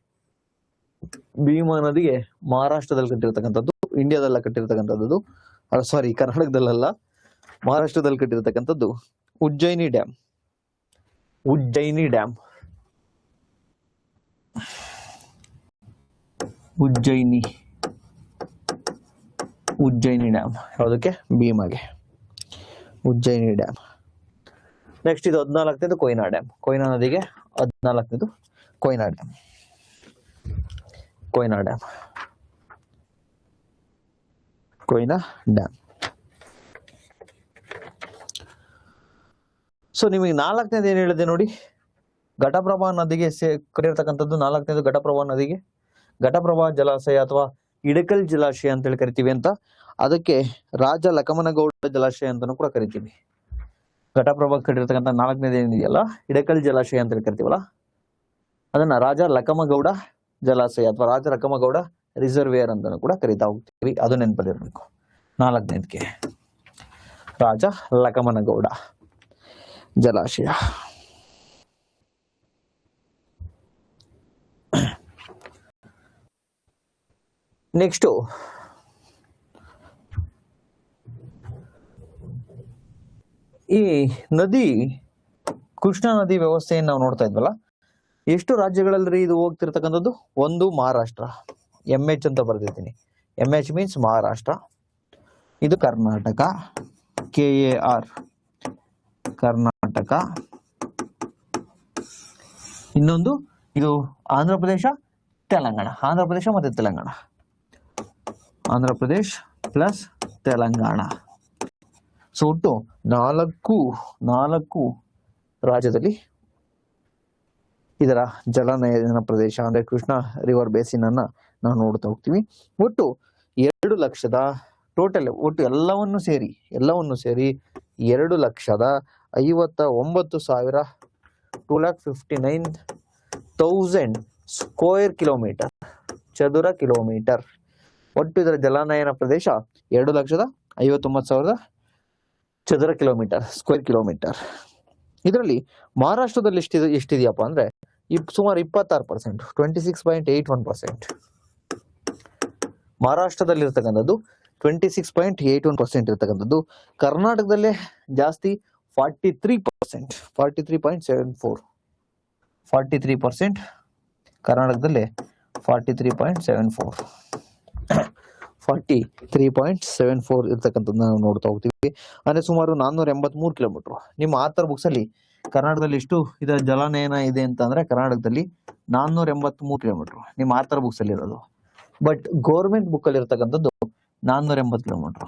ಭೀಮಾ ನದಿಗೆ ಮಹಾರಾಷ್ಟ್ರದಲ್ಲಿ ಕಟ್ಟಿರ್ತಕ್ಕಂಥದ್ದು, ಇಂಡಿಯಾದಲ್ಲ ಕಟ್ಟಿರ್ತಕ್ಕಂಥದ್ದು, ಸಾರಿ ಕರ್ನಾಟಕದಲ್ಲ, ಮಹಾರಾಷ್ಟ್ರದಲ್ಲಿ ಕಟ್ಟಿರ್ತಕ್ಕಂಥದ್ದು ಉಜ್ಜಯಿನಿ ಡ್ಯಾಮ್. ಉಜ್ಜಯಿನಿ ಡ್ಯಾಮ್ ಯಾವುದಕ್ಕೆ? ಭೀಮಾಗೆ. ಉಜ್ಜಯಿನಿ ಡ್ಯಾಮ್. ನೆಕ್ಸ್ಟ್ ಇದು 14ನೇದು ಕೊಯ್ನಾ ಡ್ಯಾಮ್. ಕೊಯ್ನಾ ನದಿಗೆ 14ನೇದು ಕೊಯ್ನಾ ಡ್ಯಾಮ್. ಸೊ ನಿಮಗೆ 4ನೇದು ಏನ್ ಹೇಳಿದೆ ನೋಡಿ, ಘಟಪ್ರಭಾ ನದಿಗೆ ಕರೆಯಿರ್ತಕ್ಕಂಥದ್ದು 4ನೇದು ಘಟಪ್ರಭಾ ಜಲಾಶಯ ಅಥವಾ ಇಡಕಲ್ ಜಲಾಶಯ ಅಂತ ಹೇಳಿ ಕರಿತೀವಿ ಅಂತ. ಅದಕ್ಕೆ ರಾಜ ಲಕಮನಗೌಡ ಜಲಾಶಯ ಅಂತಾನು ಕೂಡ ಕರಿತೀವಿ. ಘಟಪ್ರಭಾ ಕಟ್ಟಿರ್ತಕ್ಕಂಥ 4ನೇದು ಏನಿದೆಯಲ್ಲ, ಇಡಕಲ್ ಜಲಾಶಯ ಅಂತ ಹೇಳಿ ಕರಿತೀವಲ್ಲ, ಅದನ್ನ ರಾಜ ಲಕಮಗೌಡ ಜಲಾಶಯ ಅಥವಾ ರಾಜ ಲಕಮಗೌಡ ರಿಸರ್ವೇಯರ್ ಅಂತಾನು ಕೂಡ ಕರಿತಾ ಹೋಗ್ತೀವಿ. ಅದು ನೆನಪಲ್ಲಿರ್ಬೇಕು. 4ನೇದಕ್ಕೆ ರಾಜ ಲಕಮನಗೌಡ ಜಲಾಶಯ. ನೆಕ್ಸ್ಟು ಈ ನದಿ, ಕೃಷ್ಣಾ ನದಿ ವ್ಯವಸ್ಥೆಯನ್ನು ನಾವು ನೋಡ್ತಾ ಇದ್ವಲ್ಲ, ಎಷ್ಟು ರಾಜ್ಯಗಳಲ್ಲಿ ಇದು ಹೋಗ್ತಿರ್ತಕ್ಕಂಥದ್ದು? ಒಂದು ಮಹಾರಾಷ್ಟ್ರ, MH ಅಂತ ಬರ್ದಿದ್ದೀನಿ. MH means Maharashtra. ಇದು ಕರ್ನಾಟಕ, KAR ಕರ್ನಾಟಕ. ಇನ್ನೊಂದು ಇದು ಆಂಧ್ರ ಪ್ರದೇಶ, ತೆಲಂಗಾಣ. ಆಂಧ್ರ ಪ್ರದೇಶ ಮತ್ತೆ ತೆಲಂಗಾಣ, ಆಂಧ್ರ ಪ್ರದೇಶ್ ಪ್ಲಸ್ ತೆಲಂಗಾಣ. ಸೊ ಒಟ್ಟು ನಾಲ್ಕು ರಾಜ್ಯದಲ್ಲಿ ಇದರ ಜಲನಯನ ಪ್ರದೇಶ ಅಂದ್ರೆ ಕೃಷ್ಣ ರಿವರ್ ಬೇಸಿನ್ ಅನ್ನ ನಾವು ನೋಡ್ತಾ ಹೋಗ್ತೀವಿ. ಒಟ್ಟು 2 ಲಕ್ಷದ ಟೋಟಲ್, ಒಟ್ಟು ಎಲ್ಲವನ್ನು ಸೇರಿ 2,59,000 2,59,000 ಸ್ಕ್ವೇರ್ ಕಿಲೋಮೀಟರ್, ಚದುರ ಕಿಲೋಮೀಟರ್. ಒಟ್ಟು ಇದರ ಜಲಾನಯನ ಪ್ರದೇಶ 2,59,000 ಚದುರ ಕಿಲೋಮೀಟರ್, ಸ್ಕ್ವೇರ್ ಕಿಲೋಮೀಟರ್. ಇದರಲ್ಲಿ ಮಹಾರಾಷ್ಟ್ರದಲ್ಲಿ ಎಷ್ಟಿದೆಯಪ್ಪ ಅಂದ್ರೆ ಸುಮಾರು 26%, 26.81%. ಮಹಾರಾಷ್ಟ್ರದಲ್ಲಿ ಇರ್ತಕ್ಕಂಥದ್ದು 26.81% ಇರ್ತಕ್ಕಂಥದ್ದು. ಕರ್ನಾಟಕದಲ್ಲೇ ಜಾಸ್ತಿ 43%, 43.74, 43%. ಕರ್ನಾಟಕದಲ್ಲೇ 43.74, 43.74 ಇರ್ತಕ್ಕಂಥದ್ದು ನಾವು ನೋಡ್ತಾ ಹೋಗ್ತೀವಿ. ಅಂದ್ರೆ ಸುಮಾರು 483 ಕಿಲೋಮೀಟರ್. ನಿಮ್ಮ ಆರ್ಥರ್ ಬುಕ್ಸ್ ಅಲ್ಲಿ ಕರ್ನಾಟಕದಲ್ಲಿ ಎಷ್ಟು ಇದರ ಜಲಾನಯನ ಇದೆ ಅಂತ ಅಂದ್ರೆ ಕರ್ನಾಟಕದಲ್ಲಿ 483 ಕಿಲೋಮೀಟರ್ ನಿಮ್ಮ ಆರ್ಥರ್ ಬುಕ್ಸ್ ಅಲ್ಲಿ ಇರೋದು. ಬಟ್ ಗೌರ್ಮೆಂಟ್ ಬುಕ್ ಅಲ್ಲಿ ಇರ್ತಕ್ಕಂಥದ್ದು 480 ಕಿಲೋಮೀಟರ್.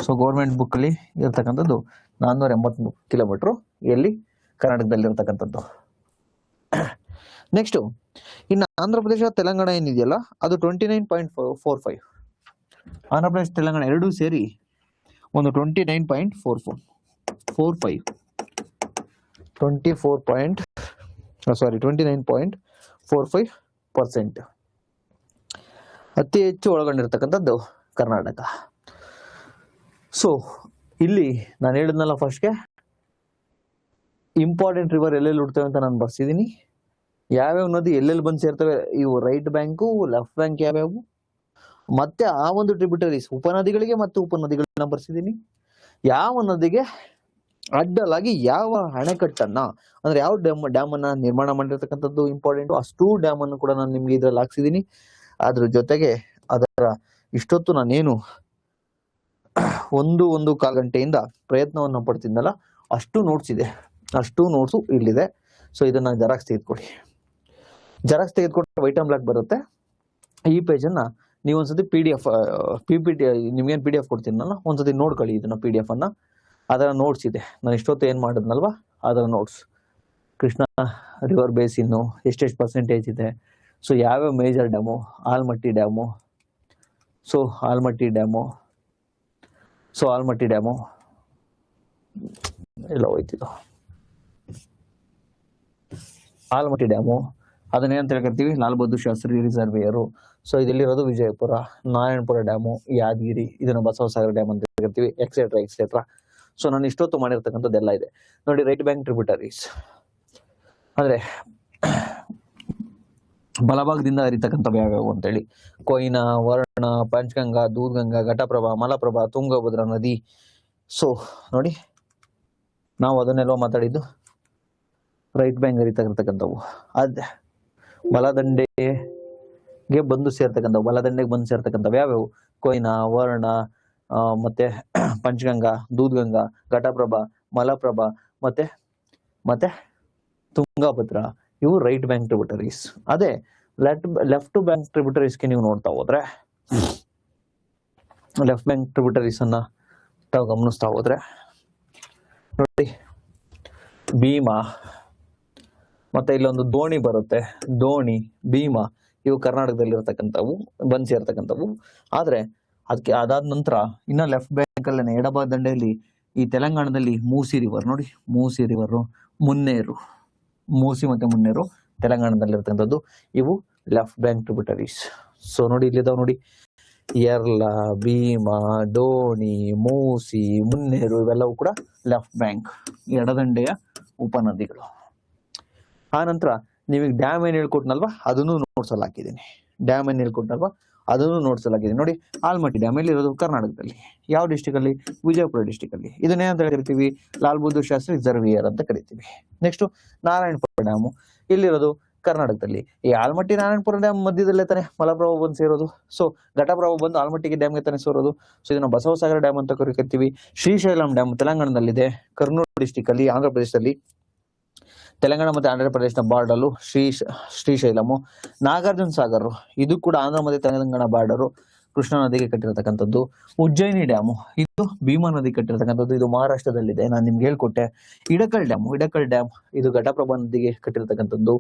ಸೊ ಗೌರ್ಮೆಂಟ್ ಬುಕ್ ಅಲ್ಲಿ ಇರ್ತಕ್ಕಂಥದ್ದು 480 ಕಿಲೋಮೀಟರ್ ಎಲ್ಲಿ ಕರ್ನಾಟಕದಲ್ಲಿ ಇರ್ತಕ್ಕಂಥದ್ದು. ನೆಕ್ಸ್ಟ್ ಇನ್ನು ಆಂಧ್ರ ಪ್ರದೇಶ ತೆಲಂಗಾಣ ಏನಿದೆಯಲ್ಲ ಅದು 29.45. ಆಂಧ್ರ ಪ್ರದೇಶ ತೆಲಂಗಾಣ ಎರಡೂ ಸೇರಿ ಒಂದು 29.45, 29.45%. ಅತಿ ಹೆಚ್ಚು ಒಳಗೊಂಡಿರ್ತಕ್ಕಂಥದ್ದು ಕರ್ನಾಟಕ. ಸೊ ಇಲ್ಲಿ ನಾನು ಹೇಳಿದ್ನಲ್ಲ ಫಸ್ಟ್ಗೆ ಇಂಪಾರ್ಟೆಂಟ್ ರಿವರ್ ಎಲ್ಲೆಲ್ಲಿ ಹುಡ್ತವೆ ಅಂತ ನಾನು ಬರ್ಸಿದ್ದೀನಿ. ಯಾವ್ಯಾವ ನದಿ ಎಲ್ಲೆಲ್ಲಿ ಬಂದು ಸೇರ್ತವೆ, ಇವು ರೈಟ್ ಬ್ಯಾಂಕು, ಲೆಫ್ಟ್ ಬ್ಯಾಂಕ್ ಯಾವ್ಯಾವು, ಮತ್ತೆ ಆ ಒಂದು ಟ್ರಿಬ್ಯೂಟರೀಸ್ ಉಪನದಿಗಳಿಗೆ ಮತ್ತು ಉಪನದಿಗಳನ್ನ ಬರ್ಸಿದ್ದೀನಿ. ಯಾವ ನದಿಗೆ ಅಡ್ಡಲಾಗಿ ಯಾವ ಅಣೆಕಟ್ಟನ್ನ ಅಂದ್ರೆ ಯಾವ ಡ್ಯಾಮ್ ಅನ್ನ ನಿರ್ಮಾಣ ಮಾಡಿರ್ತಕ್ಕಂಥದ್ದು ಇಂಪಾರ್ಟೆಂಟ್, ಅಷ್ಟು ಡ್ಯಾಮ್ ಅನ್ನು ಕೂಡ ನಾನು ನಿಮ್ಗೆ ಇದ್ರಲ್ಲಿ ಹಾಕ್ಸಿದ್ದೀನಿ. ಅದ್ರ ಜೊತೆಗೆ ಅದರ ಇಷ್ಟೊತ್ತು ನಾನೇನು 1.25 ಗಂಟೆಯಿಂದ ಪ್ರಯತ್ನವನ್ನು ಪಡ್ತಿದ್ನಲ್ಲ ಅಷ್ಟು ನೋಟ್ಸ್ ಇದೆ, ಅಷ್ಟು ನೋಟ್ಸು ಇಲ್ಲಿದೆ. ಸೊ ಇದನ್ನ ಜೆರಾಕ್ಸ್ ತೆಗೆದುಕೊಟ್ರೆ ವೈಟ್ ಅಂಡ್ ಬ್ಲಾಕ್ ಬರುತ್ತೆ. ಈ ಪೇಜನ್ನ ನೀವು ಒಂದ್ಸತಿ PDF PPT ನಿಮ್ಗೇನು PDF ಕೊಡ್ತೀನಲ್ಲ ಒಂದ್ಸತಿ ನೋಡ್ಕೊಳ್ಳಿ ಇದನ್ನ PDF ಅನ್ನ. ಅದರ ನೋಟ್ಸ್ ಇದೆ, ನಾನು ಇಷ್ಟೊತ್ತು ಏನ್ ಮಾಡಿದ್ನಲ್ವಾ ಅದರ ನೋಟ್ಸ್. ಕೃಷ್ಣ ರಿವರ್ ಬೇಸಿನ್ನು ಎಷ್ಟೆಷ್ಟು ಪರ್ಸೆಂಟೇಜ್ ಇದೆ, ಸೊ ಯಾವ್ಯಾವ major dam, Almatti dam, so Almatti dam ಎಲ್ಲ ಹೋಯ್ತಿದ್ದು, ಆಲ್ಮಟ್ಟಿ ಡ್ಯಾಮು ಅದನ್ನೇನಂತ ಹೇಳ್ಕರ್ತೀವಿ, ಲಾಲ್ ಬಹದ್ದೂರ್ ಶಾಸ್ತ್ರಿ ರಿಸರ್ವೇಯರು. ಸೊ ಇದೆಲ್ಲಿರೋದು ವಿಜಯಪುರ, ನಾರಾಯಣಪುರ ಡ್ಯಾಮು, ಯಾದಗಿರಿ, ಇದನ್ನ ಬಸವಸಾಗರ ಡ್ಯಾಮ್ ಅಂತ ಹೇಳ್ಕರ್ತೀವಿ, ಎಕ್ಸೆಟ್ರಾ. ಸೊ ನಾನು ಇಷ್ಟೊತ್ತು ಮಾಡಿರ್ತಕ್ಕಂಥದ್ದೆಲ್ಲ ಇದೆ ನೋಡಿ. ರೈಟ್ ಬ್ಯಾಂಕ್ ಟ್ರಿಬ್ಯೂಟರೀಸ್ ಅಂದ್ರೆ ಬಲಭಾಗದಿಂದ ಹರಿತಕ್ಕಂಥವು ಯಾವ್ಯಾವು ಅಂತೇಳಿ, ಕೊಯ್ನಾ, ವರ್ಣ, ಪಂಚಗಂಗಾ, ದೂದ್ಗಂಗಾ, ಘಟಪ್ರಭಾ, ಮಲಪ್ರಭಾ, ತುಂಗಭದ್ರಾ ನದಿ. ಸೊ ನೋಡಿ ನಾವು ಅದನ್ನೆಲ್ಲ ಮಾತಾಡಿದ್ದು ರೈಟ್ ಬ್ಯಾಂಕ್ ಹರಿತಕ್ಕಂಥವು. ಅದ್ ಬಲದಂಡೆಗೆ ಬಂದು ಸೇರ್ತಕ್ಕಂಥವು ಯಾವ್ಯಾವು, ಕೊಯ್ನಾ, ವರ್ಣ, ಮತ್ತೆ ಪಂಚಗಂಗಾ, ದೂದ್ಗಂಗಾ, ಘಟಪ್ರಭಾ, ಮಲಪ್ರಭಾ ಮತ್ತೆ ತುಂಗಭದ್ರಾ. ಇವು ರೈಟ್ ಬ್ಯಾಂಕ್ ಟ್ರಿಬ್ಯೂಟರೀಸ್. ಅದೇ ಲೆಫ್ಟ್ ಬ್ಯಾಂಕ್ ಟ್ರಿಬ್ಯೂಟರೀಸ್ಗೆ ನೀವು ನೋಡ್ತಾ ಹೋದ್ರೆ, ಲೆಫ್ಟ್ ಬ್ಯಾಂಕ್ ಟ್ರಿಬ್ಯೂಟರೀಸ್ ಅನ್ನ ತಾವು ಗಮನಿಸ್ತಾ ಹೋದ್ರೆ ನೋಡಿ, ಭೀಮಾ, ಮತ್ತೆ ಇಲ್ಲೊಂದು ದೋಣಿ ಬರುತ್ತೆ, ದೋಣಿ, ಭೀಮಾ, ಇವು ಕರ್ನಾಟಕದಲ್ಲಿ ಇರ್ತಕ್ಕಂಥವು ಬಂದು ಸೇರ್ತಕ್ಕಂಥವು. ಆದ್ರೆ ಅದಕ್ಕೆ ಅದಾದ ನಂತರ ಇನ್ನ ಲೆಫ್ಟ್ ಬ್ಯಾಂಕ್ ಅಲ್ಲೇನೆ ಎಡಭಾಗ ದಂಡೆಯಲ್ಲಿ ಈ ತೆಲಂಗಾಣದಲ್ಲಿ ಮೂಸಿ ರಿವರ್ ನೋಡಿ, ಮೂಸಿ ರಿವರು, ಮುನ್ನೇರು, ಮೂಸಿ ಮತ್ತೆ ಮುನ್ನೇರು ತೆಲಂಗಾಣದಲ್ಲಿ ಇರ್ತಕ್ಕಂಥದ್ದು. ಇವು ಲೆಫ್ಟ್ ಬ್ಯಾಂಕ್ ಟ್ರಿಬ್ಯೂಟರೀಸ್. ಸೊ ನೋಡಿ ಇಲ್ಲಿದಾವ್ ನೋಡಿ, ಯರ್ಲ, ಭೀಮಾ, ಡೋಣಿ, ಮೂಸಿ, ಮುನ್ನೇರು ಇವೆಲ್ಲವೂ ಕೂಡ ಲೆಫ್ಟ್ ಬ್ಯಾಂಕ್ ಎಡದಂಡೆಯ ಉಪನದಿಗಳು. ಆ ನಂತರ ನೀವೀಗ ಡ್ಯಾಮ್ ಏನ್ ಹೇಳ್ಕೊಟ್ನಲ್ವಾ ಅದನ್ನು ನೋಟ್ಸಲ್ಲಿ ಹಾಕಿದ್ದೀನಿ. ಡ್ಯಾಮ್ ಅನ್ನು ಹೇಳ್ಕೊಟ್ಟಲ್ವಾ, ಅದನ್ನು ನೋಡ್ಸಲಾಗಿದೆ. ನೋಡಿ, ಆಲ್ಮಟ್ಟಿ ಡ್ಯಾಮ್ ಎಲ್ಲಿರೋದು? ಕರ್ನಾಟಕದಲ್ಲಿ. ಯಾವ ಡಿಸ್ಟಿಕ್ ಅಲ್ಲಿ? ವಿಜಯಪುರ ಡಿಸ್ಟಿಕ್ ಅಲ್ಲಿ. ಇದನ್ನೇ ಅಂತ ಕರಿತೀವಿ, ಲಾಲ್ ಬಹದ್ದೂರ್ ಶಾಸ್ತ್ರಿ ರಿಸರ್ವಿಯರ್ ಅಂತ ಕರಿತೀವಿ. ನೆಕ್ಸ್ಟ್ ನಾರಾಯಣಪುರ ಡ್ಯಾಮು ಎಲ್ಲಿರೋದು? ಕರ್ನಾಟಕದಲ್ಲಿ. ಈ ಆಲ್ಮಟ್ಟಿ ನಾರಾಯಣಪುರ ಡ್ಯಾಮ್ ಮಧ್ಯದಲ್ಲೇ ತಾನೆ ಮಲಪ್ರಭಾ ಬಂದು ಸೇರೋದು. ಸೊ ಘಟಪ್ರಭಾ ಬಂದು ಆಲ್ಮಟ್ಟಿಗೆ ಡ್ಯಾಮ್ಗೆ ತಾನೆ ಸೇರೋದು. ಸೊ ಇದನ್ನ ಬಸವಸಾಗರ ಡ್ಯಾಮ್ ಅಂತ ಕರಿತೀವಿ. ಶ್ರೀಶೈಲಂ ಡ್ಯಾಮ್ ತೆಲಂಗಾಣದಲ್ಲಿದೆ, ಕರ್ನೂಲ್ ಡಿಸ್ಟಿಕ್ ಅಲ್ಲಿ, ಆಂಧ್ರ ಪ್ರದೇಶದಲ್ಲಿ. ತೆಲಂಗಾಣ ಮತ್ತೆ ಆಂಧ್ರ ಪ್ರದೇಶನ ಬಾರ್ಡರು ಶ್ರೀಶೈಲಮು. ನಾಗಾರ್ಜುನ ಸಾಗರ್ ಇದು ಕೂಡ ಆಂಧ್ರ ಮತ್ತೆ ತೆಲಂಗಾಣ ಬಾರ್ಡರು, ಕೃಷ್ಣಾ ನದಿಗೆ ಕಟ್ಟಿರತಕ್ಕಂಥದ್ದು. ಉಜ್ಜಯಿನಿ ಡ್ಯಾಮು ಇದು ಭೀಮಾ ನದಿ ಕಟ್ಟಿರತಕ್ಕಂಥದ್ದು, ಇದು ಮಹಾರಾಷ್ಟ್ರದಲ್ಲಿದೆ, ನಾನು ನಿಮ್ಗೆ ಹೇಳ್ಕೊಟ್ಟೆ. ಇಡಕಲ್ ಡ್ಯಾಮ್ ಇದು ಘಟಪ್ರಭಾ ನದಿಗೆ ಕಟ್ಟಿರತಕ್ಕಂಥದ್ದು.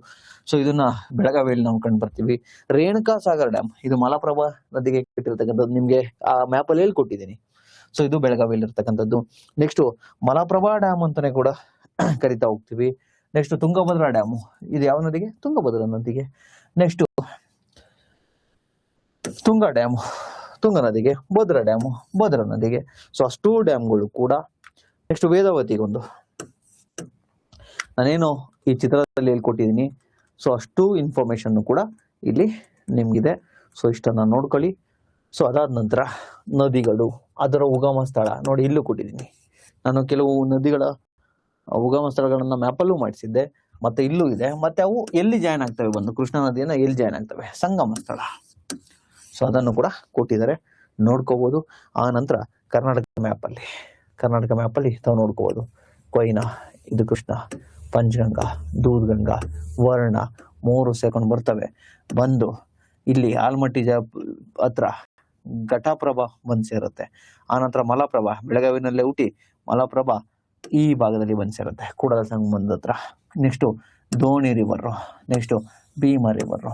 ಸೊ ಇದನ್ನ ಬೆಳಗಾವಿಯಲ್ಲಿ ನಾವು ಕಂಡು ಬರ್ತೀವಿ. ರೇಣುಕಾ ಸಾಗರ್ ಡ್ಯಾಮ್ ಇದು ಮಲಪ್ರಭಾ ನದಿಗೆ ಕಟ್ಟಿರತಕ್ಕಂಥದ್ದು, ನಿಮ್ಗೆ ಆ ಮ್ಯಾಪ್ ಅಲ್ಲಿ ಹೇಳ್ಕೊಟ್ಟಿದ್ದೀನಿ. ಸೊ ಇದು ಬೆಳಗಾವಿಯಲ್ಲಿ ಇರ್ತಕ್ಕಂಥದ್ದು. ನೆಕ್ಸ್ಟ್ ಮಲಪ್ರಭಾ ಡ್ಯಾಮ್ ಅಂತಾನೆ ಕೂಡ ಕರಿತಾ ಹೋಗ್ತೀವಿ. ನೆಕ್ಸ್ಟ್ ತುಂಗಭದ್ರಾ ಡ್ಯಾಮು ಇದು ಯಾವ ನದಿಗೆ? ತುಂಗಭದ್ರಾ ನದಿಗೆ. ನೆಕ್ಸ್ಟ್ ತುಂಗಾ ಡ್ಯಾಮು ತುಂಗಾ ನದಿಗೆ. ಭದ್ರಾ ಡ್ಯಾಮು ಭದ್ರಾ ನದಿಗೆ. ಸೊ ಅಷ್ಟೂ ಡ್ಯಾಮ್ಗಳು ಕೂಡ. ನೆಕ್ಸ್ಟ್ ವೇದಾವತಿಗೊಂದು ನಾನೇನು ಈ ಚಿತ್ರದಲ್ಲಿ ಹೇಳ್ಕೊಟ್ಟಿದ್ದೀನಿ, ಸೊ ಅಷ್ಟು ಇನ್ಫಾರ್ಮೇಶನ್ ಕೂಡ ಇಲ್ಲಿ ನಿಮ್ಗಿದೆ. ಸೊ ಇಷ್ಟನ್ನ ನೋಡ್ಕೊಳ್ಳಿ. ಸೊ ಅದಾದ ನಂತರ ನದಿಗಳು, ಅದರ ಉಗಮ ಸ್ಥಳ ನೋಡಿ, ಇಲ್ಲೂ ಕೊಟ್ಟಿದ್ದೀನಿ. ನಾನು ಕೆಲವು ನದಿಗಳ ಉಗಮ ಸ್ಥಳಗಳನ್ನ ಮ್ಯಾಪಲ್ಲೂ ಮಾಡಿಸಿದ್ದೆ, ಮತ್ತೆ ಇಲ್ಲೂ ಇದೆ. ಮತ್ತೆ ಅವು ಎಲ್ಲಿ ಜಾಯ್ನ್ ಆಗ್ತವೆ, ಬಂದು ಕೃಷ್ಣಾ ನದಿಯನ್ನ ಎಲ್ಲಿ ಜಾಯ್ನ್ ಆಗ್ತವೆ, ಸಂಗಮ ಸ್ಥಳ. ಸೊ ಅದನ್ನು ಕೂಡ ಕೊಟ್ಟಿದ್ದಾರೆ, ನೋಡ್ಕೋಬಹುದು. ಆ ನಂತರ ಕರ್ನಾಟಕ ಮ್ಯಾಪಲ್ಲಿ ತಾವು ನೋಡ್ಕೋಬಹುದು. ಕೊಯ್ನಾ ಇದು ಕೃಷ್ಣ, ಪಂಚಗಂಗಾ, ದೂದ್ಗಂಗಾ, ವರ್ಣ 3 ಸೆಕೆಂಡ್ ಬರ್ತವೆ. ಬಂದು ಇಲ್ಲಿ ಆಲ್ಮಟ್ಟಿ ಹತ್ರ ಘಟಪ್ರಭಾ ಬಂದು ಸೇರುತ್ತೆ. ಆನಂತರ ಮಲಪ್ರಭಾ ಬೆಳಗಾವಿನಲ್ಲೇ ಹುಟ್ಟಿ ಮಲಪ್ರಭಾ ಈ ಭಾಗದಲ್ಲಿ ಬಂದು ಸೇರುತ್ತೆ, ಕೂಡಲ ಸಂಗಮದ ಹತ್ರ. ನೆಕ್ಸ್ಟ್ ದೋಣಿ ರಿವರ್, ನೆಕ್ಸ್ಟ್ ಭೀಮಾ ರಿವರ್.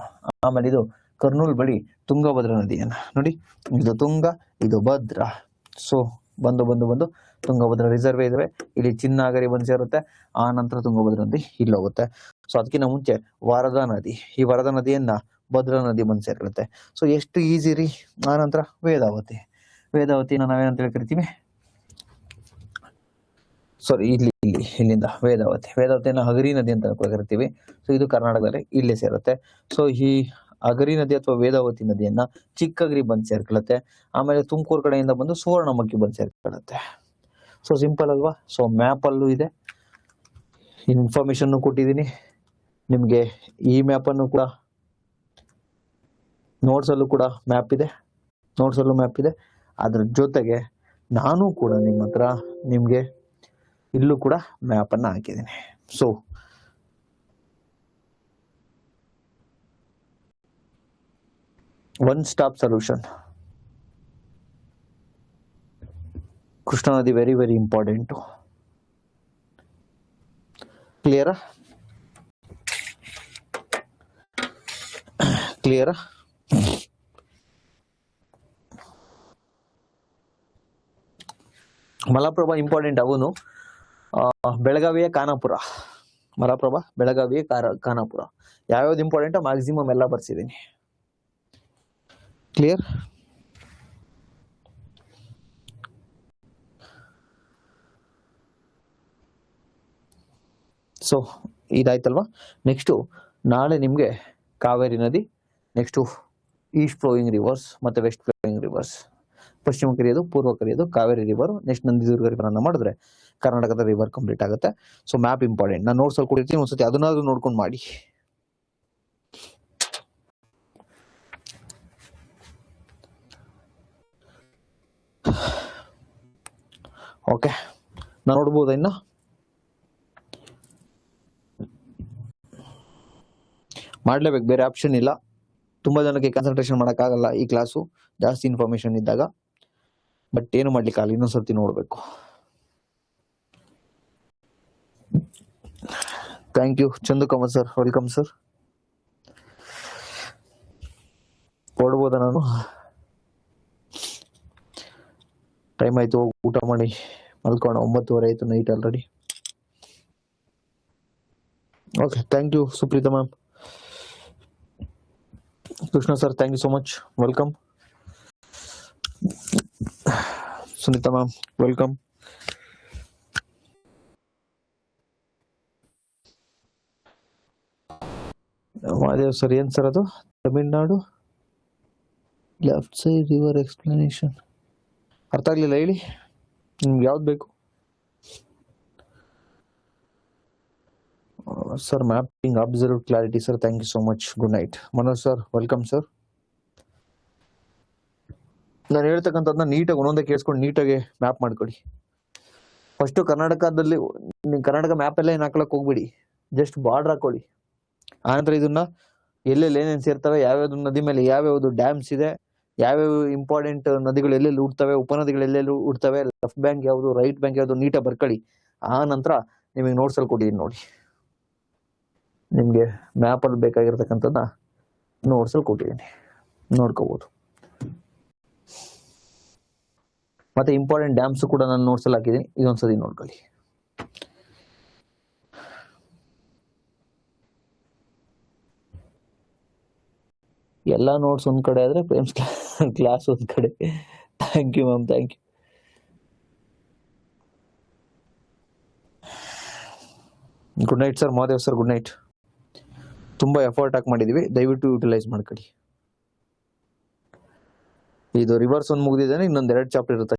ಆಮೇಲೆ ಇದು ಕರ್ನೂಲ್ ಬಳಿ ತುಂಗಭದ್ರಾ ನದಿಯನ್ನ ನೋಡಿ, ಇದು ತುಂಗ, ಇದು ಭದ್ರಾ. ಸೊ ಬಂದು ತುಂಗಭದ್ರಾ ರಿಸರ್ವೇ ಇದಾವೆ. ಇಲ್ಲಿ ಚಿನ್ನಾಗರಿ ಬಂದು ಸೇರುತ್ತೆ. ಆ ನಂತರ ತುಂಗಭದ್ರಾ ನದಿ ಇಲ್ಲಿ ಹೋಗುತ್ತೆ. ಸೊ ಅದಕ್ಕಿಂತ ಮುಂಚೆ ವರದಾ ನದಿ, ಈ ವರದಾ ನದಿಯನ್ನ ಭದ್ರಾ ನದಿ ಬಂದು ಸೇರಿರುತ್ತೆ. ಸೊ ಎಷ್ಟು ಈಸಿ ರೀ. ಆ ನಂತರ ವೇದಾವತಿನ ನಾವೇನಂತ ಹೇಳಿ ಕರಿತೀವಿ, ಸಾರಿ ಇಲ್ಲಿಂದ ವೇದಾವತಿಯನ್ನ ಹಗರಿ ನದಿ ಅಂತ ಕರಿತೀವಿ. ಸೊ ಇದು ಕರ್ನಾಟಕದಲ್ಲಿ ಇಲ್ಲೇ ಸೇರುತ್ತೆ. ಸೊ ಈ ಹಗರಿ ನದಿ ಅಥವಾ ವೇದಾವತಿ ನದಿಯನ್ನ ಚಿಕ್ಕಗಿರಿ ಬಂದು ಸೇರ್ಕೊಳ್ಳುತ್ತೆ. ಆಮೇಲೆ ತುಮಕೂರು ಕಡೆಯಿಂದ ಬಂದು ಸುವರ್ಣಮುಖಿ ಬಂದು ಸೇರ್ಕೊಳ್ಳುತ್ತೆ. ಸೊ ಸಿಂಪಲ್ ಅಲ್ವಾ. ಸೊ ಮ್ಯಾಪ್ ಅಲ್ಲೂ ಇದೆ, ಇನ್ಫಾರ್ಮೇಶನ್ ಕೊಟ್ಟಿದ್ದೀನಿ ನಿಮ್ಗೆ. ಈ ಮ್ಯಾಪ್ ಅನ್ನು ಕೂಡ ನೋಟ್ಸಲ್ಲೂ ಕೂಡ ಮ್ಯಾಪ್ ಇದೆ. ಅದ್ರ ಜೊತೆಗೆ ನಾನು ಕೂಡ ನಿಮ್ಮ ಹತ್ರ ನಿಮ್ಗೆ ಇಲ್ಲೂ ಕೂಡ ಮ್ಯಾಪ್ ಅನ್ನ ಹಾಕಿದ್ದೀನಿ. So one stop solution. Krishna ನದಿ ವೆರಿ ವೆರಿ ಇಂಪಾರ್ಟೆಂಟ್. ಕ್ಲಿಯರಾ? ಮಲಪ್ರಭಾ ಇಂಪಾರ್ಟೆಂಟ್. ಅವನು ಬೆಳಗಾವಿಯ ಖಾನಾಪುರ, ಮಲಪ್ರಭಾ ಬೆಳಗಾವಿಯ ಖಾನಾಪುರ. ಯಾವ್ಯಾವ್ದು ಇಂಪಾರ್ಟೆಂಟ್ ಮ್ಯಾಕ್ಸಿಮಮ್ ಎಲ್ಲ ಬರ್ಸಿದ್ದೀನಿ. ಕ್ಲಿಯರ್? ಸೊ ಇದಾಯ್ತಲ್ವಾ. ನೆಕ್ಸ್ಟು ನಾಳೆ ನಿಮ್ಗೆ ಕಾವೇರಿ ನದಿ, ನೆಕ್ಸ್ಟು ಈಸ್ಟ್ ಫ್ಲೋಯಿಂಗ್ ರಿವರ್ಸ್ ಮತ್ತೆ ವೆಸ್ಟ್ ಫ್ಲೋಯಿಂಗ್ ರಿವರ್ಸ್, ಪಶ್ಚಿಮ ಕರಿಯೋದು ಪೂರ್ವ ಕರಿಯೋದು Kaveri river. Next Nandidurga river ಅನ್ನ ಮಾಡಿದ್ರೆ ಕರ್ನಾಟಕದ ರಿವರ್ ಕಂಪ್ಲೀಟ್ ಆಗುತ್ತೆ. So map important. ನಾನು ನೋಟ್ಸ್ ಅಲ್ಲಿ ಕೊಟ್ಟಿರ್ತೀನಿ, ಒಂದ್ಸತಿ ಅದನ್ನಾದ್ರೂ ನೋಡ್ಕೊಂಡು ಮಾಡಿ. ಓಕೆ, ನಾನು ನೋಡ್ಬೋದ ಇನ್ನ? ಮಾಡ್ಲೇಬೇಕು, ಬೇರೆ ಆಪ್ಷನ್ ಇಲ್ಲ. ತುಂಬಾ ಜನಕ್ಕೆ ಕಾನ್ಸಂಟ್ರೇಷನ್ ಮಾಡೋಕ್ಕಾಗಲ್ಲ ಈ ಕ್ಲಾಸು, ಜಾಸ್ತಿ ಇನ್ಫಾರ್ಮೇಶನ್ ಇದ್ದಾಗ. ಬಟ್ ಏನು ಮಾಡ್ಲಿಕ್ಕಾಗಲ್ಲ, ಇನ್ನೊಂದ್ಸರ್ತಿ ನೋಡ್ಬೇಕು. Thank you Chandu Kamal sir, welcome sir. ಹೊಡ್ಬೋದ ನಾನು? ಟೈಮ್ ಆಯ್ತು, ಊಟ ಮಾಡಿ ಮಲ್ಕೋಣ. 9:30 ಆಯ್ತು night already. Okay, thank you Supritha ma'am. Krishna sir, thank you so much, welcome. Sunita ma'am, welcome. Mahadev sir, ಏನ್ ಸರ್ ಅದು? Tamil Nadu left side river explanation ಅರ್ಥ ಆಗ್ಲಿಲ್ಲ, ಹೇಳಿ ನಿಮ್ಗೆ ಯಾವ್ದು ಬೇಕು sir? Mapping observe clarity sir, thank you so much, good night. Manoj sir, welcome sir. ನಾನು ಹೇಳ್ತಕ್ಕಂಥದ್ದನ್ನ ನೀಟಾಗಿ ಒಂದೊಂದೇ ಕೇಳಿಸ್ಕೊಂಡು ನೀಟಾಗಿ ಮ್ಯಾಪ್ ಮಾಡ್ಕೊಳ್ಳಿ. ಫಸ್ಟ್ ಕರ್ನಾಟಕದಲ್ಲಿ ಕರ್ನಾಟಕ ಮ್ಯಾಪ್ ಎಲ್ಲ ಏನು ಹಾಕೊಳಕ್ ಹೋಗ್ಬಿಡಿ, ಜಸ್ಟ್ ಬಾರ್ಡರ್ ಹಾಕೊಳ್ಳಿ. ಆನಂತರ ಇದನ್ನ ಎಲ್ಲೆಲ್ಲಿ ಏನೇನು ಸೇರ್ತವೆ, ಯಾವ್ಯಾವ್ದು ನದಿ ಮೇಲೆ ಯಾವ್ಯಾವ್ದು ಡ್ಯಾಮ್ಸ್ ಇದೆ, ಯಾವ್ಯಾವ ಇಂಪಾರ್ಟೆಂಟ್ ನದಿಗಳು ಎಲ್ಲೆಲ್ಲಿ ಹುಡ್ತವೆ, ಉಪನದಿಗಳು ಎಲ್ಲೆಲ್ಲಿ ಹುಡ್ತವೆ, ಲೆಫ್ಟ್ ಬ್ಯಾಂಕ್ ಯಾವುದು, ರೈಟ್ ಬ್ಯಾಂಕ್ ಯಾವುದು, ನೀಟಾಗಿ ಬರ್ಕೊಳ್ಳಿ. ಆ ನಂತರ ನಿಮಗೆ ನೋಟ್ಸಲ್ಲಿ ಕೊಟ್ಟಿದ್ದೀನಿ ನೋಡಿ, ನಿಮಗೆ ಮ್ಯಾಪಲ್ಲಿ ಬೇಕಾಗಿರ್ತಕ್ಕಂಥದ್ದನ್ನ ನೋಟ್ಸಲ್ಲಿ ಕೊಟ್ಟಿದ್ದೀನಿ, ನೋಡ್ಕೋಬಹುದು. ಮತ್ತೆ ಇಂಪಾರ್ಟೆಂಟ್ ಡ್ಯಾಮ್ಸ್ ಕೂಡ ನಾನು ನೋಟ್ಸಲ್ಲಿ ಹಾಕಿದ್ದೀನಿ, ಇದೊಂದ್ಸತಿ ನೋಡ್ಕೊಳ್ಳಿ. ಎಲ್ಲ ನೋಟ್ಸ್ ಒಂದ್ ಕಡೆ ಆದ್ರೆ ಪ್ರೇಮ್ಸ್ ಕ್ಲಾಸ್ ಒಂದ್ ಕಡೆ. Thank you ma'am, thank you. Good night sir, Mahadev sir, good night. ತುಂಬಾ ಎಫರ್ಟ್ ಹಾಕಿ ಮಾಡಿದೀವಿ, ದಯವಿಟ್ಟು ಯುಟಿಲೈಸ್ ಮಾಡ್ಕೊಳ್ಳಿ. ಇದು ರಿವರ್ಸ್ ಒಂದು ಮುಗಿದಿದ್ದಾನೆ, ಇನ್ನೊಂದ್ 2 ಚಾಪ್ಟರ್ ಇರುತ್ತೆ.